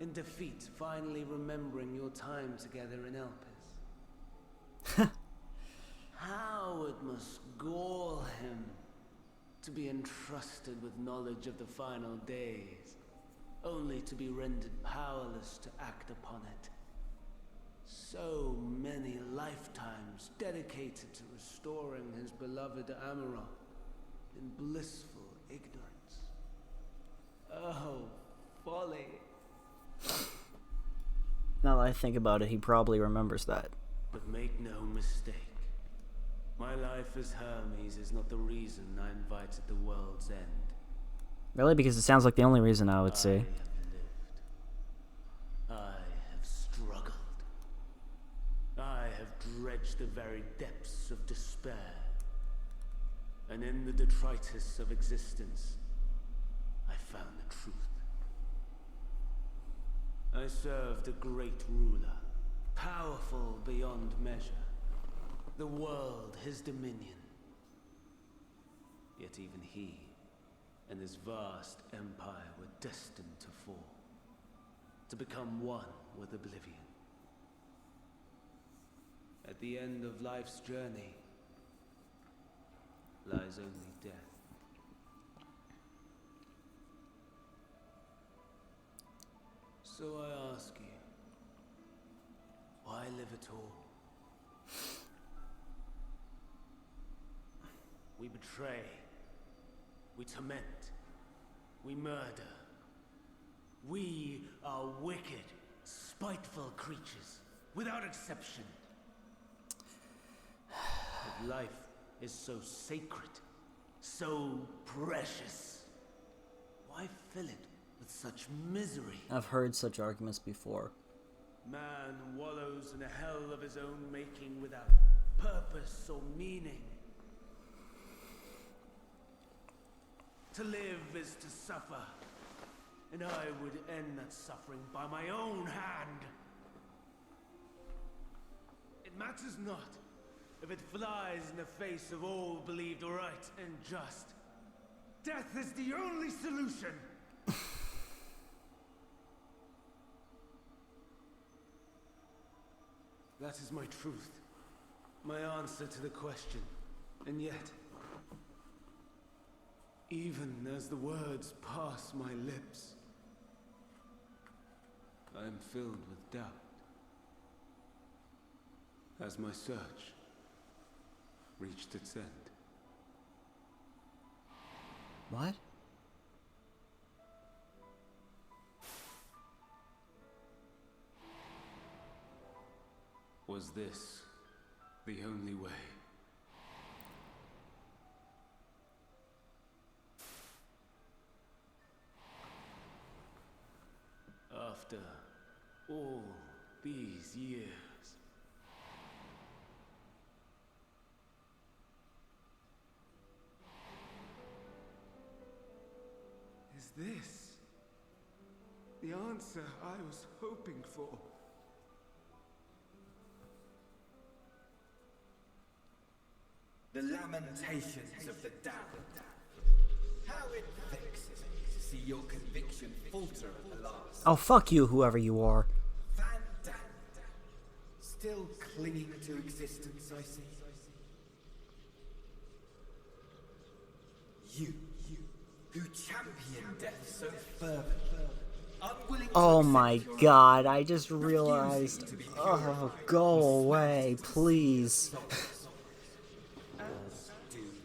In defeat, finally remembering your time together in Elpis? How it must gall him to be entrusted with knowledge of the final days, only to be rendered powerless to act upon it. So many lifetimes dedicated to restoring his beloved Amarok in blissful ignorance. Oh, folly. Now that I think about it, he probably remembers that. But make no mistake. My life as Hermes is not the reason I invited the world's end. Really? Because it sounds like the only reason I would say. I have struggled. I have dredged the very depths of despair. And in the detritus of existence, I found the truth. I served a great ruler, powerful beyond measure. The world, his dominion. Yet even he and his vast empire were destined to fall, to become one with oblivion. At the end of life's journey lies only death. So I ask you, why live at all? We betray, we torment, we murder. We are wicked, spiteful creatures, without exception. But life is so sacred, so precious. Why fill it with such misery? I've heard such arguments before. Man wallows in a hell of his own making without purpose or meaning. To live is to suffer, and I would end that suffering by my own hand. It matters not if it flies in the face of all believed right and just. Death is the only solution. That is my truth, my answer to the question, and yet, even as the words pass my lips, I am filled with doubt. Has my search reached its end? What? Was this the only way? After all these years. Is this the answer I was hoping for? The lamentations of the damned. How it vexes me to see your conviction falter at the last. Oh, fuck you, whoever you are. Still clinging to existence, I see. You, who champion death so fervently, unwilling to Oh accept my your god, I just realized. Oh, go away, please.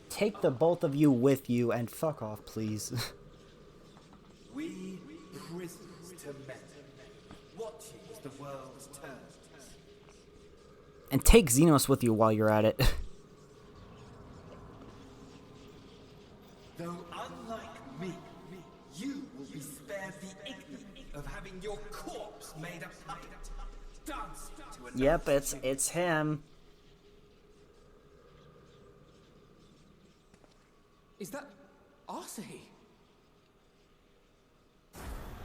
Take the both of you with you and fuck off, please. We prisoners to men, watching as the world turns. And take Xenos with you while you're at it. Though unlike me, you will be spared the ignominy of having your corpse made a puppet, dancing to a Yep, it's him. Is that Arceus?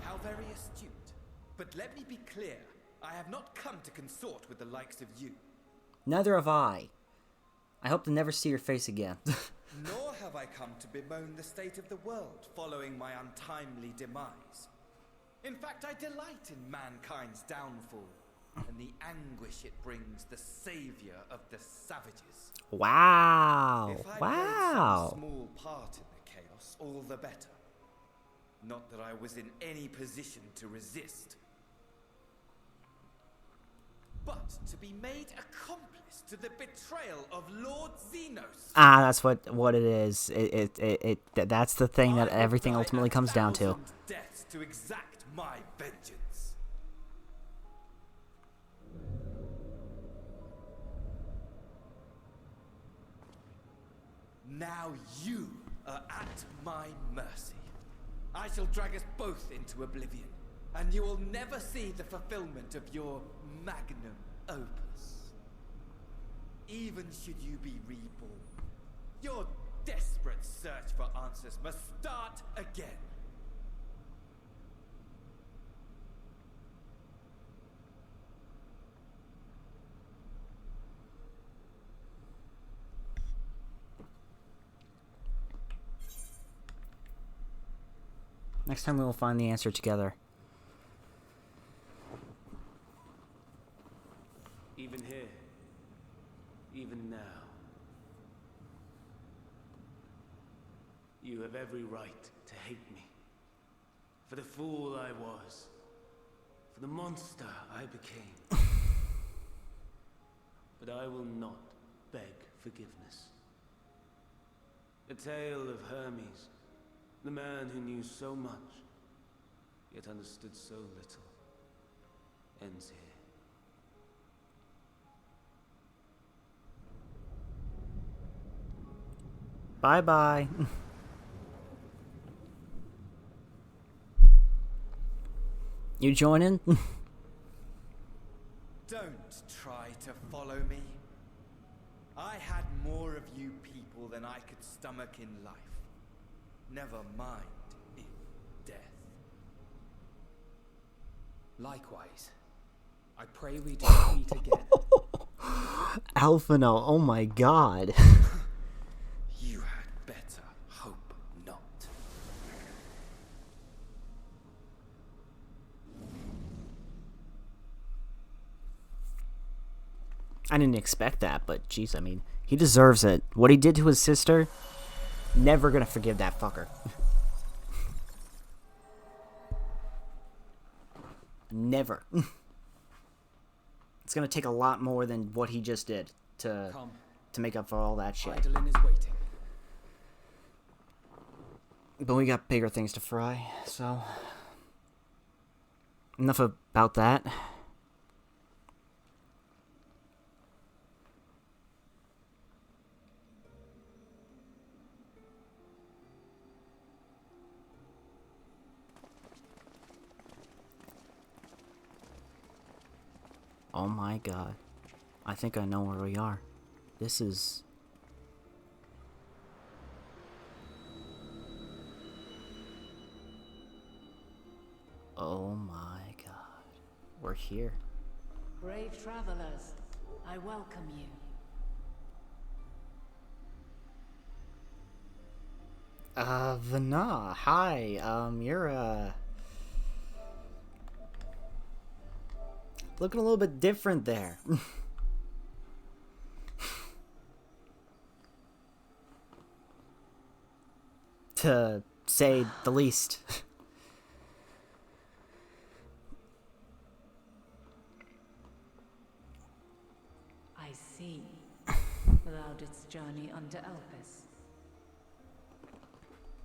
How very astute. But let me be clear, I have not come to consort with the likes of you. Neither have I. I hope to never see your face again. Nor have I come to bemoan the state of the world following my untimely demise. In fact, I delight in mankind's downfall and the anguish it brings the savior of the savages. Wow. If I Wow. played some small part in the chaos, all the better. Not that I was in any position to resist. But to be made accomplice to the betrayal of Lord Xenos. Ah, that's what it is. That's the thing that everything ultimately comes down to. Deaths to exact my vengeance. Now you are at my mercy. I shall drag us both into oblivion, and you will never see the fulfillment of your magnum opus. Even should you be reborn, your desperate search for answers must start again. Next time we will find the answer together. Even here, even now, you have every right to hate me. For the fool I was, for the monster I became. But I will not beg forgiveness. The tale of Hermes, the man who knew so much, yet understood so little, ends here. Bye-bye. You joining? Don't try to follow me. I had more of you people than I could stomach in life. Never mind in death. Likewise. I pray we don't meet again. Alphino, oh my god. You had better hope not. I didn't expect that, but jeez, I mean, he deserves it. What he did to his sister, never gonna forgive that fucker. Never. It's gonna take a lot more than what he just did to make up for all that shit. Idolin is waiting. But we got bigger things to fry, so enough about that. Oh my god. I think I know where we are. This is... Oh my god. We're here. Brave travelers, I welcome you. Vana, hi. You're, looking a little bit different there. To say the least. I see. Thou didst journey unto Elpis.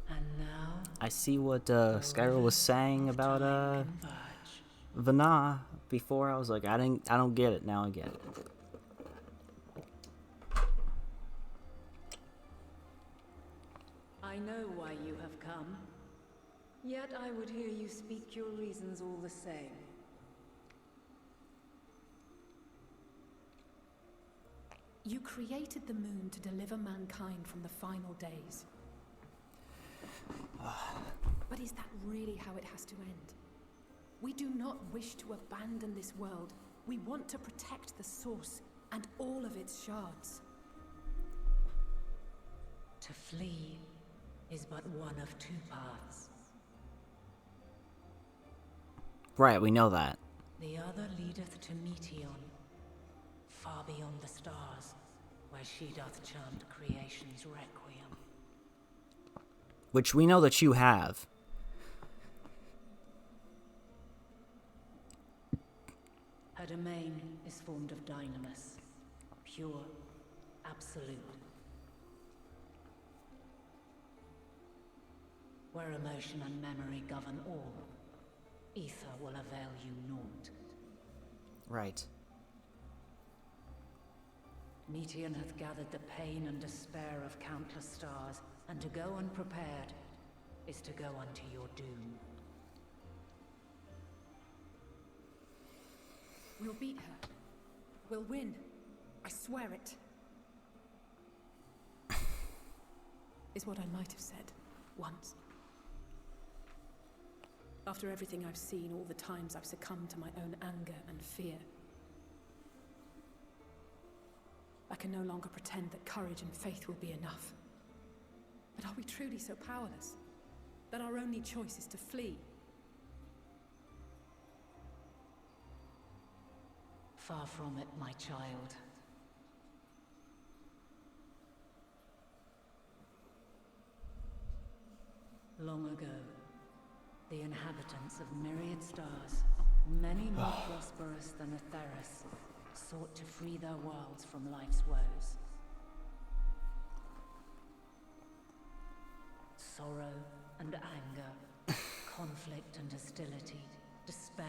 And now... I see what, Skyro was saying about, Vana. Before I was like, I don't get it. Now I get it. I know why you have come. Yet I would hear you speak your reasons all the same. You created the moon to deliver mankind from the final days. But is that really how it has to end? We do not wish to abandon this world. We want to protect the source and all of its shards. To flee is but one of two paths. Right, we know that. The other leadeth to Meteon, far beyond the stars, where she doth chant creation's requiem. Which we know that you have. Her domain is formed of dynamis, pure, absolute. Where emotion and memory govern all, ether will avail you naught. Right. Meteon hath gathered the pain and despair of countless stars, and to go unprepared is to go unto your doom. We'll beat her. We'll win. I swear it. Is what I might have said once. After everything I've seen, all the times I've succumbed to my own anger and fear. I can no longer pretend that courage and faith will be enough. But are we truly so powerless? That our only choice is to flee? Far from it, my child. Long ago, the inhabitants of myriad stars, many more prosperous than Atheris, sought to free their worlds from life's woes. Sorrow and anger, conflict and hostility, despair,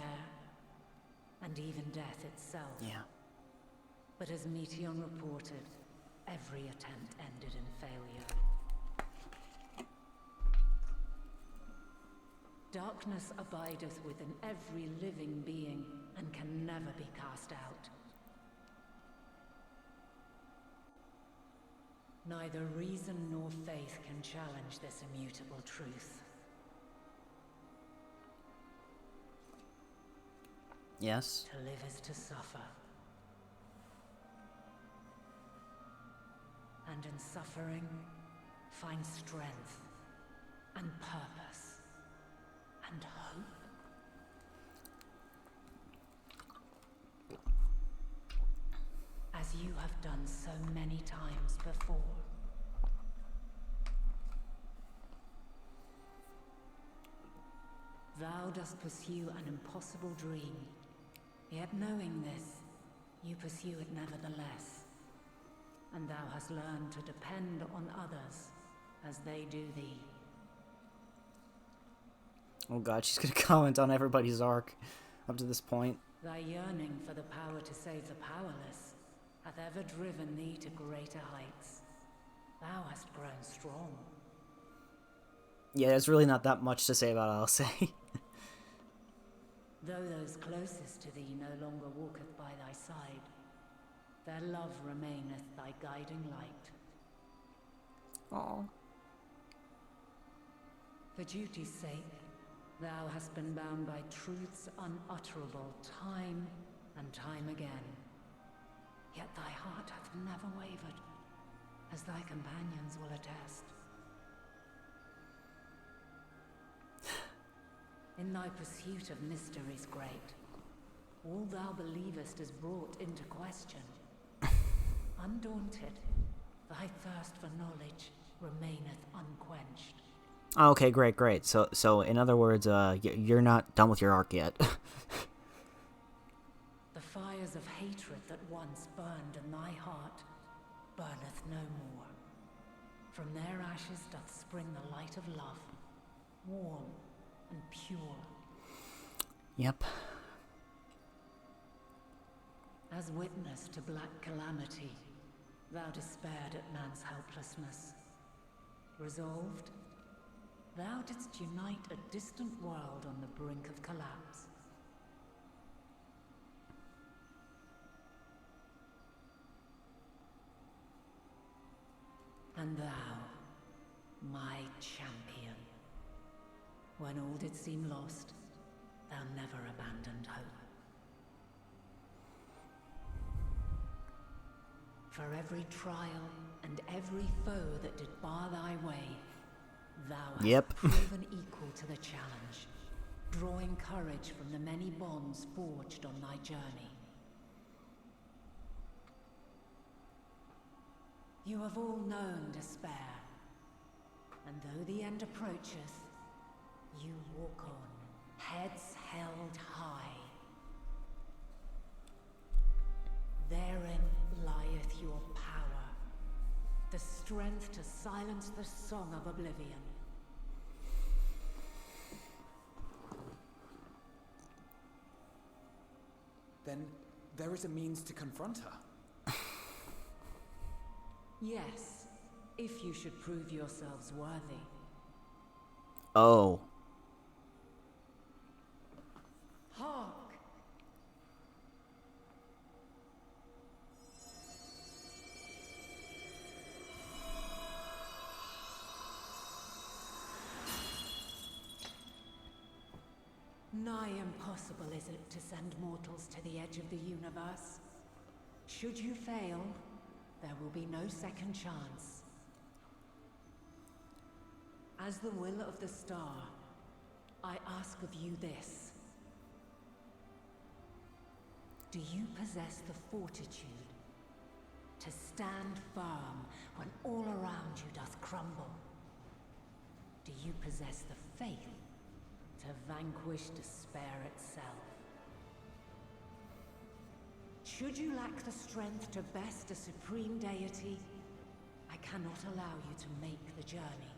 and even death itself. Yeah. But as Meteon reported, every attempt ended in failure. Darkness abideth within every living being and can never be cast out. Neither reason nor faith can challenge this immutable truth. Yes. To live is to suffer. And in suffering, find strength and purpose and hope. As you have done so many times before. Thou dost pursue an impossible dream, yet knowing this, you pursue it nevertheless. And thou hast learned to depend on others as they do thee. Oh god, she's gonna comment on everybody's arc up to this point. Thy yearning for the power to save the powerless hath ever driven thee to greater heights. Thou hast grown strong. Yeah, there's really not that much to say about it, I'll say. Though those closest to thee no longer walketh by thy side, their love remaineth thy guiding light. Aww. For duty's sake, thou hast been bound by truths unutterable time and time again. Yet thy heart hath never wavered, as thy companions will attest. In thy pursuit of mysteries great, all thou believest is brought into question. Undaunted, thy thirst for knowledge remaineth unquenched. Okay, great. So in other words, you're not done with your arc yet. The fires of hatred that once burned in thy heart burneth no more. From their ashes doth spring the light of love, warm and pure. Yep. As witness to black calamity, thou despaired at man's helplessness. Resolved, thou didst unite a distant world on the brink of collapse. And thou, my champion, when all did seem lost, thou never abandoned hope. For every trial and every foe that did bar thy way, thou hast proven equal to the challenge, drawing courage from the many bonds forged on thy journey. You have all known despair, and though the end approacheth, you walk on, heads held high. Therein lieth your power, the strength to silence the song of oblivion. Then there is a means to confront her. Yes, if you should prove yourselves worthy. Oh. Hark! Nigh impossible is it to send mortals to the edge of the universe. Should you fail, there will be no second chance. As the will of the star, I ask of you this. Do you possess the fortitude to stand firm when all around you doth crumble? Do you possess the faith to vanquish despair itself? Should you lack the strength to best a supreme deity, I cannot allow you to make the journey.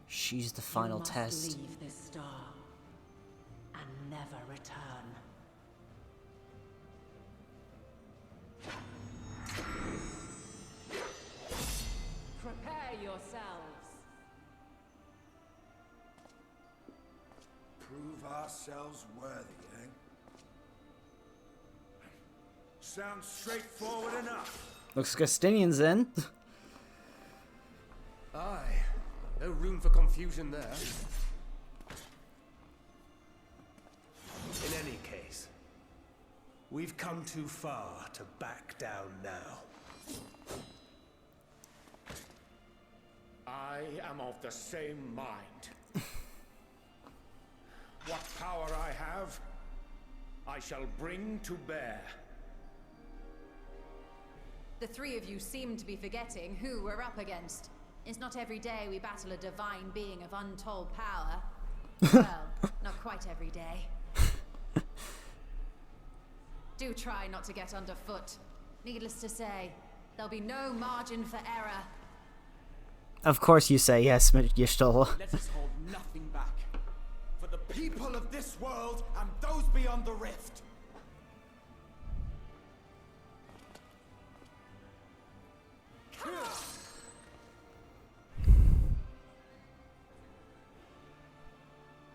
She's the final you must test. Leave this star and never return. Prepare yourselves. Prove ourselves worthy, eh? Sounds straightforward enough. Looks Justinian's in. Aye. No room for confusion there. In any case, we've come too far to back down now. I am of the same mind. What power I have, I shall bring to bear. The three of you seem to be forgetting who we're up against. It's not every day we battle a divine being of untold power. Well, not quite every day. Do try not to get underfoot. Needless to say, there'll be no margin for error. Of course you say yes, Yishtol. Let us hold nothing back. For the people of this world and those beyond the rift.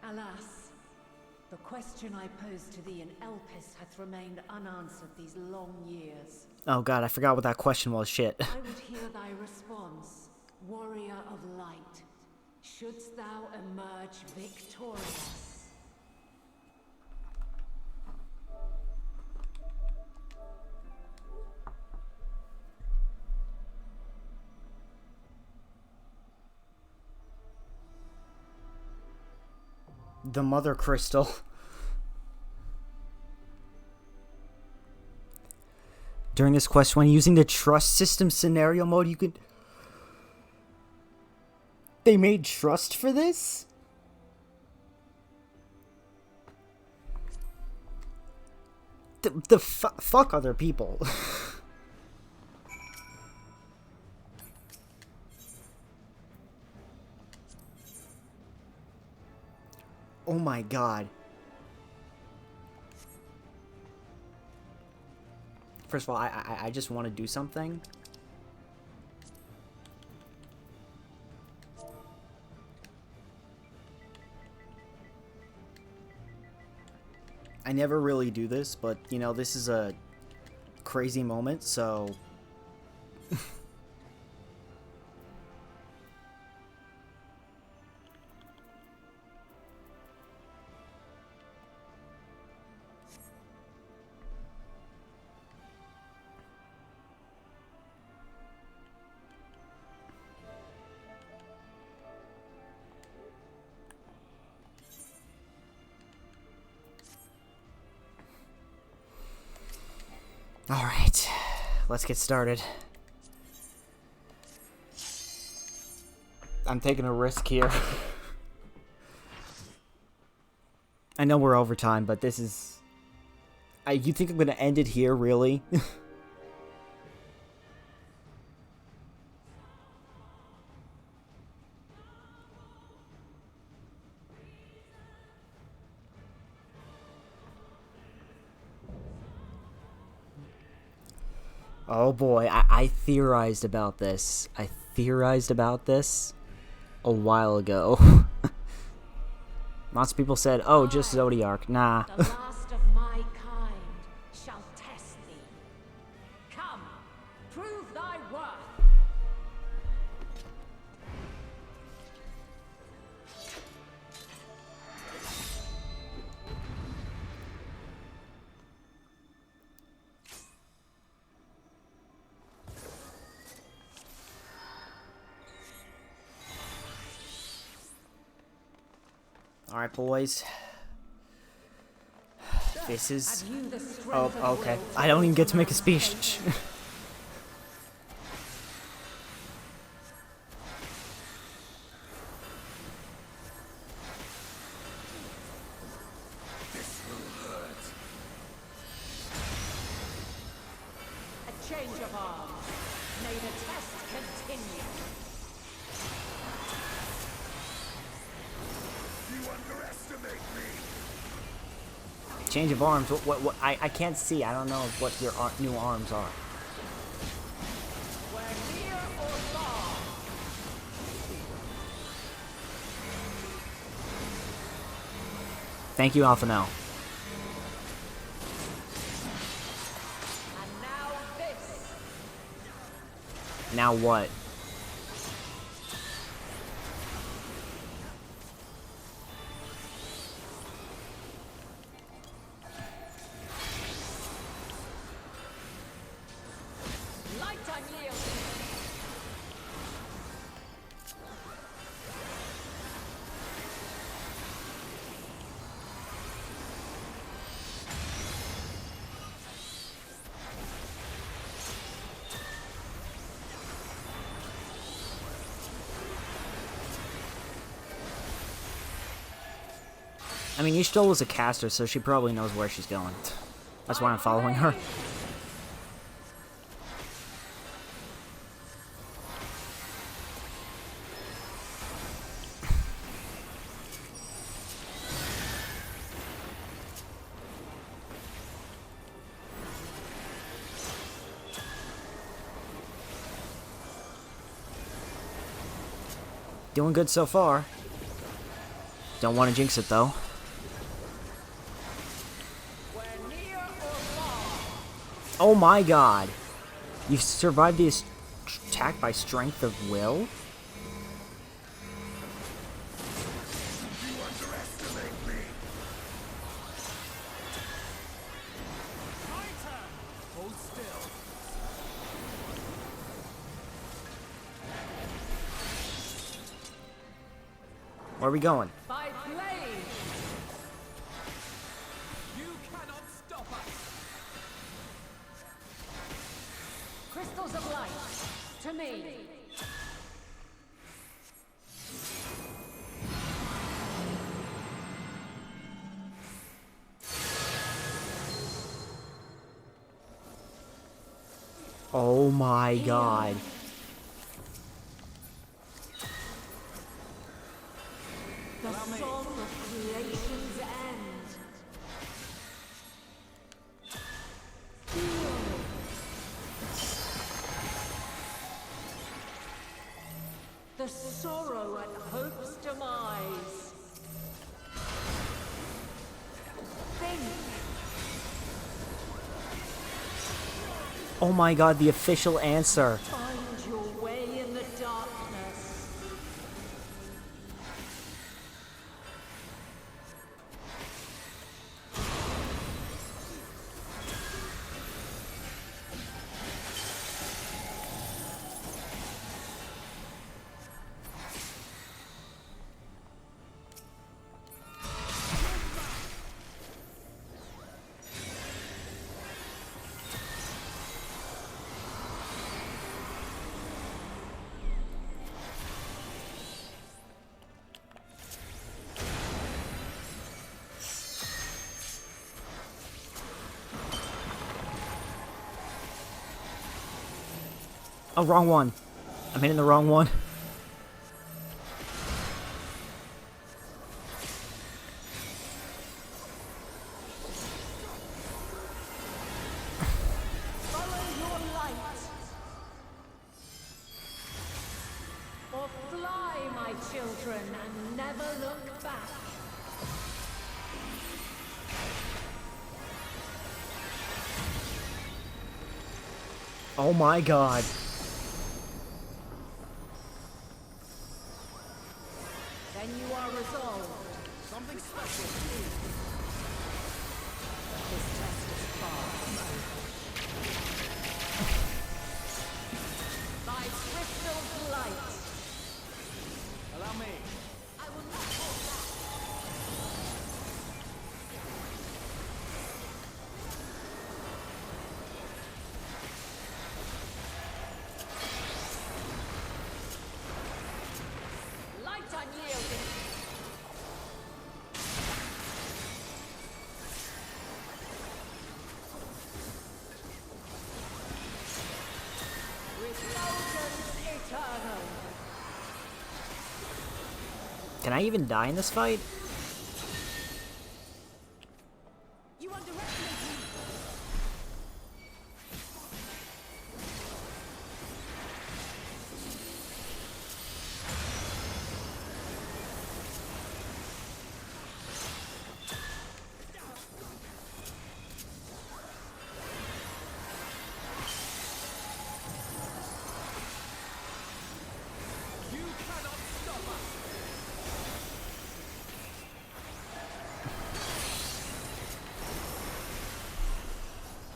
Alas, question I posed to thee in Elpis hath remained unanswered these long years. Oh god, I forgot what that question was. Shit. I would hear thy response, warrior of light. Shouldst thou emerge victorious? The Mother Crystal. During this quest, when using the trust system scenario mode, you could... They made trust for this? Fuck other people. Oh my god. First of all, I just want to do something. I never really do this, but, you know, this is a crazy moment, so... Alright, let's get started. I'm taking a risk here. I know we're over time, but this is... you think I'm gonna end it here, really? Oh boy, I theorized about this. I theorized about this a while ago. Lots of people said, oh, just Zodiac. Nah. The last of my kind shall test thee. Come, prove thy worth. Alright, boys. This is... Oh, okay. I don't even get to make a speech. This will hurt. A change of arms. May the test continue. You underestimate me. Change of arms. What? I can't see. I don't know what your new arms are. We're near or far. Thank you, Alpha now. And now this. Now what? Light unyielding. I mean, Ishtal was a caster, so she probably knows where she's going. That's why I'm following her. Doing good so far. Don't want to jinx it, though. Oh my god. You survived the attack by strength of will? Hold still. Where are we going? By blade! You cannot stop us. Crystals of light, to me! Oh my god. The song of creation's end. The sorrow at hope's demise. Think. Oh my god, the official answer. Find your way in the darkness. Oh, wrong one. I'm hitting the wrong one. Follow your light. Or fly, my children, and never look back. Oh my god. Then you are resolved. Something special. This test is far from over. By crystal light. Allow me. I will not hold back. Light unyielding. Refulgence eternal. Can I even die in this fight? You underestimate me. You cannot stop us.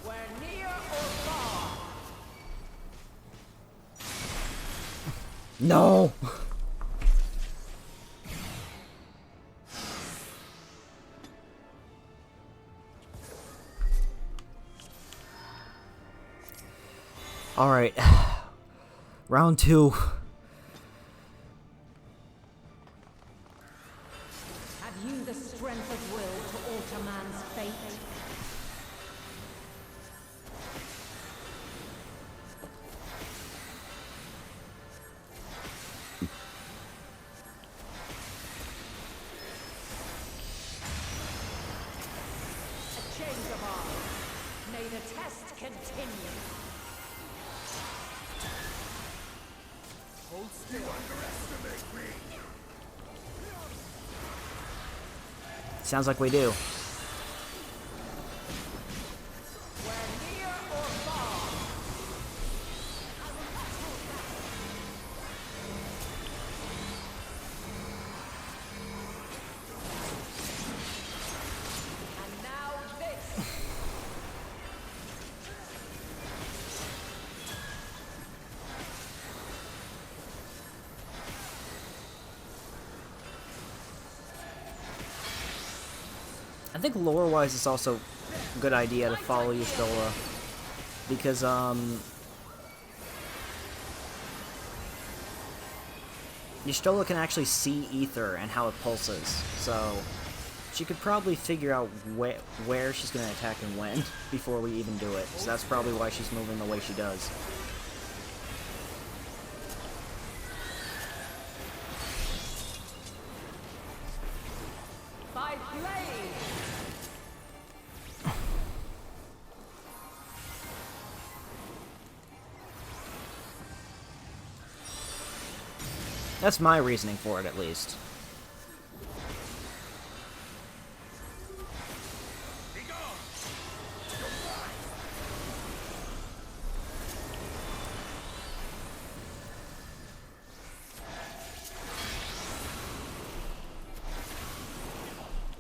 We're near or far. No! Alright. Round 2. Have you the strength of will to alter man's fate? A change of arms. May the test continue. Hold still. Underestimate me. Sounds like we do. We're near or think lore-wise it's also a good idea to follow Y'shtola, because, Y'shtola can actually see ether and how it pulses, so she could probably figure out where she's going to attack and when before we even do it, so that's probably why she's moving the way she does. By blade! That's my reasoning for it, at least.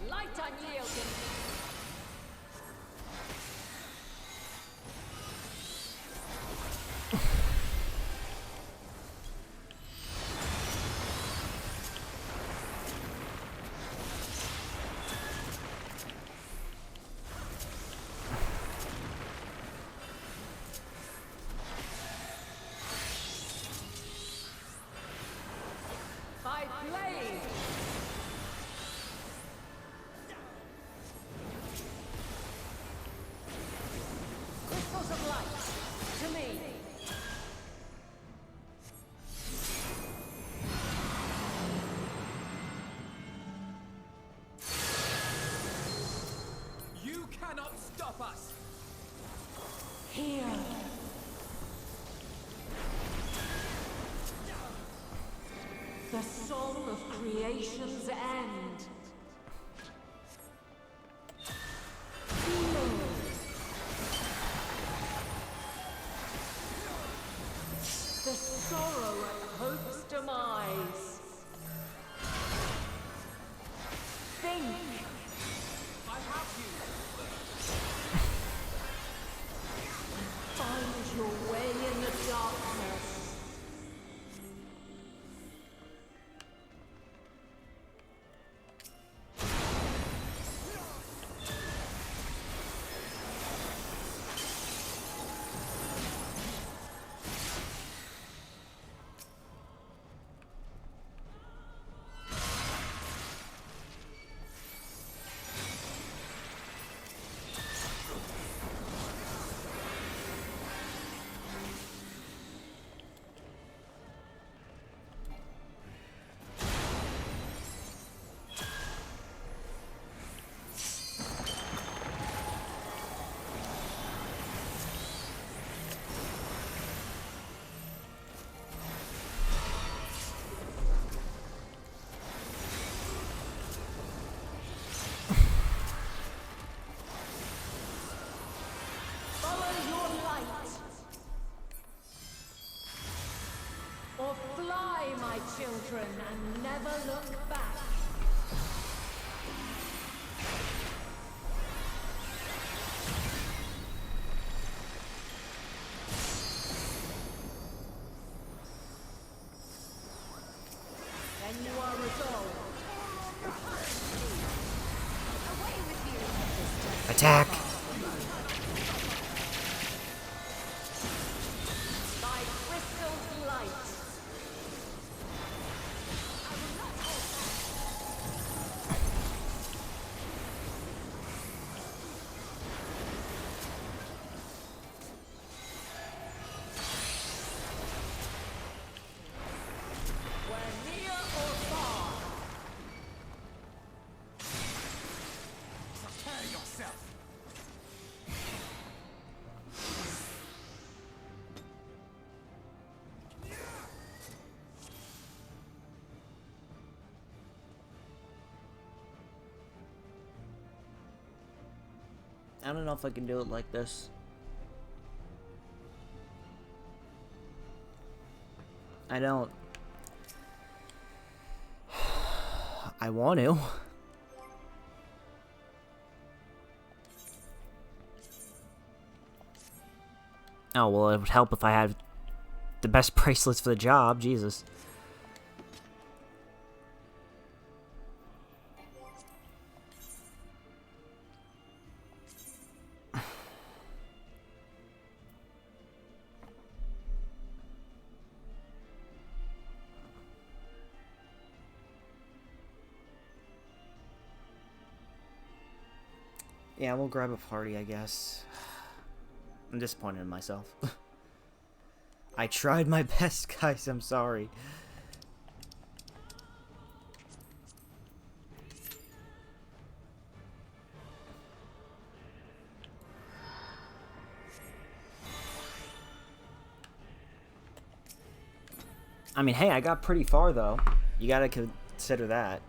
Light unyielding. By blade! Crystals of light, to me! You cannot stop us! Here! The soul of creation's end! Feel! The sorrow at hope's demise! Think! I have you! Find your way in the darkness! Follow your light! Or fly, my children, and never look back! Then you are resolved. Away with you! Attack! By crystal light! Where near or far! Prepare yourself! I don't know if I can do it like this. I don't. I want to. Oh, well, it would help if I had the best bracelets for the job, Jesus. Yeah, we'll grab a party, I guess. I'm disappointed in myself. I tried my best, guys. I'm sorry. I mean, hey, I got pretty far, though. You gotta consider that.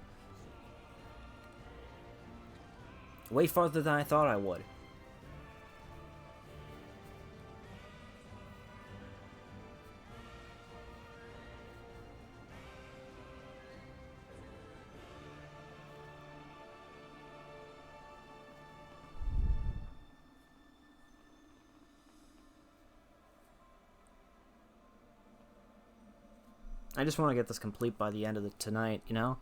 Way farther than I thought I would. I just want to get this complete by the end of tonight, you know?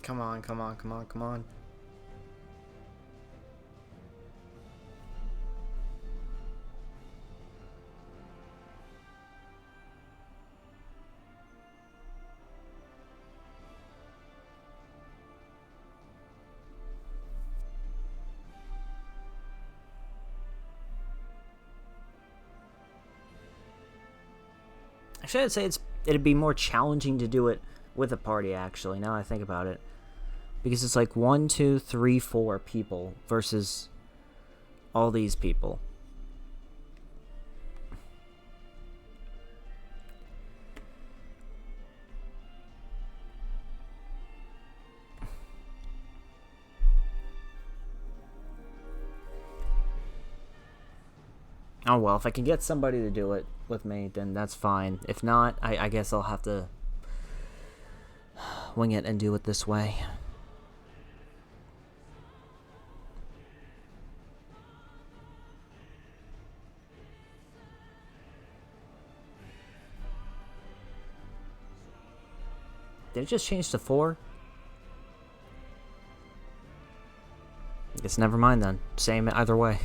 Come on, come on, come on, come on. Actually, I'd say it'd be more challenging to do it with a party, actually, now I think about it. Because it's like 1, 2, 3, 4 people versus all these people. Oh well, if I can get somebody to do it with me, then that's fine. If not, I guess I'll have to wing it and do it this way. Did it just change to 4? I guess never mind then. Same either way.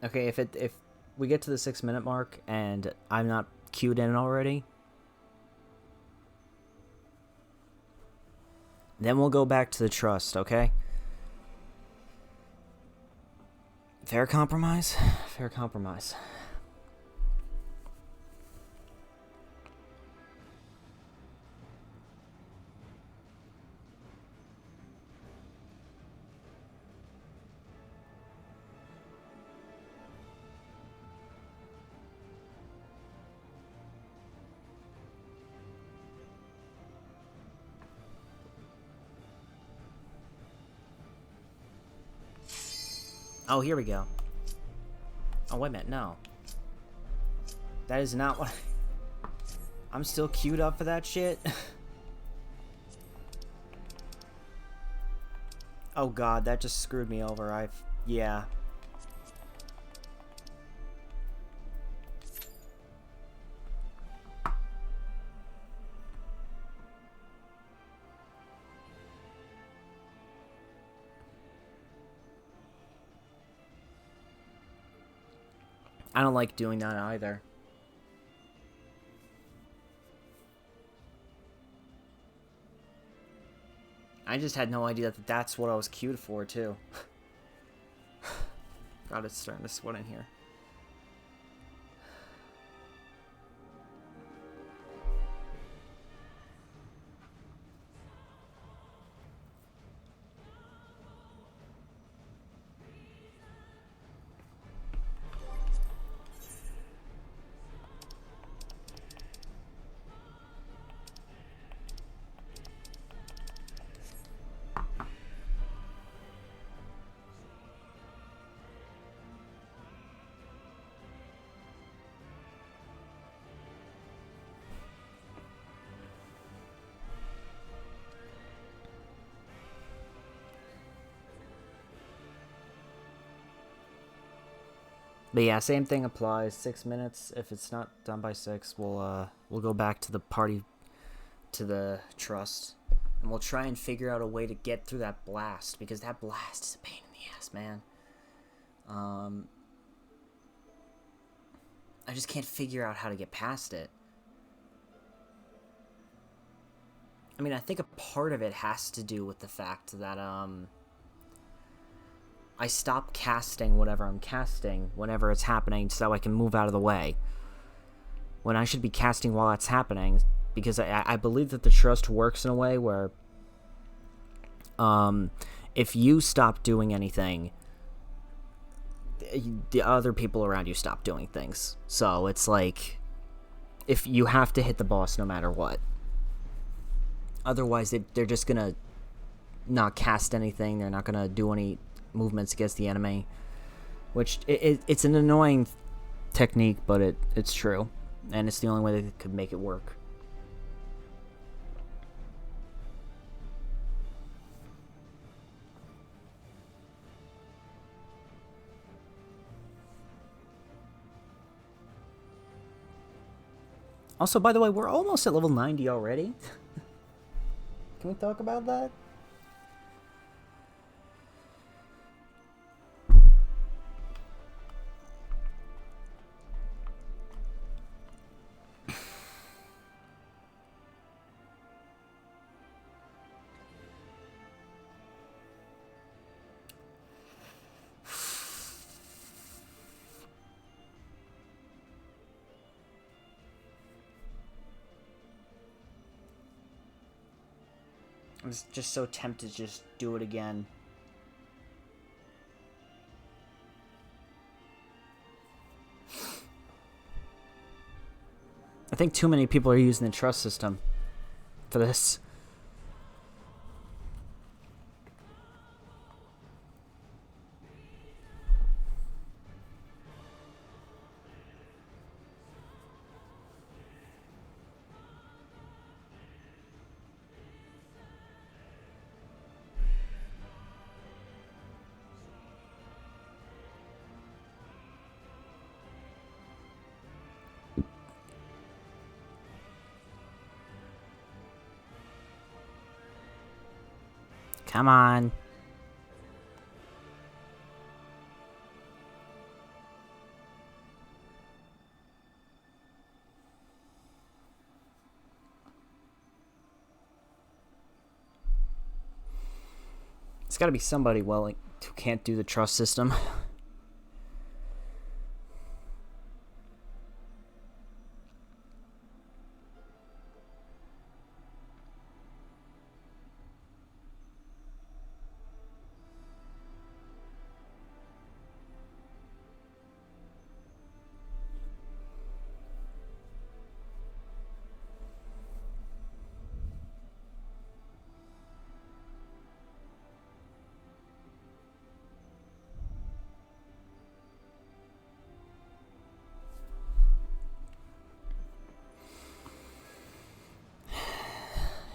Okay, if we get to the 6-minute mark and I'm not queued in already, then we'll go back to the trust, okay? Fair compromise? Fair compromise. Oh, here we go. Oh, wait a minute, no. That is not what I'm still queued up for that shit? Oh god, that just screwed me over. Yeah. I don't like doing that either. I just had no idea that that's what I was queued for, too. God, it's starting to sweat in here. But yeah, same thing applies. 6 minutes. If it's not done by 6, we'll go back to the party, to the trust, and we'll try and figure out a way to get through that blast, because that blast is a pain in the ass, man. I just can't figure out how to get past it. I mean, I think a part of it has to do with the fact that I stop casting whatever I'm casting whenever it's happening so I can move out of the way. When I should be casting while that's happening, because I believe that the trust works in a way where if you stop doing anything, the other people around you stop doing things. So it's like, if you have to hit the boss no matter what. Otherwise, they're just gonna not cast anything. They're not gonna do any movements against the enemy, which it's an annoying technique, but it's true, and it's the only way they could make it work. Also, by the way, we're almost at level 90 already. Can we talk about that? I'm just so tempted to just do it again. I think too many people are using the trust system for this. Come on. It's got to be somebody who can't do the trust system.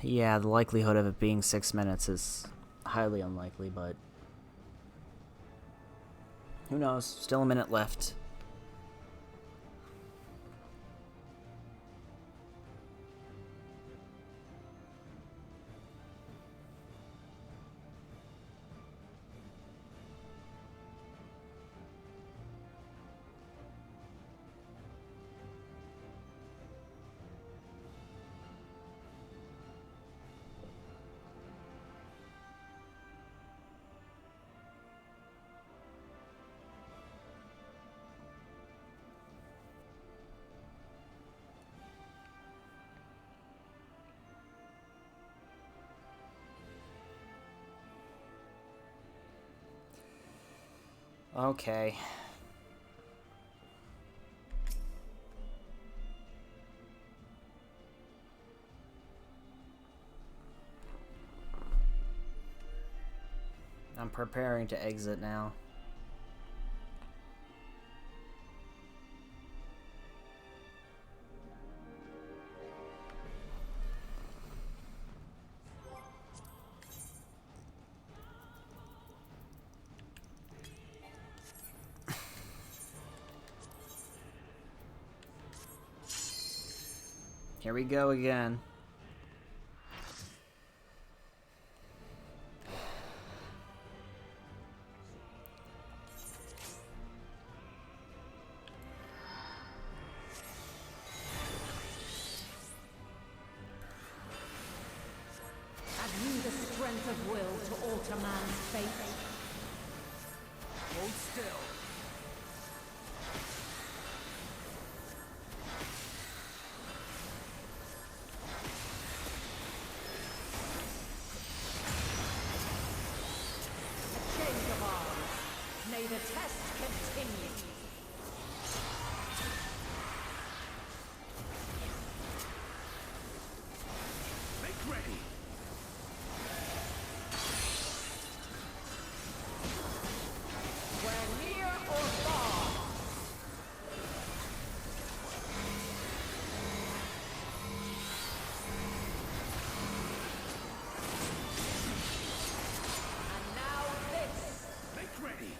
Yeah, the likelihood of it being 6 minutes is highly unlikely, but who knows? Still a minute left. Okay. I'm preparing to exit now. Here we go again. Have you the strength of will to alter man's fate? Hold still. A change of arms. May the test continue. Make ready. We're near or far. And now this. Make ready.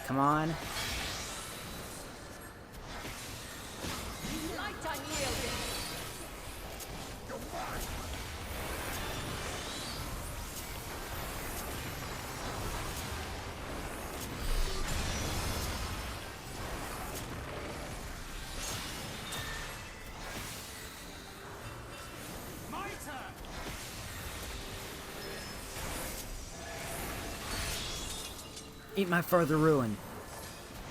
Come on. Light unyielding. My turn. Eat my further ruin.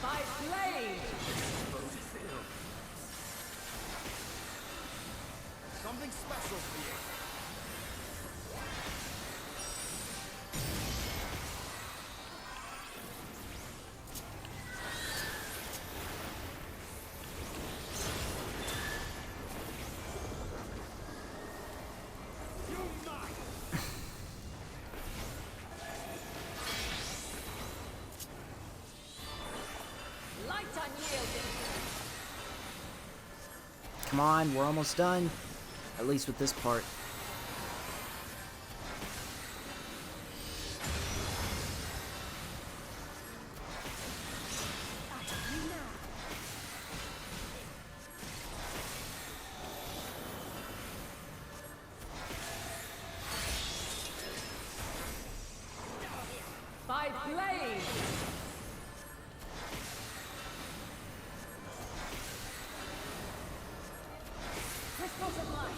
By blade. Something special for you. Light unyielding. Come on, we're almost done. At least with this part. By blade. Crystals of light.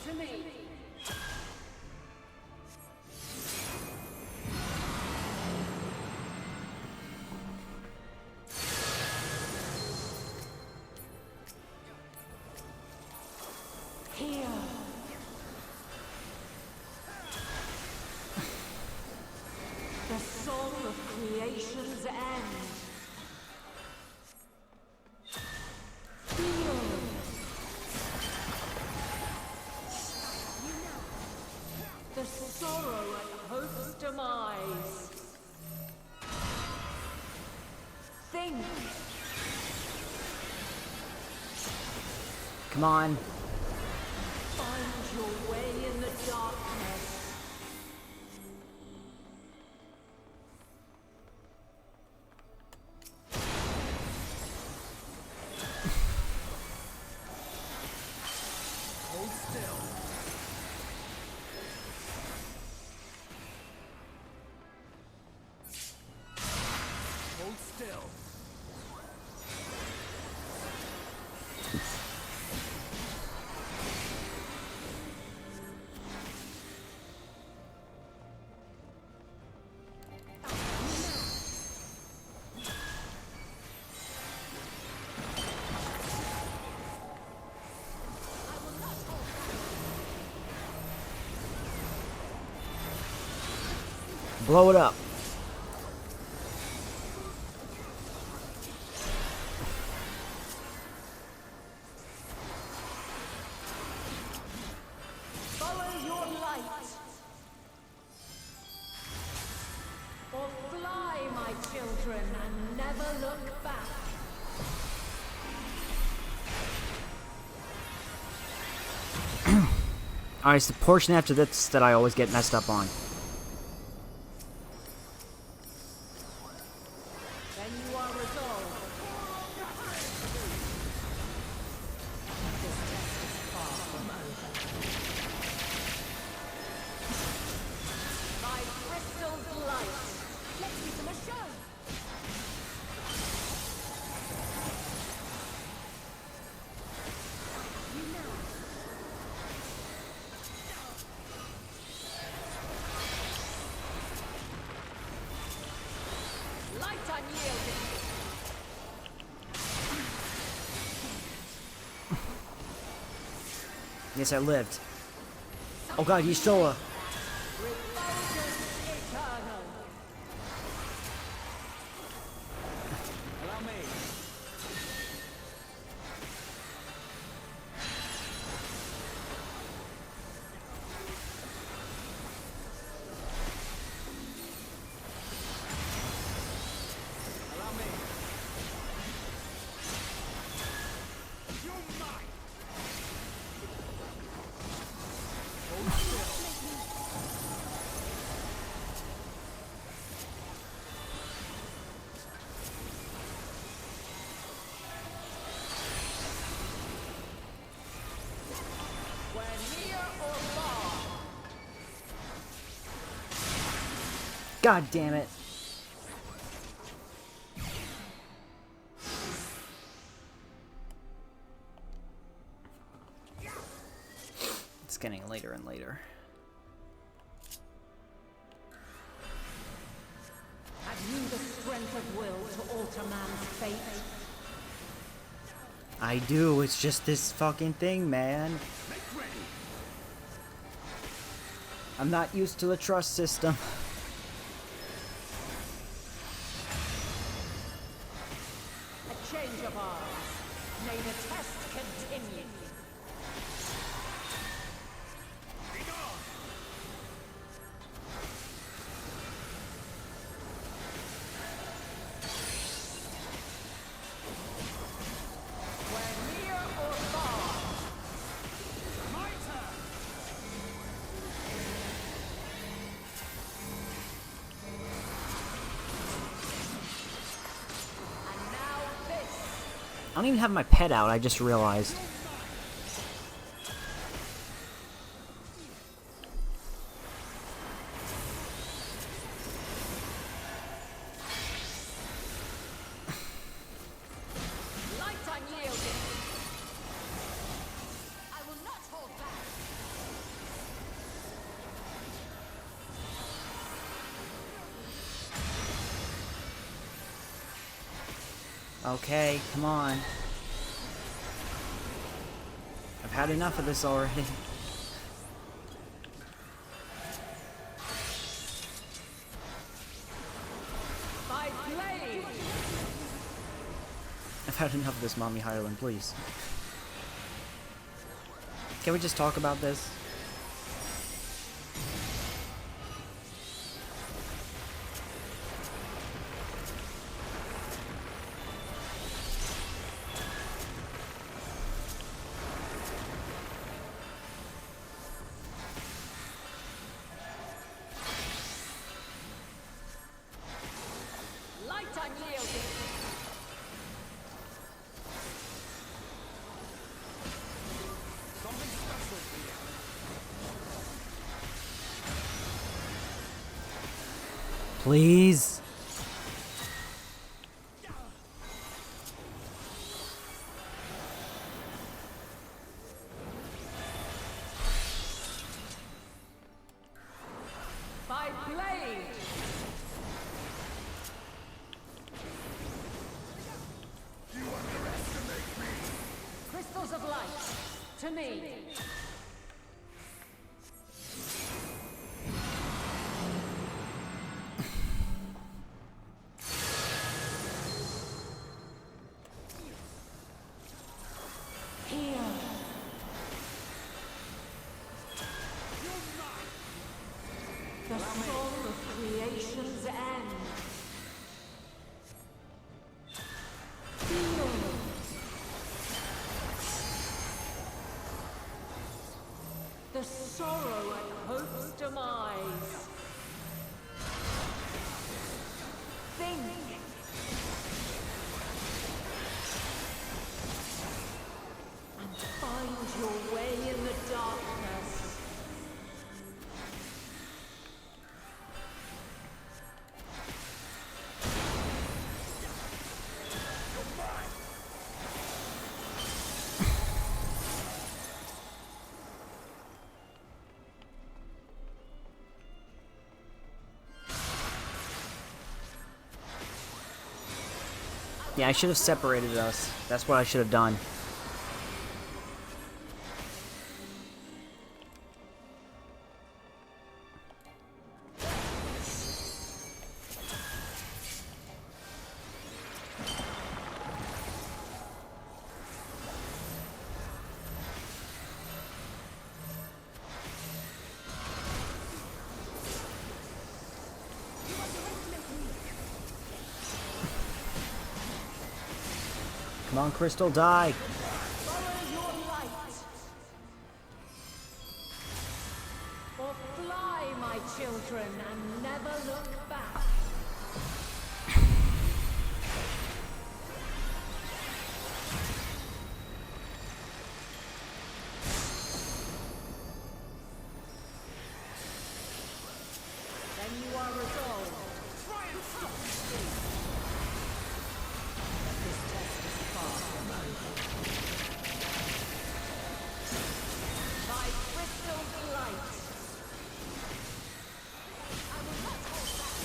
To me. Here. The song of creation's end. Feel. The sorrow at hope's demise. Think. Come on. Find your way in the darkness. Hold still. Hold still. Blow it up. Follow your light. Or fly, my children, and never look back. Alright, it's the portion after this that I always get messed up on. Then you are resolved. This test is far from over. My crystal's light. Let's give them a show. You know. Light unyielding. Yes, I lived. Oh god, you stole a... Eternal. Allow me. Allow me. You're mine. Hold still. When near or far. God damn it. It's getting later and later. Have you the strength of will to alter man's fate? I do, it's just this fucking thing, man. I'm not used to the trust system. A change of arms. May the test continue. When near or far. My turn. And now this. I don't even have my pet out, I just realized. Light unyielding. I will not hold back. Okay, come on. I've had enough of this already. By blade. I've had enough of this, Mommy Highland, please. Can we just talk about this? Light unyielding. Something special here. Please? By blade. You underestimate me. Crystals of light. To me. demise. Think. And find your way in the darkness. Yeah, I should have separated us. That's what I should have done. Come on, Crystal, die! Follow your light. Or fly, my children, and never look back. Then you are resolved. Try and stop me. This test is far from over. By crystal light. I will not hold back.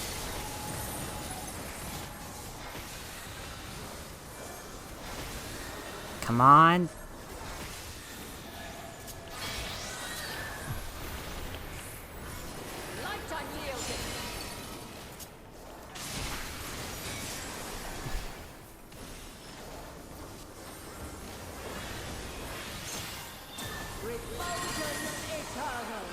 Come on! Light unyielding. Refulgence eternal.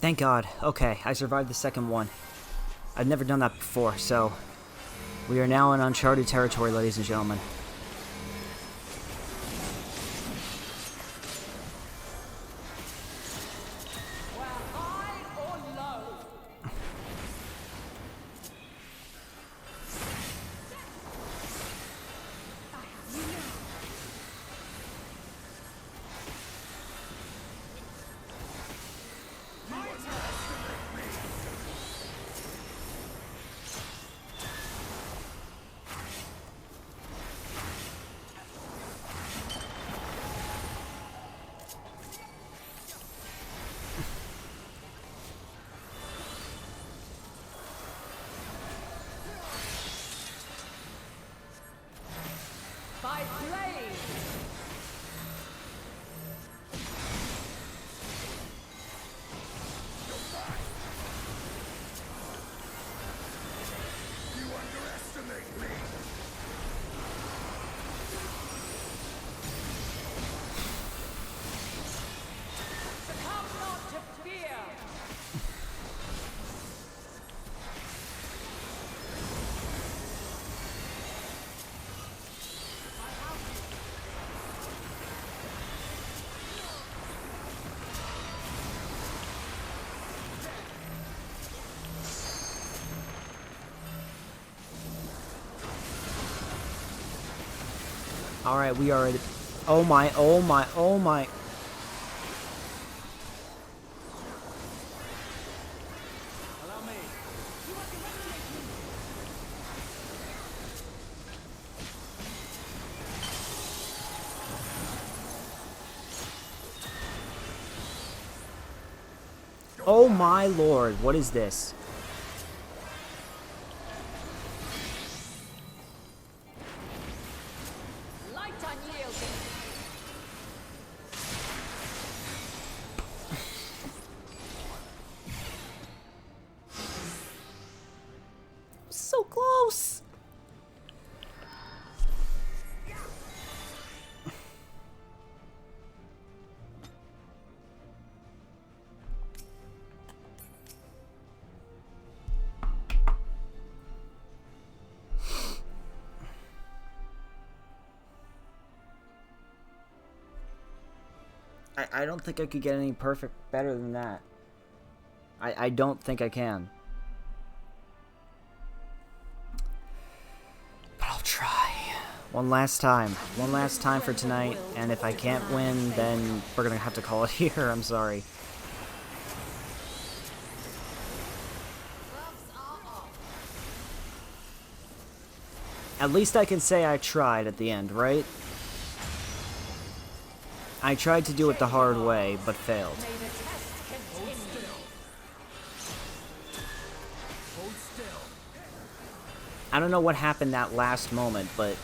Thank God. Okay, I survived the second one. I've never done that before, so we are now in uncharted territory, ladies and gentlemen. By blade. You underestimate me. Succumb not to fear. Alright, we are at... Oh my, oh my, oh my... Oh my lord, what is this? Light unyielding. So close! I don't think I could get any better than that. I don't think I can. But I'll try. One last time. One last time for tonight, and if I can't win, then we're gonna have to call it here. I'm sorry. At least I can say I tried at the end, right? I tried to do it the hard way, but failed. I don't know what happened that last moment, but...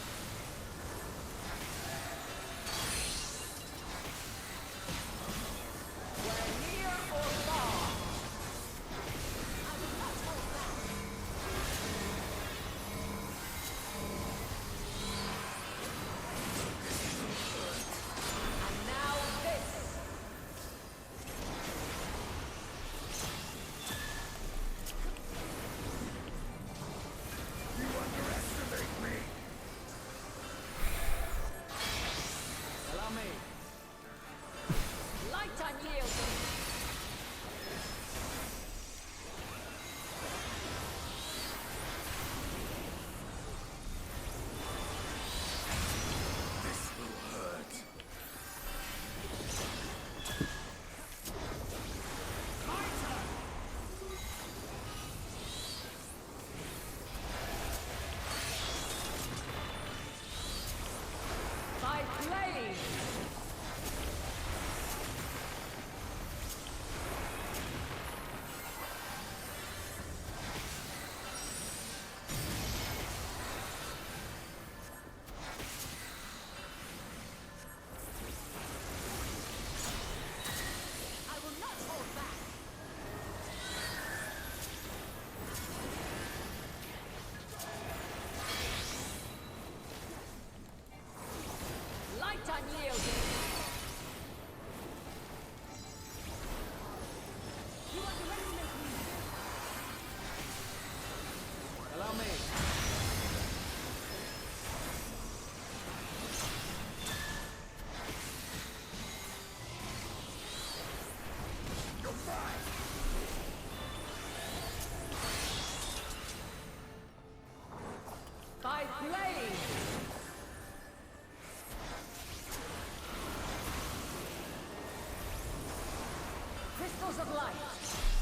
Of light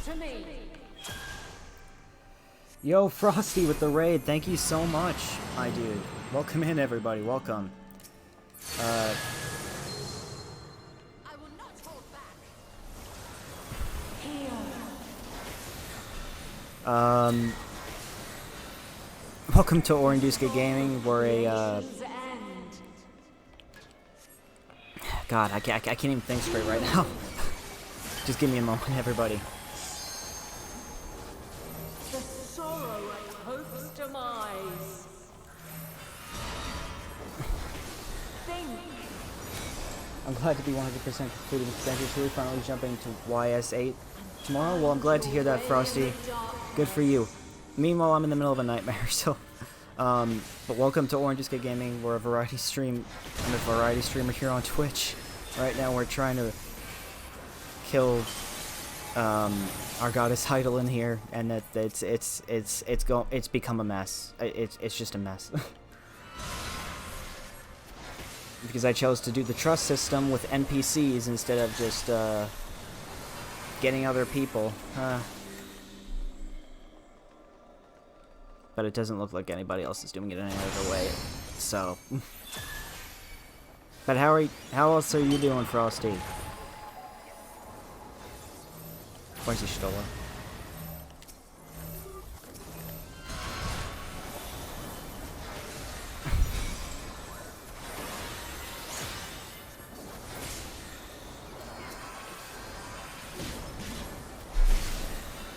to me. Yo, Frosty with the raid, thank you so much, my dude. Welcome in, everybody. Welcome. I will not hold back. Welcome to Oranduska Gaming. We're a God, I can't even think straight right now. Just give me a moment, everybody. The sorrow at hope's demise. Think. I'm glad to be 100% completing Expansion 2, finally jumping to YS8 tomorrow. Well, I'm glad to hear that, Frosty. Good for you. Meanwhile, I'm in the middle of a nightmare, so... but welcome to Oranduska Gaming. We're a variety stream. I'm a variety streamer here on Twitch. Right now, we're trying to kill our goddess idol in here, and that it's become a mess. It's just a mess. Because I chose to do the trust system with NPCs instead of just getting other people. But it doesn't look like anybody else is doing it any other way. So. But how else are you doing, Frosty? Why is he stolen?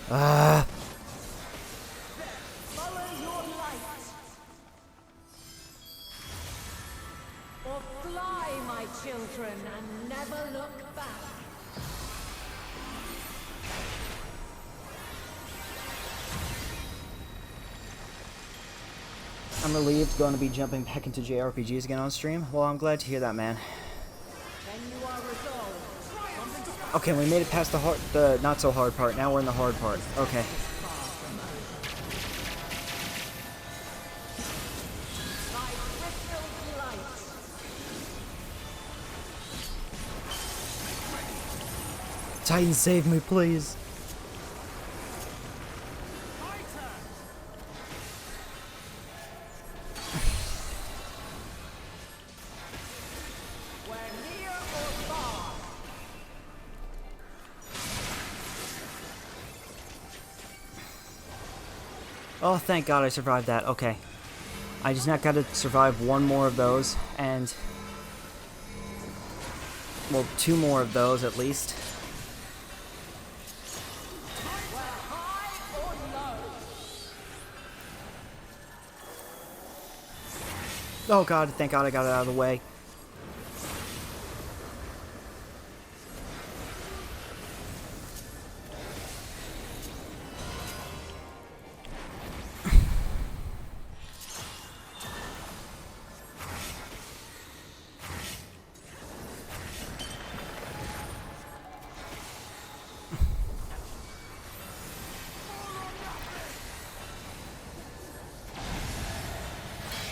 Ah. Follow your light. Or fly, my children, and never look back. I'm relieved going to be jumping back into JRPGs again on stream. Well, I'm glad to hear that, man. Then you are resolved. Okay, we made it past the not so hard part. Now we're in the hard part. Okay. Titan, save me, please. Oh, thank God I survived that. Okay. I just not got to survive one more of those, and... well, two more of those, at least. Oh God, thank God I got it out of the way.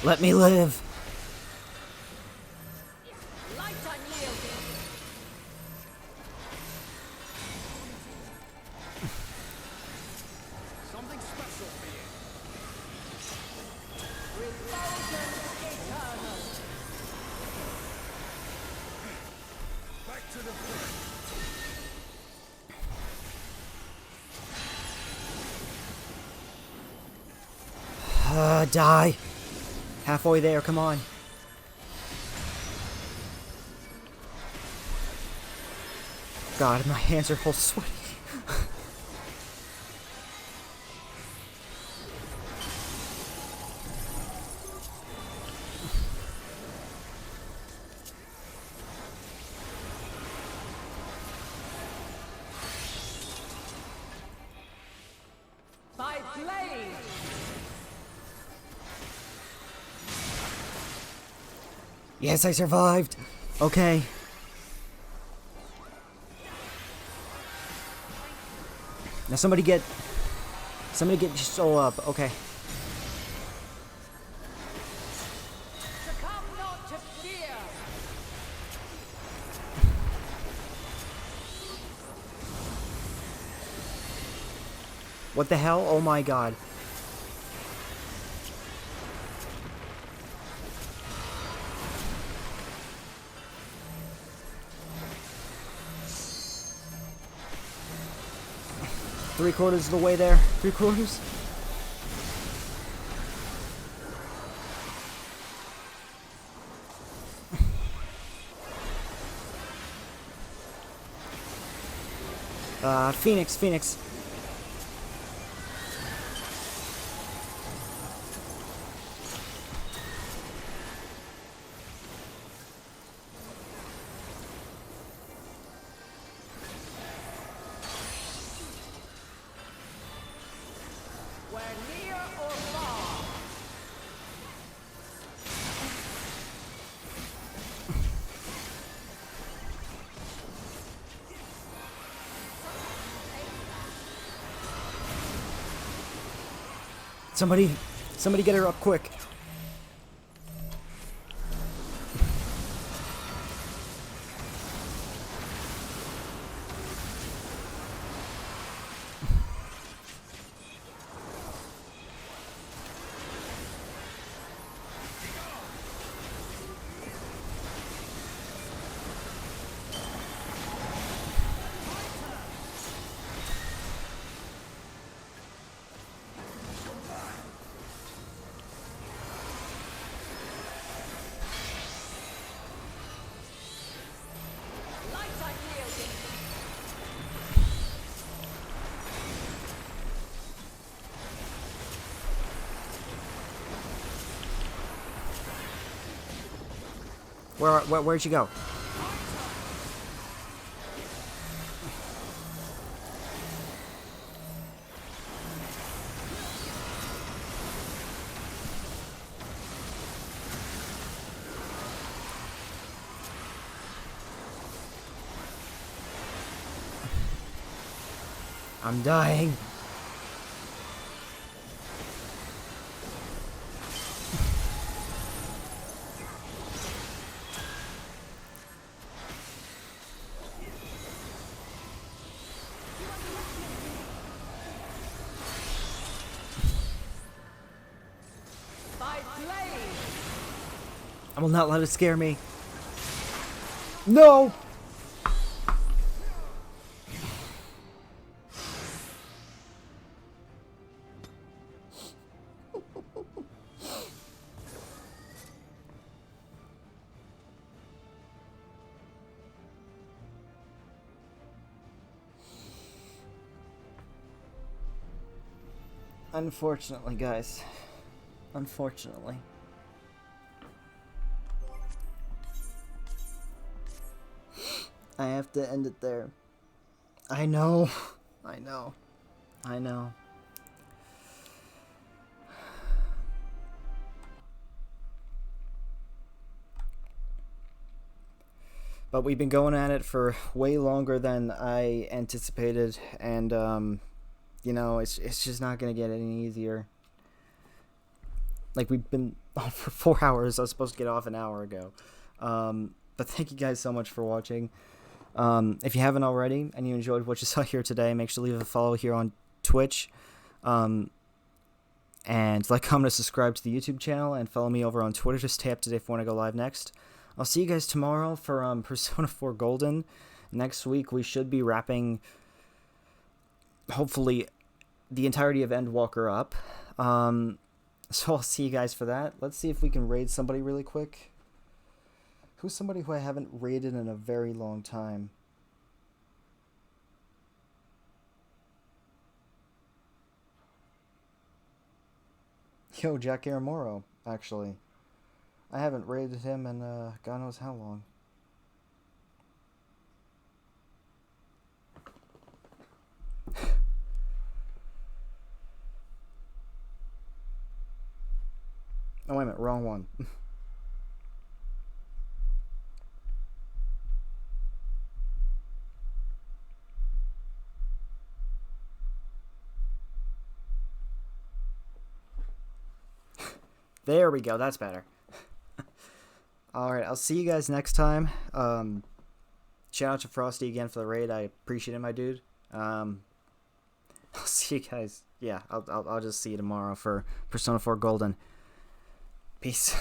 Let me live. Light unyielding. Something special for you. Refulgence eternal. Back to the front. Die. Halfway there, come on. God, my hands are full sweaty. By blade. Yes, I survived. Okay. Now somebody get your soul up. Okay. Succumb not to fear. What the hell? Oh my God. Three-quarters of the way there. Three-quarters. Phoenix. Where near or far. Somebody get her up quick. Where'd you go? I'm dying. I will not let it scare me. No! Unfortunately, guys. Unfortunately. I have to end it there. I know. I know. I know. But we've been going at it for way longer than I anticipated, and you know, it's just not gonna get any easier. Like, we've been on for 4 hours. I was supposed to get off an hour ago. But thank you guys so much for watching. If you haven't already and you enjoyed what you saw here today, make sure to leave a follow here on Twitch. And like, comment, and subscribe to the YouTube channel, and follow me over on Twitter to stay up to date for when I go live next. I'll see you guys tomorrow for Persona 4 Golden. Next week we should be wrapping, hopefully, the entirety of Endwalker up. So I'll see you guys for that. Let's see if we can raid somebody really quick. Who's somebody who I haven't raided in a very long time? Yo, Jack Aramoro, actually. I haven't raided him in God knows how long. Oh, wait a minute, wrong one. There we go, that's better. Alright, I'll see you guys next time. Shout out to Frosty again for the raid. I appreciate it, my dude. I'll see you guys. Yeah, I'll just see you tomorrow for Persona 4 Golden. Peace.